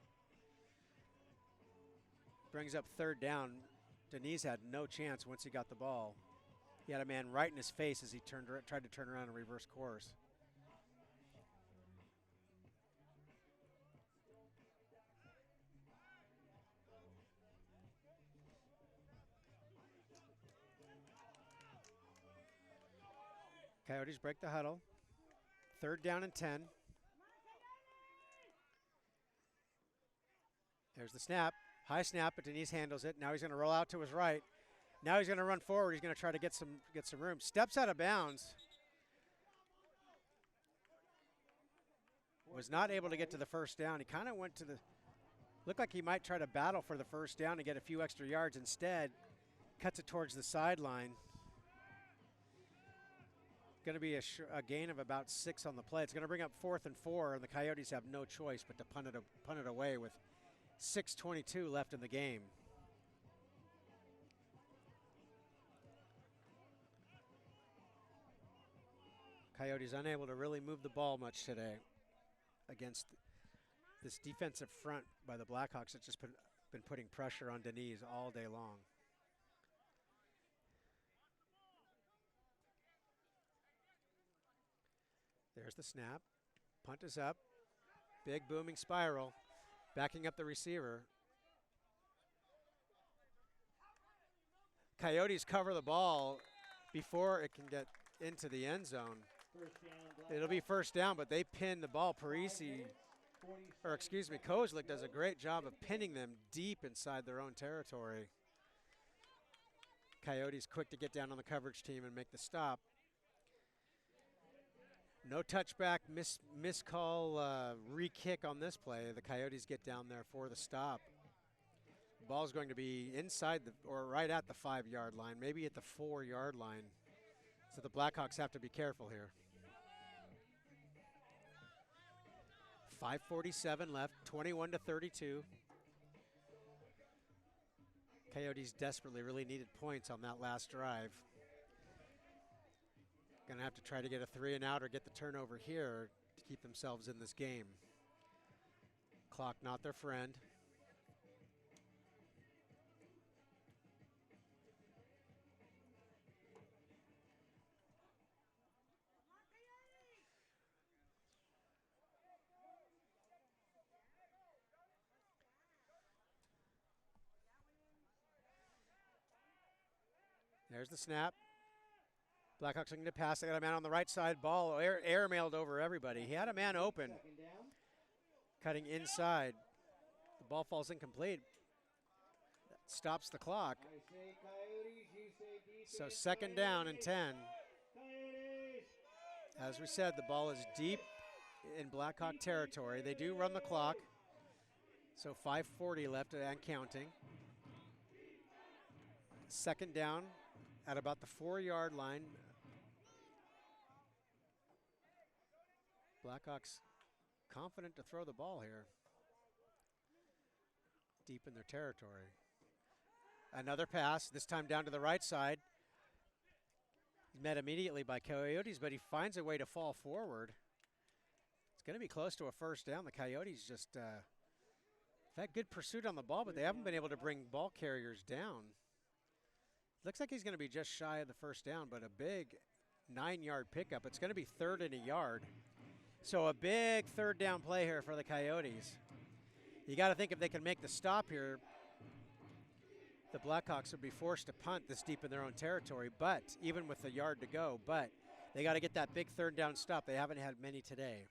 Brings up third down. Deniz had no chance once he got the ball. He had a man right in his face as he tried to turn around and reverse course. Coyotes break the huddle. Third down and 10. There's the snap. High snap, but Deniz handles it. Now he's going to roll out to his right. Now he's going to run forward. He's going to try to get some room. Steps out of bounds. Was not able to get to the first down. He kind of went to the, looked like he might try to battle for the first down and get a few extra yards. Instead, cuts it towards the sideline. Going to be a gain of about 6 on the play. It's going to bring up 4th and 4, and the Coyotes have no choice but to punt it away with 6:22 left in the game. Coyotes unable to really move the ball much today against this defensive front by the Blackhawks that's just been putting pressure on Deniz all day long. There's the snap. Punt is up. Big booming spiral. Backing up the receiver. Coyotes cover the ball before it can get into the end zone. First down, It'll be first down, but they pin the ball. Parisi, or excuse me, Kozlik does a great job of pinning them deep inside their own territory. Coyotes quick to get down on the coverage team and make the stop. No touchback, miscall, re-kick on this play. The Coyotes get down there for the stop. The ball's going to be inside or right at the 5-yard line, maybe at the 4-yard line. So the Blackhawks have to be careful here. 5:47 left, 21-32. Coyotes desperately really needed points on that last drive. Gonna have to try to get a 3-and-out or get the turnover here to keep themselves in this game. Clock not their friend. There's the snap. Blackhawks looking to pass. They got a man on the right side. Ball air-mailed over everybody. He had a man open, cutting inside. The ball falls incomplete. That stops the clock. I say Coyotes, you say defense. So second down and 10. Coyotes. As we said, the ball is deep in Blackhawk territory. They do run the clock. So 5:40 left and counting. Second down at about the 4-yard line. Blackhawks confident to throw the ball here. Deep in their territory. Another pass, this time down to the right side. Met immediately by Coyotes, but he finds a way to fall forward. It's going to be close to a first down. The Coyotes just had good pursuit on the ball, but they haven't been able to bring ball carriers down. Looks like he's going to be just shy of the first down, but a big 9-yard pickup. It's going to be 3rd and a yard. So a big third down play here for the Coyotes. You got to think if they can make the stop here, the Blackhawks would be forced to punt this deep in their own territory, but even with a yard to go, but they got to get that big third down stop. They haven't had many today.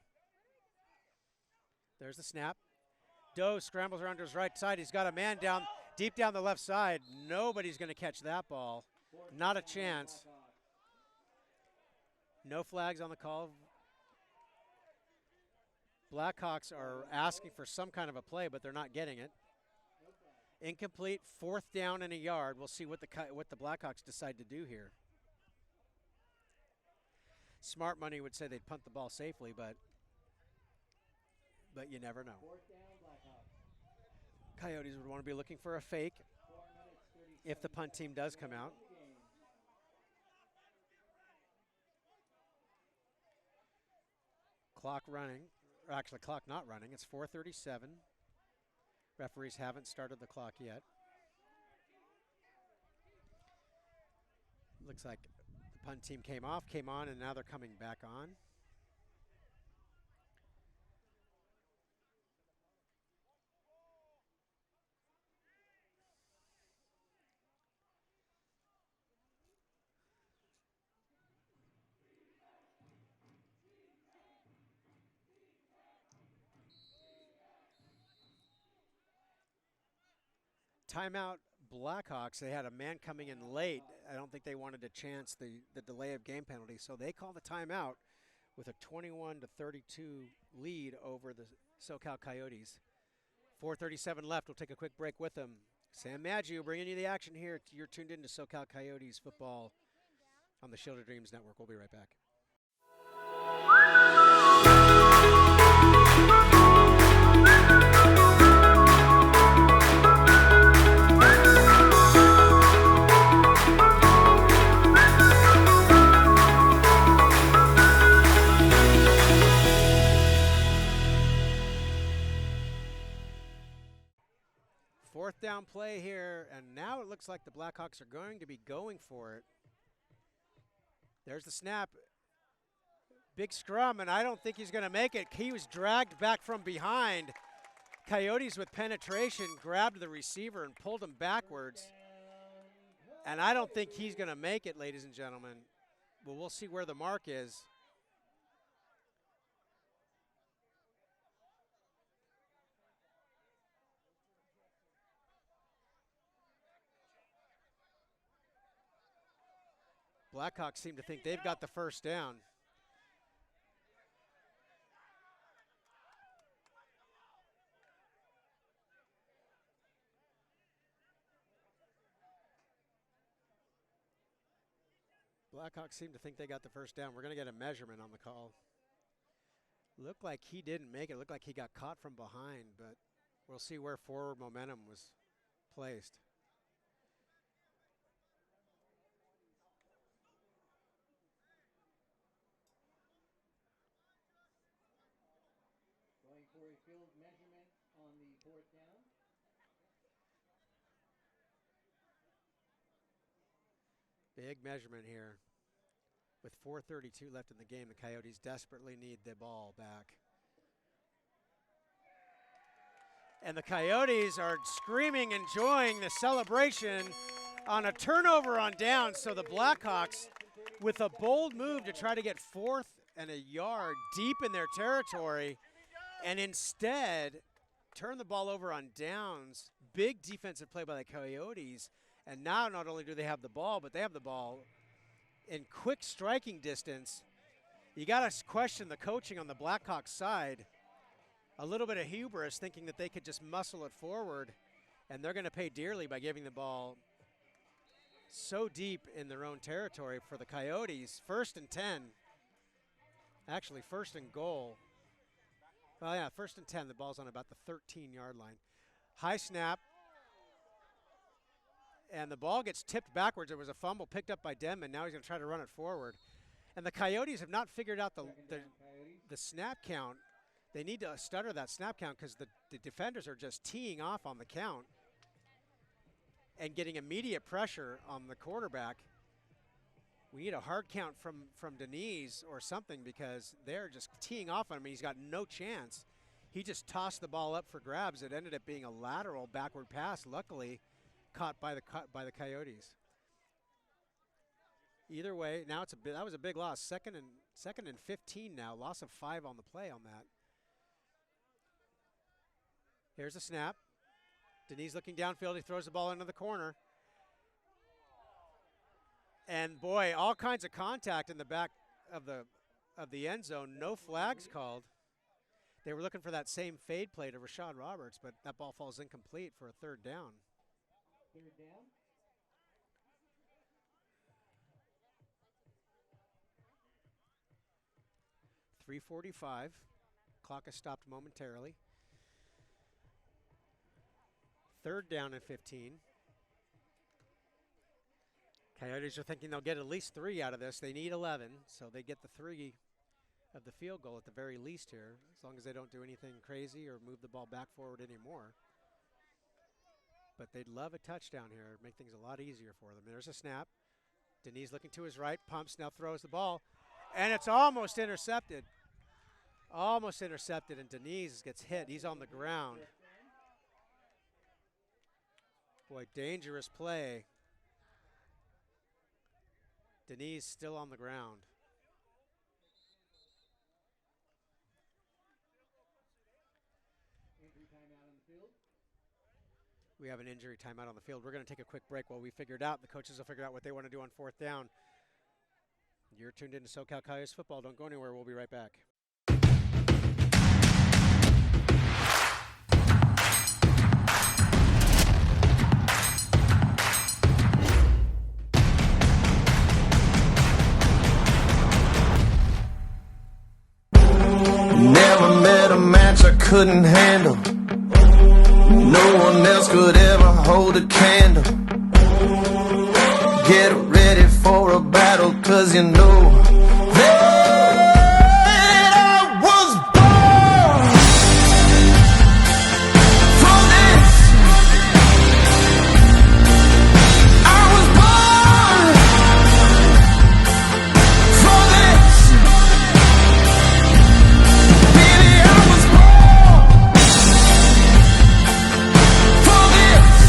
There's the snap. Doe scrambles around to his right side. He's got a man down, deep down the left side. Nobody's going to catch that ball. Not a chance. No flags on the call. Blackhawks are asking for some kind of a play, but they're not getting it. Incomplete, 4th down and a yard. We'll see what the Blackhawks decide to do here. Smart money would say they'd punt the ball safely, but you never know. Coyotes would want to be looking for a fake if the punt team does come out. Clock running, or actually clock not running. It's 4:37. Referees haven't started the clock yet. Looks like the punt team came on, and now they're coming back on. Timeout Blackhawks. They had a man coming in late. I don't think they wanted to chance the delay of game penalty, so they call the timeout with a 21-32 lead over the SoCal Coyotes. 4:37 left. We'll take a quick break with them. Sam Maggio bringing you the action here. You're tuned into SoCal Coyotes football on the Shield of Dreams Network. We'll be right back. Fourth down play here, and now it looks like the Blackhawks are going to be going for it. There's the snap. Big scrum, and I don't think he's going to make it. He was dragged back from behind. Coyotes with penetration grabbed the receiver and pulled him backwards. And I don't think he's going to make it, ladies and gentlemen. But we'll see where the mark is. Blackhawks seem to think they've got the first down. Blackhawks seem to think they got the first down. We're going to get a measurement on the call. Looked like he didn't make it. Looked like he got caught from behind, but we'll see where forward momentum was placed. Going for a field measurement on the fourth down. Big measurement here. With 4:32 left in the game, the Coyotes desperately need the ball back. And the Coyotes are screaming, enjoying the celebration on a turnover on down. So the Blackhawks, with a bold move to try to get 4th and a yard deep in their territory, and instead turn the ball over on downs. Big defensive play by the Coyotes. And now not only do they have the ball, but they have the ball in quick striking distance. You got to question the coaching on the Blackhawks side. A little bit of hubris, thinking that they could just muscle it forward, and they're going to pay dearly by giving the ball so deep in their own territory for the Coyotes. 1st and 10. Actually, 1st and goal. Well, yeah, 1st and 10. The ball's on about the 13-yard line. High snap. And the ball gets tipped backwards. There was a fumble picked up by Denman. Now he's going to try to run it forward. And the Coyotes have not figured out the snap count. They need to stutter that snap count because the defenders are just teeing off on the count and getting immediate pressure on the quarterback. We need a hard count from Deniz or something because they're just teeing off on him. He's got no chance. He just tossed the ball up for grabs. It ended up being a lateral backward pass, luckily caught by the Coyotes. Either way, now that was a big loss. Second and 15 now. Loss of 5 on the play on that. Here's a snap. Deniz looking downfield. He throws the ball into the corner. And boy, all kinds of contact in the back of the end zone. No flags called. They were looking for that same fade play to Rashad Roberts, but that ball falls incomplete for a 3rd down. 3rd down. .345. Clock has stopped momentarily. 3rd down and 15. Coyotes are thinking they'll get at least 3 out of this. They need 11, so they get the 3 of the field goal at the very least here, as long as they don't do anything crazy or move the ball back forward anymore. But they'd love a touchdown here, make things a lot easier for them. There's a snap. Deniz looking to his right, pumps, now throws the ball, and it's almost intercepted. Almost intercepted, and Deniz gets hit. He's on the ground. Boy, dangerous play. Deniz still on the ground. Injury timeout on the field. We have an injury timeout on the field. We're going to take a quick break while we figure it out. The coaches will figure out what they want to do on 4th down. You're tuned into SoCal Coyotes football. Don't go anywhere. We'll be right back. Never met a match I couldn't handle. No one else could ever hold a candle. Get ready for a battle, 'cause you know that I was born for this. I was born for this. Baby, I was born for this.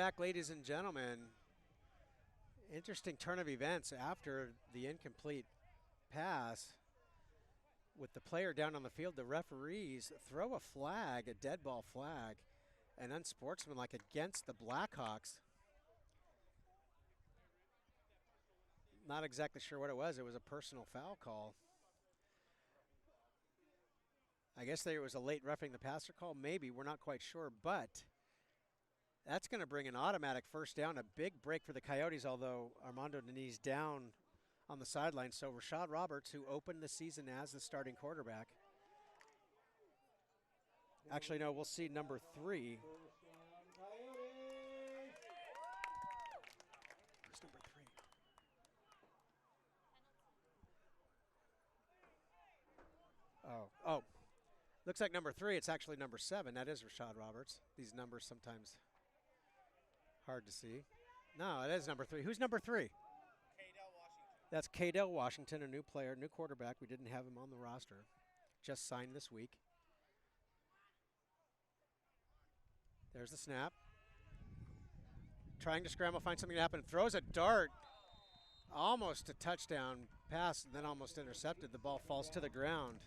back, ladies and gentlemen. Interesting turn of events after the incomplete pass. With the player down on the field, the referees throw a flag, a dead ball flag, and unsportsmanlike against the Blackhawks. Not exactly sure what it was. It was a personal foul call. I guess there was a late roughing the passer call. Maybe, we're not quite sure, but that's going to bring an automatic first down, a big break for the Coyotes, although Armando Deniz down on the sideline. So Rashad Roberts, who opened the season as the starting quarterback. Actually, no, we'll see number 3. Who's number 3? Oh, looks like number 3. It's actually number 7. That is Rashad Roberts. These numbers sometimes hard to see. No, it is number 3. Who's number 3? Kadell Washington. That's Kadell Washington, a new player, new quarterback. We didn't have him on the roster. Just signed this week. There's the snap. Trying to scramble, find something to happen. Throws a dart. Almost a touchdown pass, and then almost intercepted. The ball falls to the ground.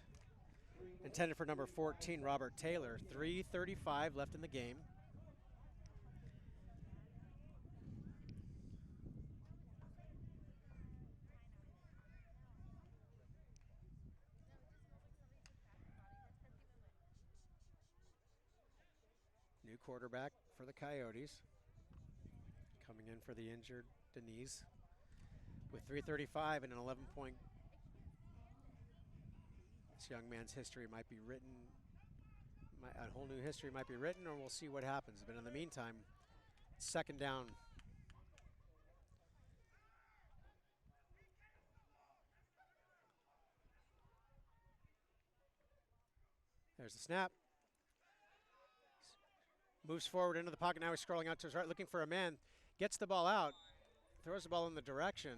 Intended for number 14, Robert Taylor. 3:35 left in the game. New quarterback for the Coyotes. Coming in for the injured Deniz. With 3:35 and an 11-point. This young man's history might be written. A whole new history might be written, or we'll see what happens. But in the meantime, second down. There's the snap. Moves forward into the pocket. Now he's scrolling out to his right, looking for a man. Gets the ball out. Throws the ball in the direction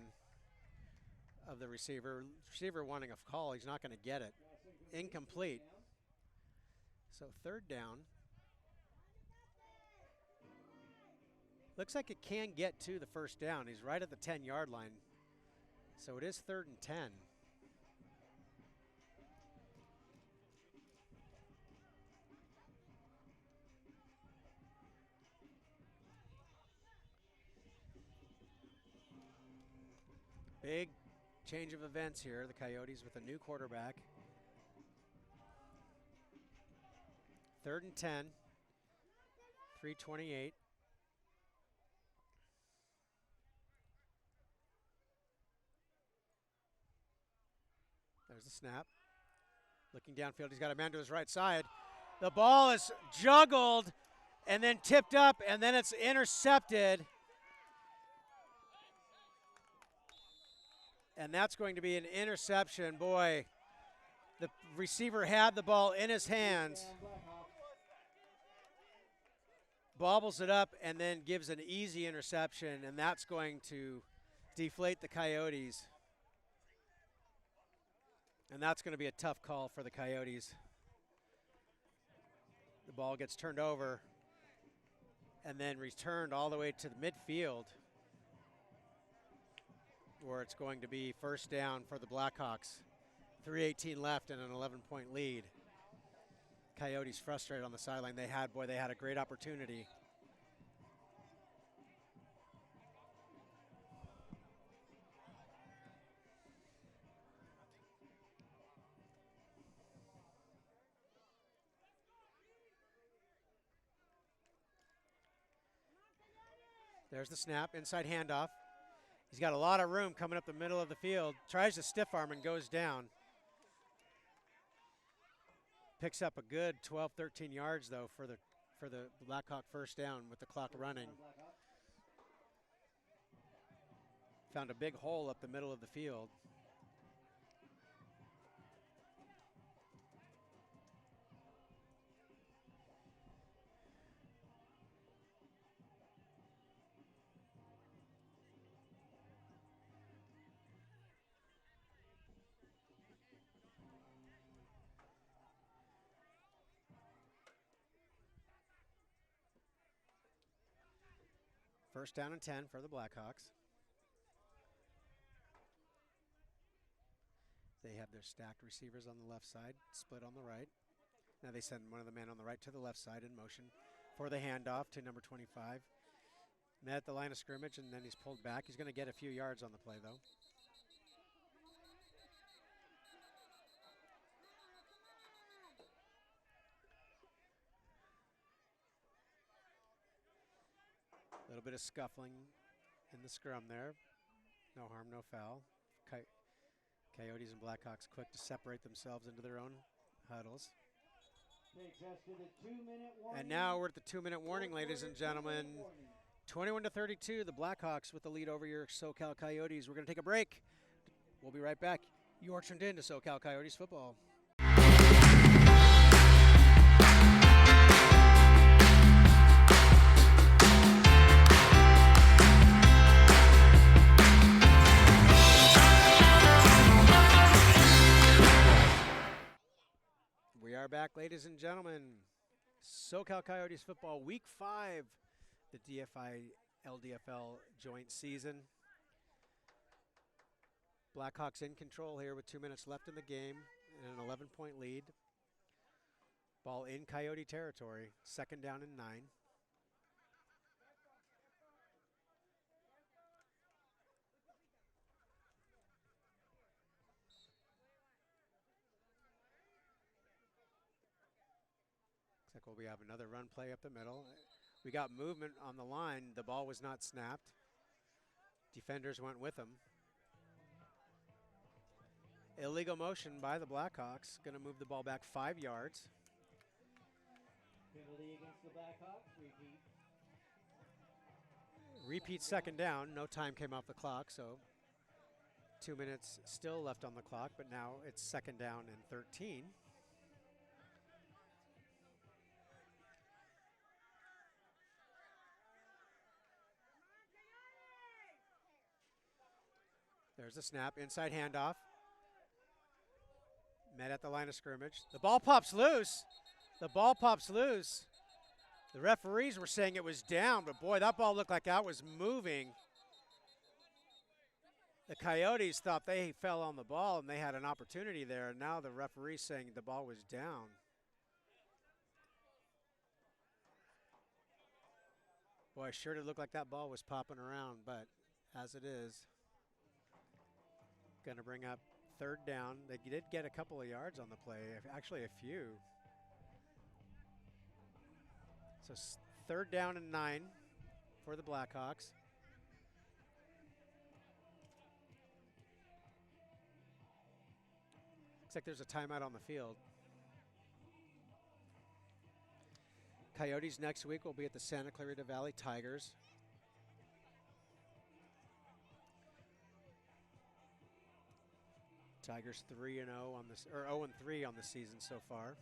of the receiver. Receiver wanting a call. He's not going to get it. Incomplete. So third down. Looks like it can get to the first down. He's right at the 10-yard line. So it is 3rd and 10. Big change of events here. The Coyotes with a new quarterback. 3rd and 10. 3:28. There's the snap. Looking downfield, he's got a man to his right side. The ball is juggled and then tipped up, and then it's intercepted. And that's going to be an interception. Boy, the receiver had the ball in his hands. Bobbles it up and then gives an easy interception, and that's going to deflate the Coyotes. And that's going to be a tough call for the Coyotes. The ball gets turned over and then returned all the way to the midfield, where it's going to be first down for the Blackhawks. 3:18 left and an 11-point lead. Coyotes frustrated on the sideline. They had a great opportunity. There's the snap, inside handoff. He's got a lot of room coming up the middle of the field. Tries to stiff arm and goes down. Picks up a good 12, 13 yards though for the Blackhawk first down with the clock running. Found a big hole up the middle of the field. First down and 10 for the Blackhawks. They have their stacked receivers on the left side, split on the right. Now they send one of the men on the right to the left side in motion for the handoff to number 25. Met at the line of scrimmage, and then he's pulled back. He's going to get a few yards on the play, though. A little bit of scuffling in the scrum there. No harm, no foul. Coyotes and Blackhawks quick to separate themselves into their own huddles. And now we're at the 2-minute warning, ladies and gentlemen. 21-32, the Blackhawks with the lead over your SoCal Coyotes. We're going to take a break. We'll be right back. You are tuned in to SoCal Coyotes football. We are back, ladies and gentlemen. SoCal Coyotes football, week 5, the DFI LDFL joint season. Blackhawks in control here with 2 minutes left in the game and an 11-point lead. Ball in Coyote territory, 2nd down and 9. Looks like we have another run play up the middle. We got movement on the line. The ball was not snapped. Defenders went with them. Illegal motion by the Blackhawks. Going to move the ball back 5 yards. Penalty against the Blackhawks. Repeat. Repeat 2nd down. No time came off the clock, so 2 minutes still left on the clock, but now it's 2nd down and 13. There's a snap, inside handoff. Met at the line of scrimmage. The ball pops loose. The ball pops loose. The referees were saying it was down, but boy, that ball looked like that was moving. The Coyotes thought they fell on the ball and they had an opportunity there, and now the referee's saying the ball was down. Boy, sure did look like that ball was popping around, but as it is, going to bring up 3rd down. They did get a couple of yards on the play, actually a few. So 3rd down and 9 for the Blackhawks. Looks like there's a timeout on the field. Coyotes next week will be at the Santa Clarita Valley Tigers. Tigers 3-0 on this, or 0-3 on the season so far.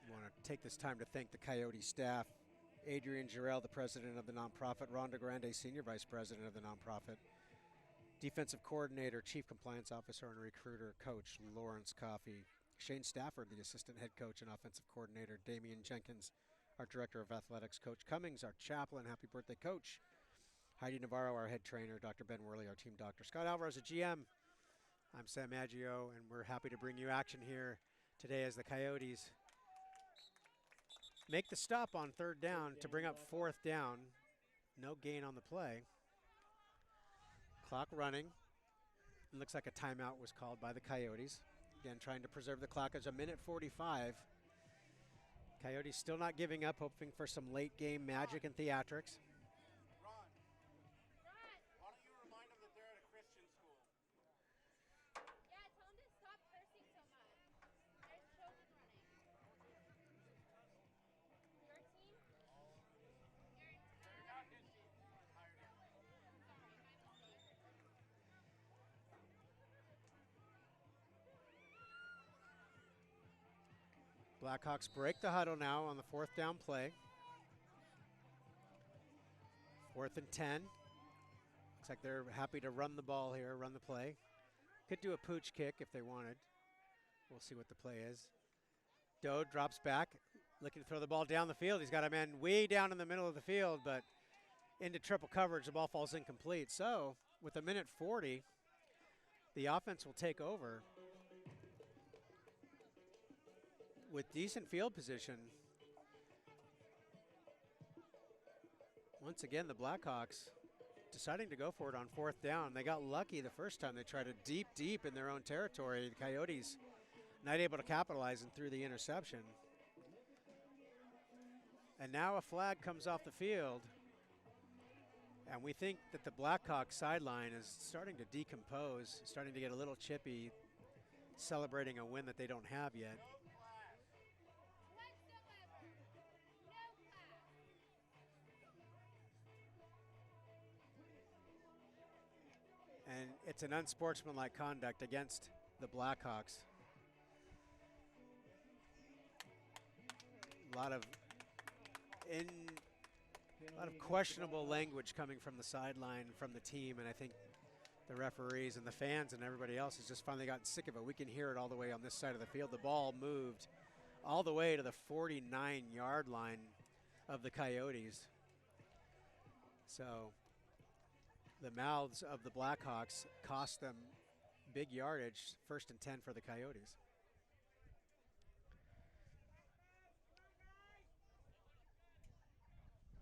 I want to take this time to thank the Coyote staff. Adrian Jarrell, the president of the nonprofit. Rhonda Grande, senior vice president of the nonprofit. Defensive coordinator, chief compliance officer, and recruiter, coach Lawrence Coffey. Shane Stafford, the assistant head coach and offensive coordinator. Damian Jenkins, our director of athletics. Coach Cummings, our chaplain. Happy birthday, coach. Heidi Navarro, our head trainer. Dr. Ben Worley, our team doctor. Scott Alvarez, the GM. I'm Sam Maggio, and we're happy to bring you action here today as the Coyotes make the stop on 3rd down to bring up 4th down. No gain on the play. Clock running. It looks like a timeout was called by the Coyotes. Again, trying to preserve the clock. There's a 1:45. Coyotes still not giving up, hoping for some late game magic and theatrics. Ron, why don't you remind them that they're at a Christian school? Yeah, tell them to stop cursing so much. There's children running. Your team? They're not his team. Hired him. Sorry, my mistake. Blackhawks break the huddle now on the 4th down play. 4th and 10. Looks Looks like they're happy to run the ball here, run the play. Could do a pooch kick if they wanted. We'll see what the play is. Doe drops back, looking to throw the ball down the field. He's got a man way down in the middle of the field, but into triple coverage, the ball falls incomplete. So with 1:40, the offense will take over with decent field position. Once again, the Blackhawks deciding to go for it on 4th down. They got lucky the first time they tried it deep in their own territory. The Coyotes not able to capitalize and threw the interception. And now a flag comes off the field. And we think that the Blackhawks sideline is starting to decompose, starting to get a little chippy, celebrating a win that they don't have yet. And it's an unsportsmanlike conduct against the Blackhawks. A lot of questionable language coming from the sideline, from the team, and I think the referees and the fans and everybody else has just finally gotten sick of it. We can hear it all the way on this side of the field. The ball moved all the way to the 49-yard line of the Coyotes. So the mouths of the Blackhawks cost them big yardage, 1st and 10 for the Coyotes.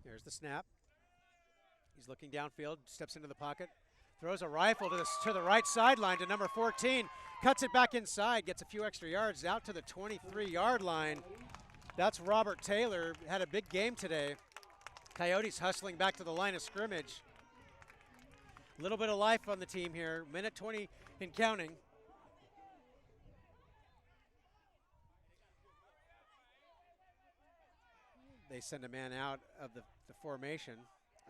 There's the snap. He's looking downfield, steps into the pocket, throws a rifle to the right sideline to number 14, cuts it back inside, gets a few extra yards out to the 23-yard line. That's Robert Taylor, had a big game today. Coyotes hustling back to the line of scrimmage. A little bit of life on the team here, 1:20 and counting. They send a man out of the formation.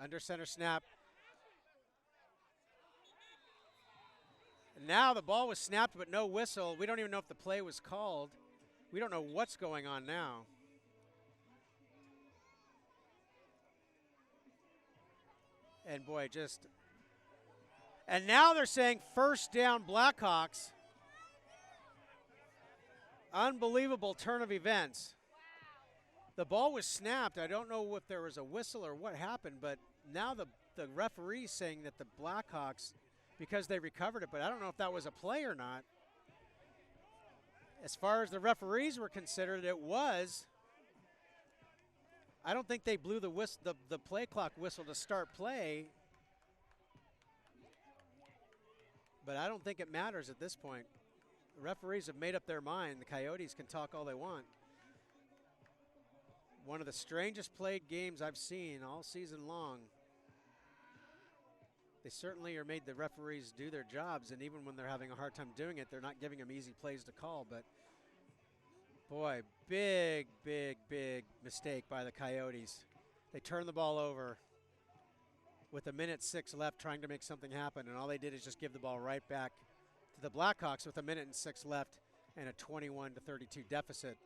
Under center snap. And now the ball was snapped, but no whistle. We don't even know if the play was called. We don't know what's going on now. And boy, and now they're saying 1st down Blackhawks. Unbelievable turn of events. The ball was snapped. I don't know if there was a whistle or what happened, but now the referee's saying that the Blackhawks, because they recovered it, but I don't know if that was a play or not. As far as the referees were considered, it was. I don't think they blew the play clock whistle to start play, but I don't think it matters at this point. The referees have made up their mind. The Coyotes can talk all they want. One of the strangest played games I've seen all season long. They certainly made the referees do their jobs, and even when they're having a hard time doing it, they're not giving them easy plays to call. But boy, big mistake by the Coyotes. They turned the ball over with 1:06 left, trying to make something happen, and all they did is just give the ball right back to the Blackhawks with 1:06 left and a 21-32 deficit.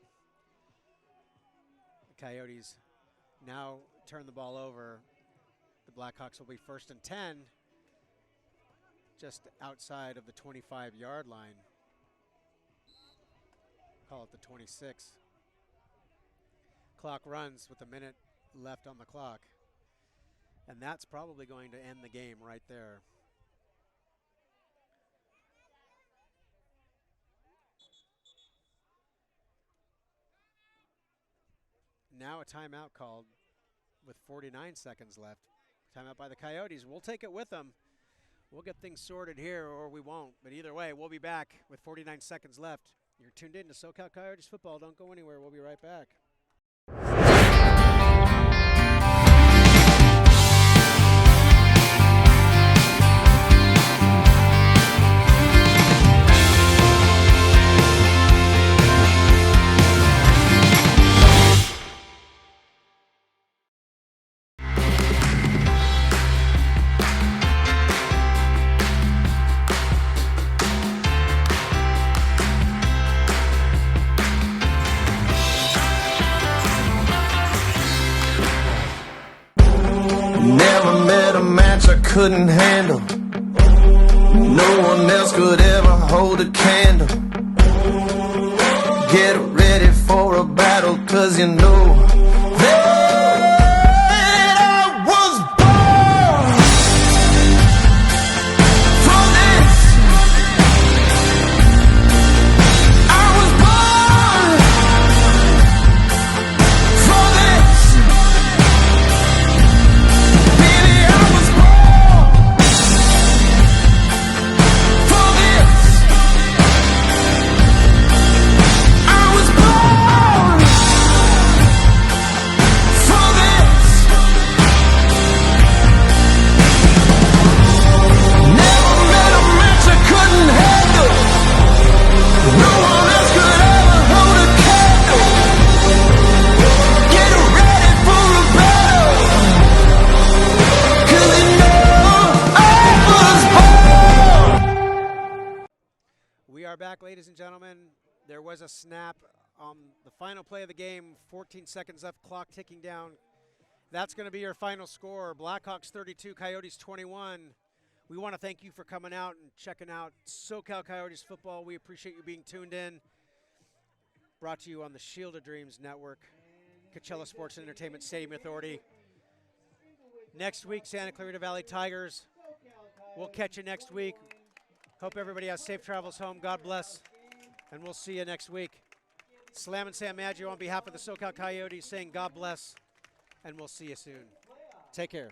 Coyotes now turn the ball over. The Blackhawks will be 1st and 10, just outside of the 25-yard line. Call it the 26. Clock runs with 1 minute left on the clock. And that's probably going to end the game right there. Now a timeout called with 49 seconds left. Timeout by the Coyotes. We'll take it with them. We'll get things sorted here or we won't. But either way, we'll be back with 49 seconds left. You're tuned in to SoCal Coyotes football. Don't go anywhere. We'll be right back. Never met a match I couldn't handle. No one else could ever hold a candle. Get ready for a battle, 'cause you know that I was born for this. I was born for this. Baby, I was born for this. I was born for this. Never met a match I couldn't handle. No one else could ever hold a candle. Get ready for a battle, 'cause you know I was born. We are back, ladies and gentlemen. There was a snap on the final play of the game, 14 seconds left, clock ticking down. That's going to be your final score. Blackhawks 32, Coyotes 21. We want to thank you for coming out and checking out SoCal Coyotes football. We appreciate you being tuned in. Brought to you on the Shield of Dreams Network, Coachella Sports and Entertainment Stadium Authority. Next week, Santa Clarita Valley Tigers. We'll catch you next week. Hope everybody has safe travels home. God bless. And we'll see you next week. Slammin Sam Maggio on behalf of the SoCal Coyotes saying God bless. And we'll see you soon. Take care.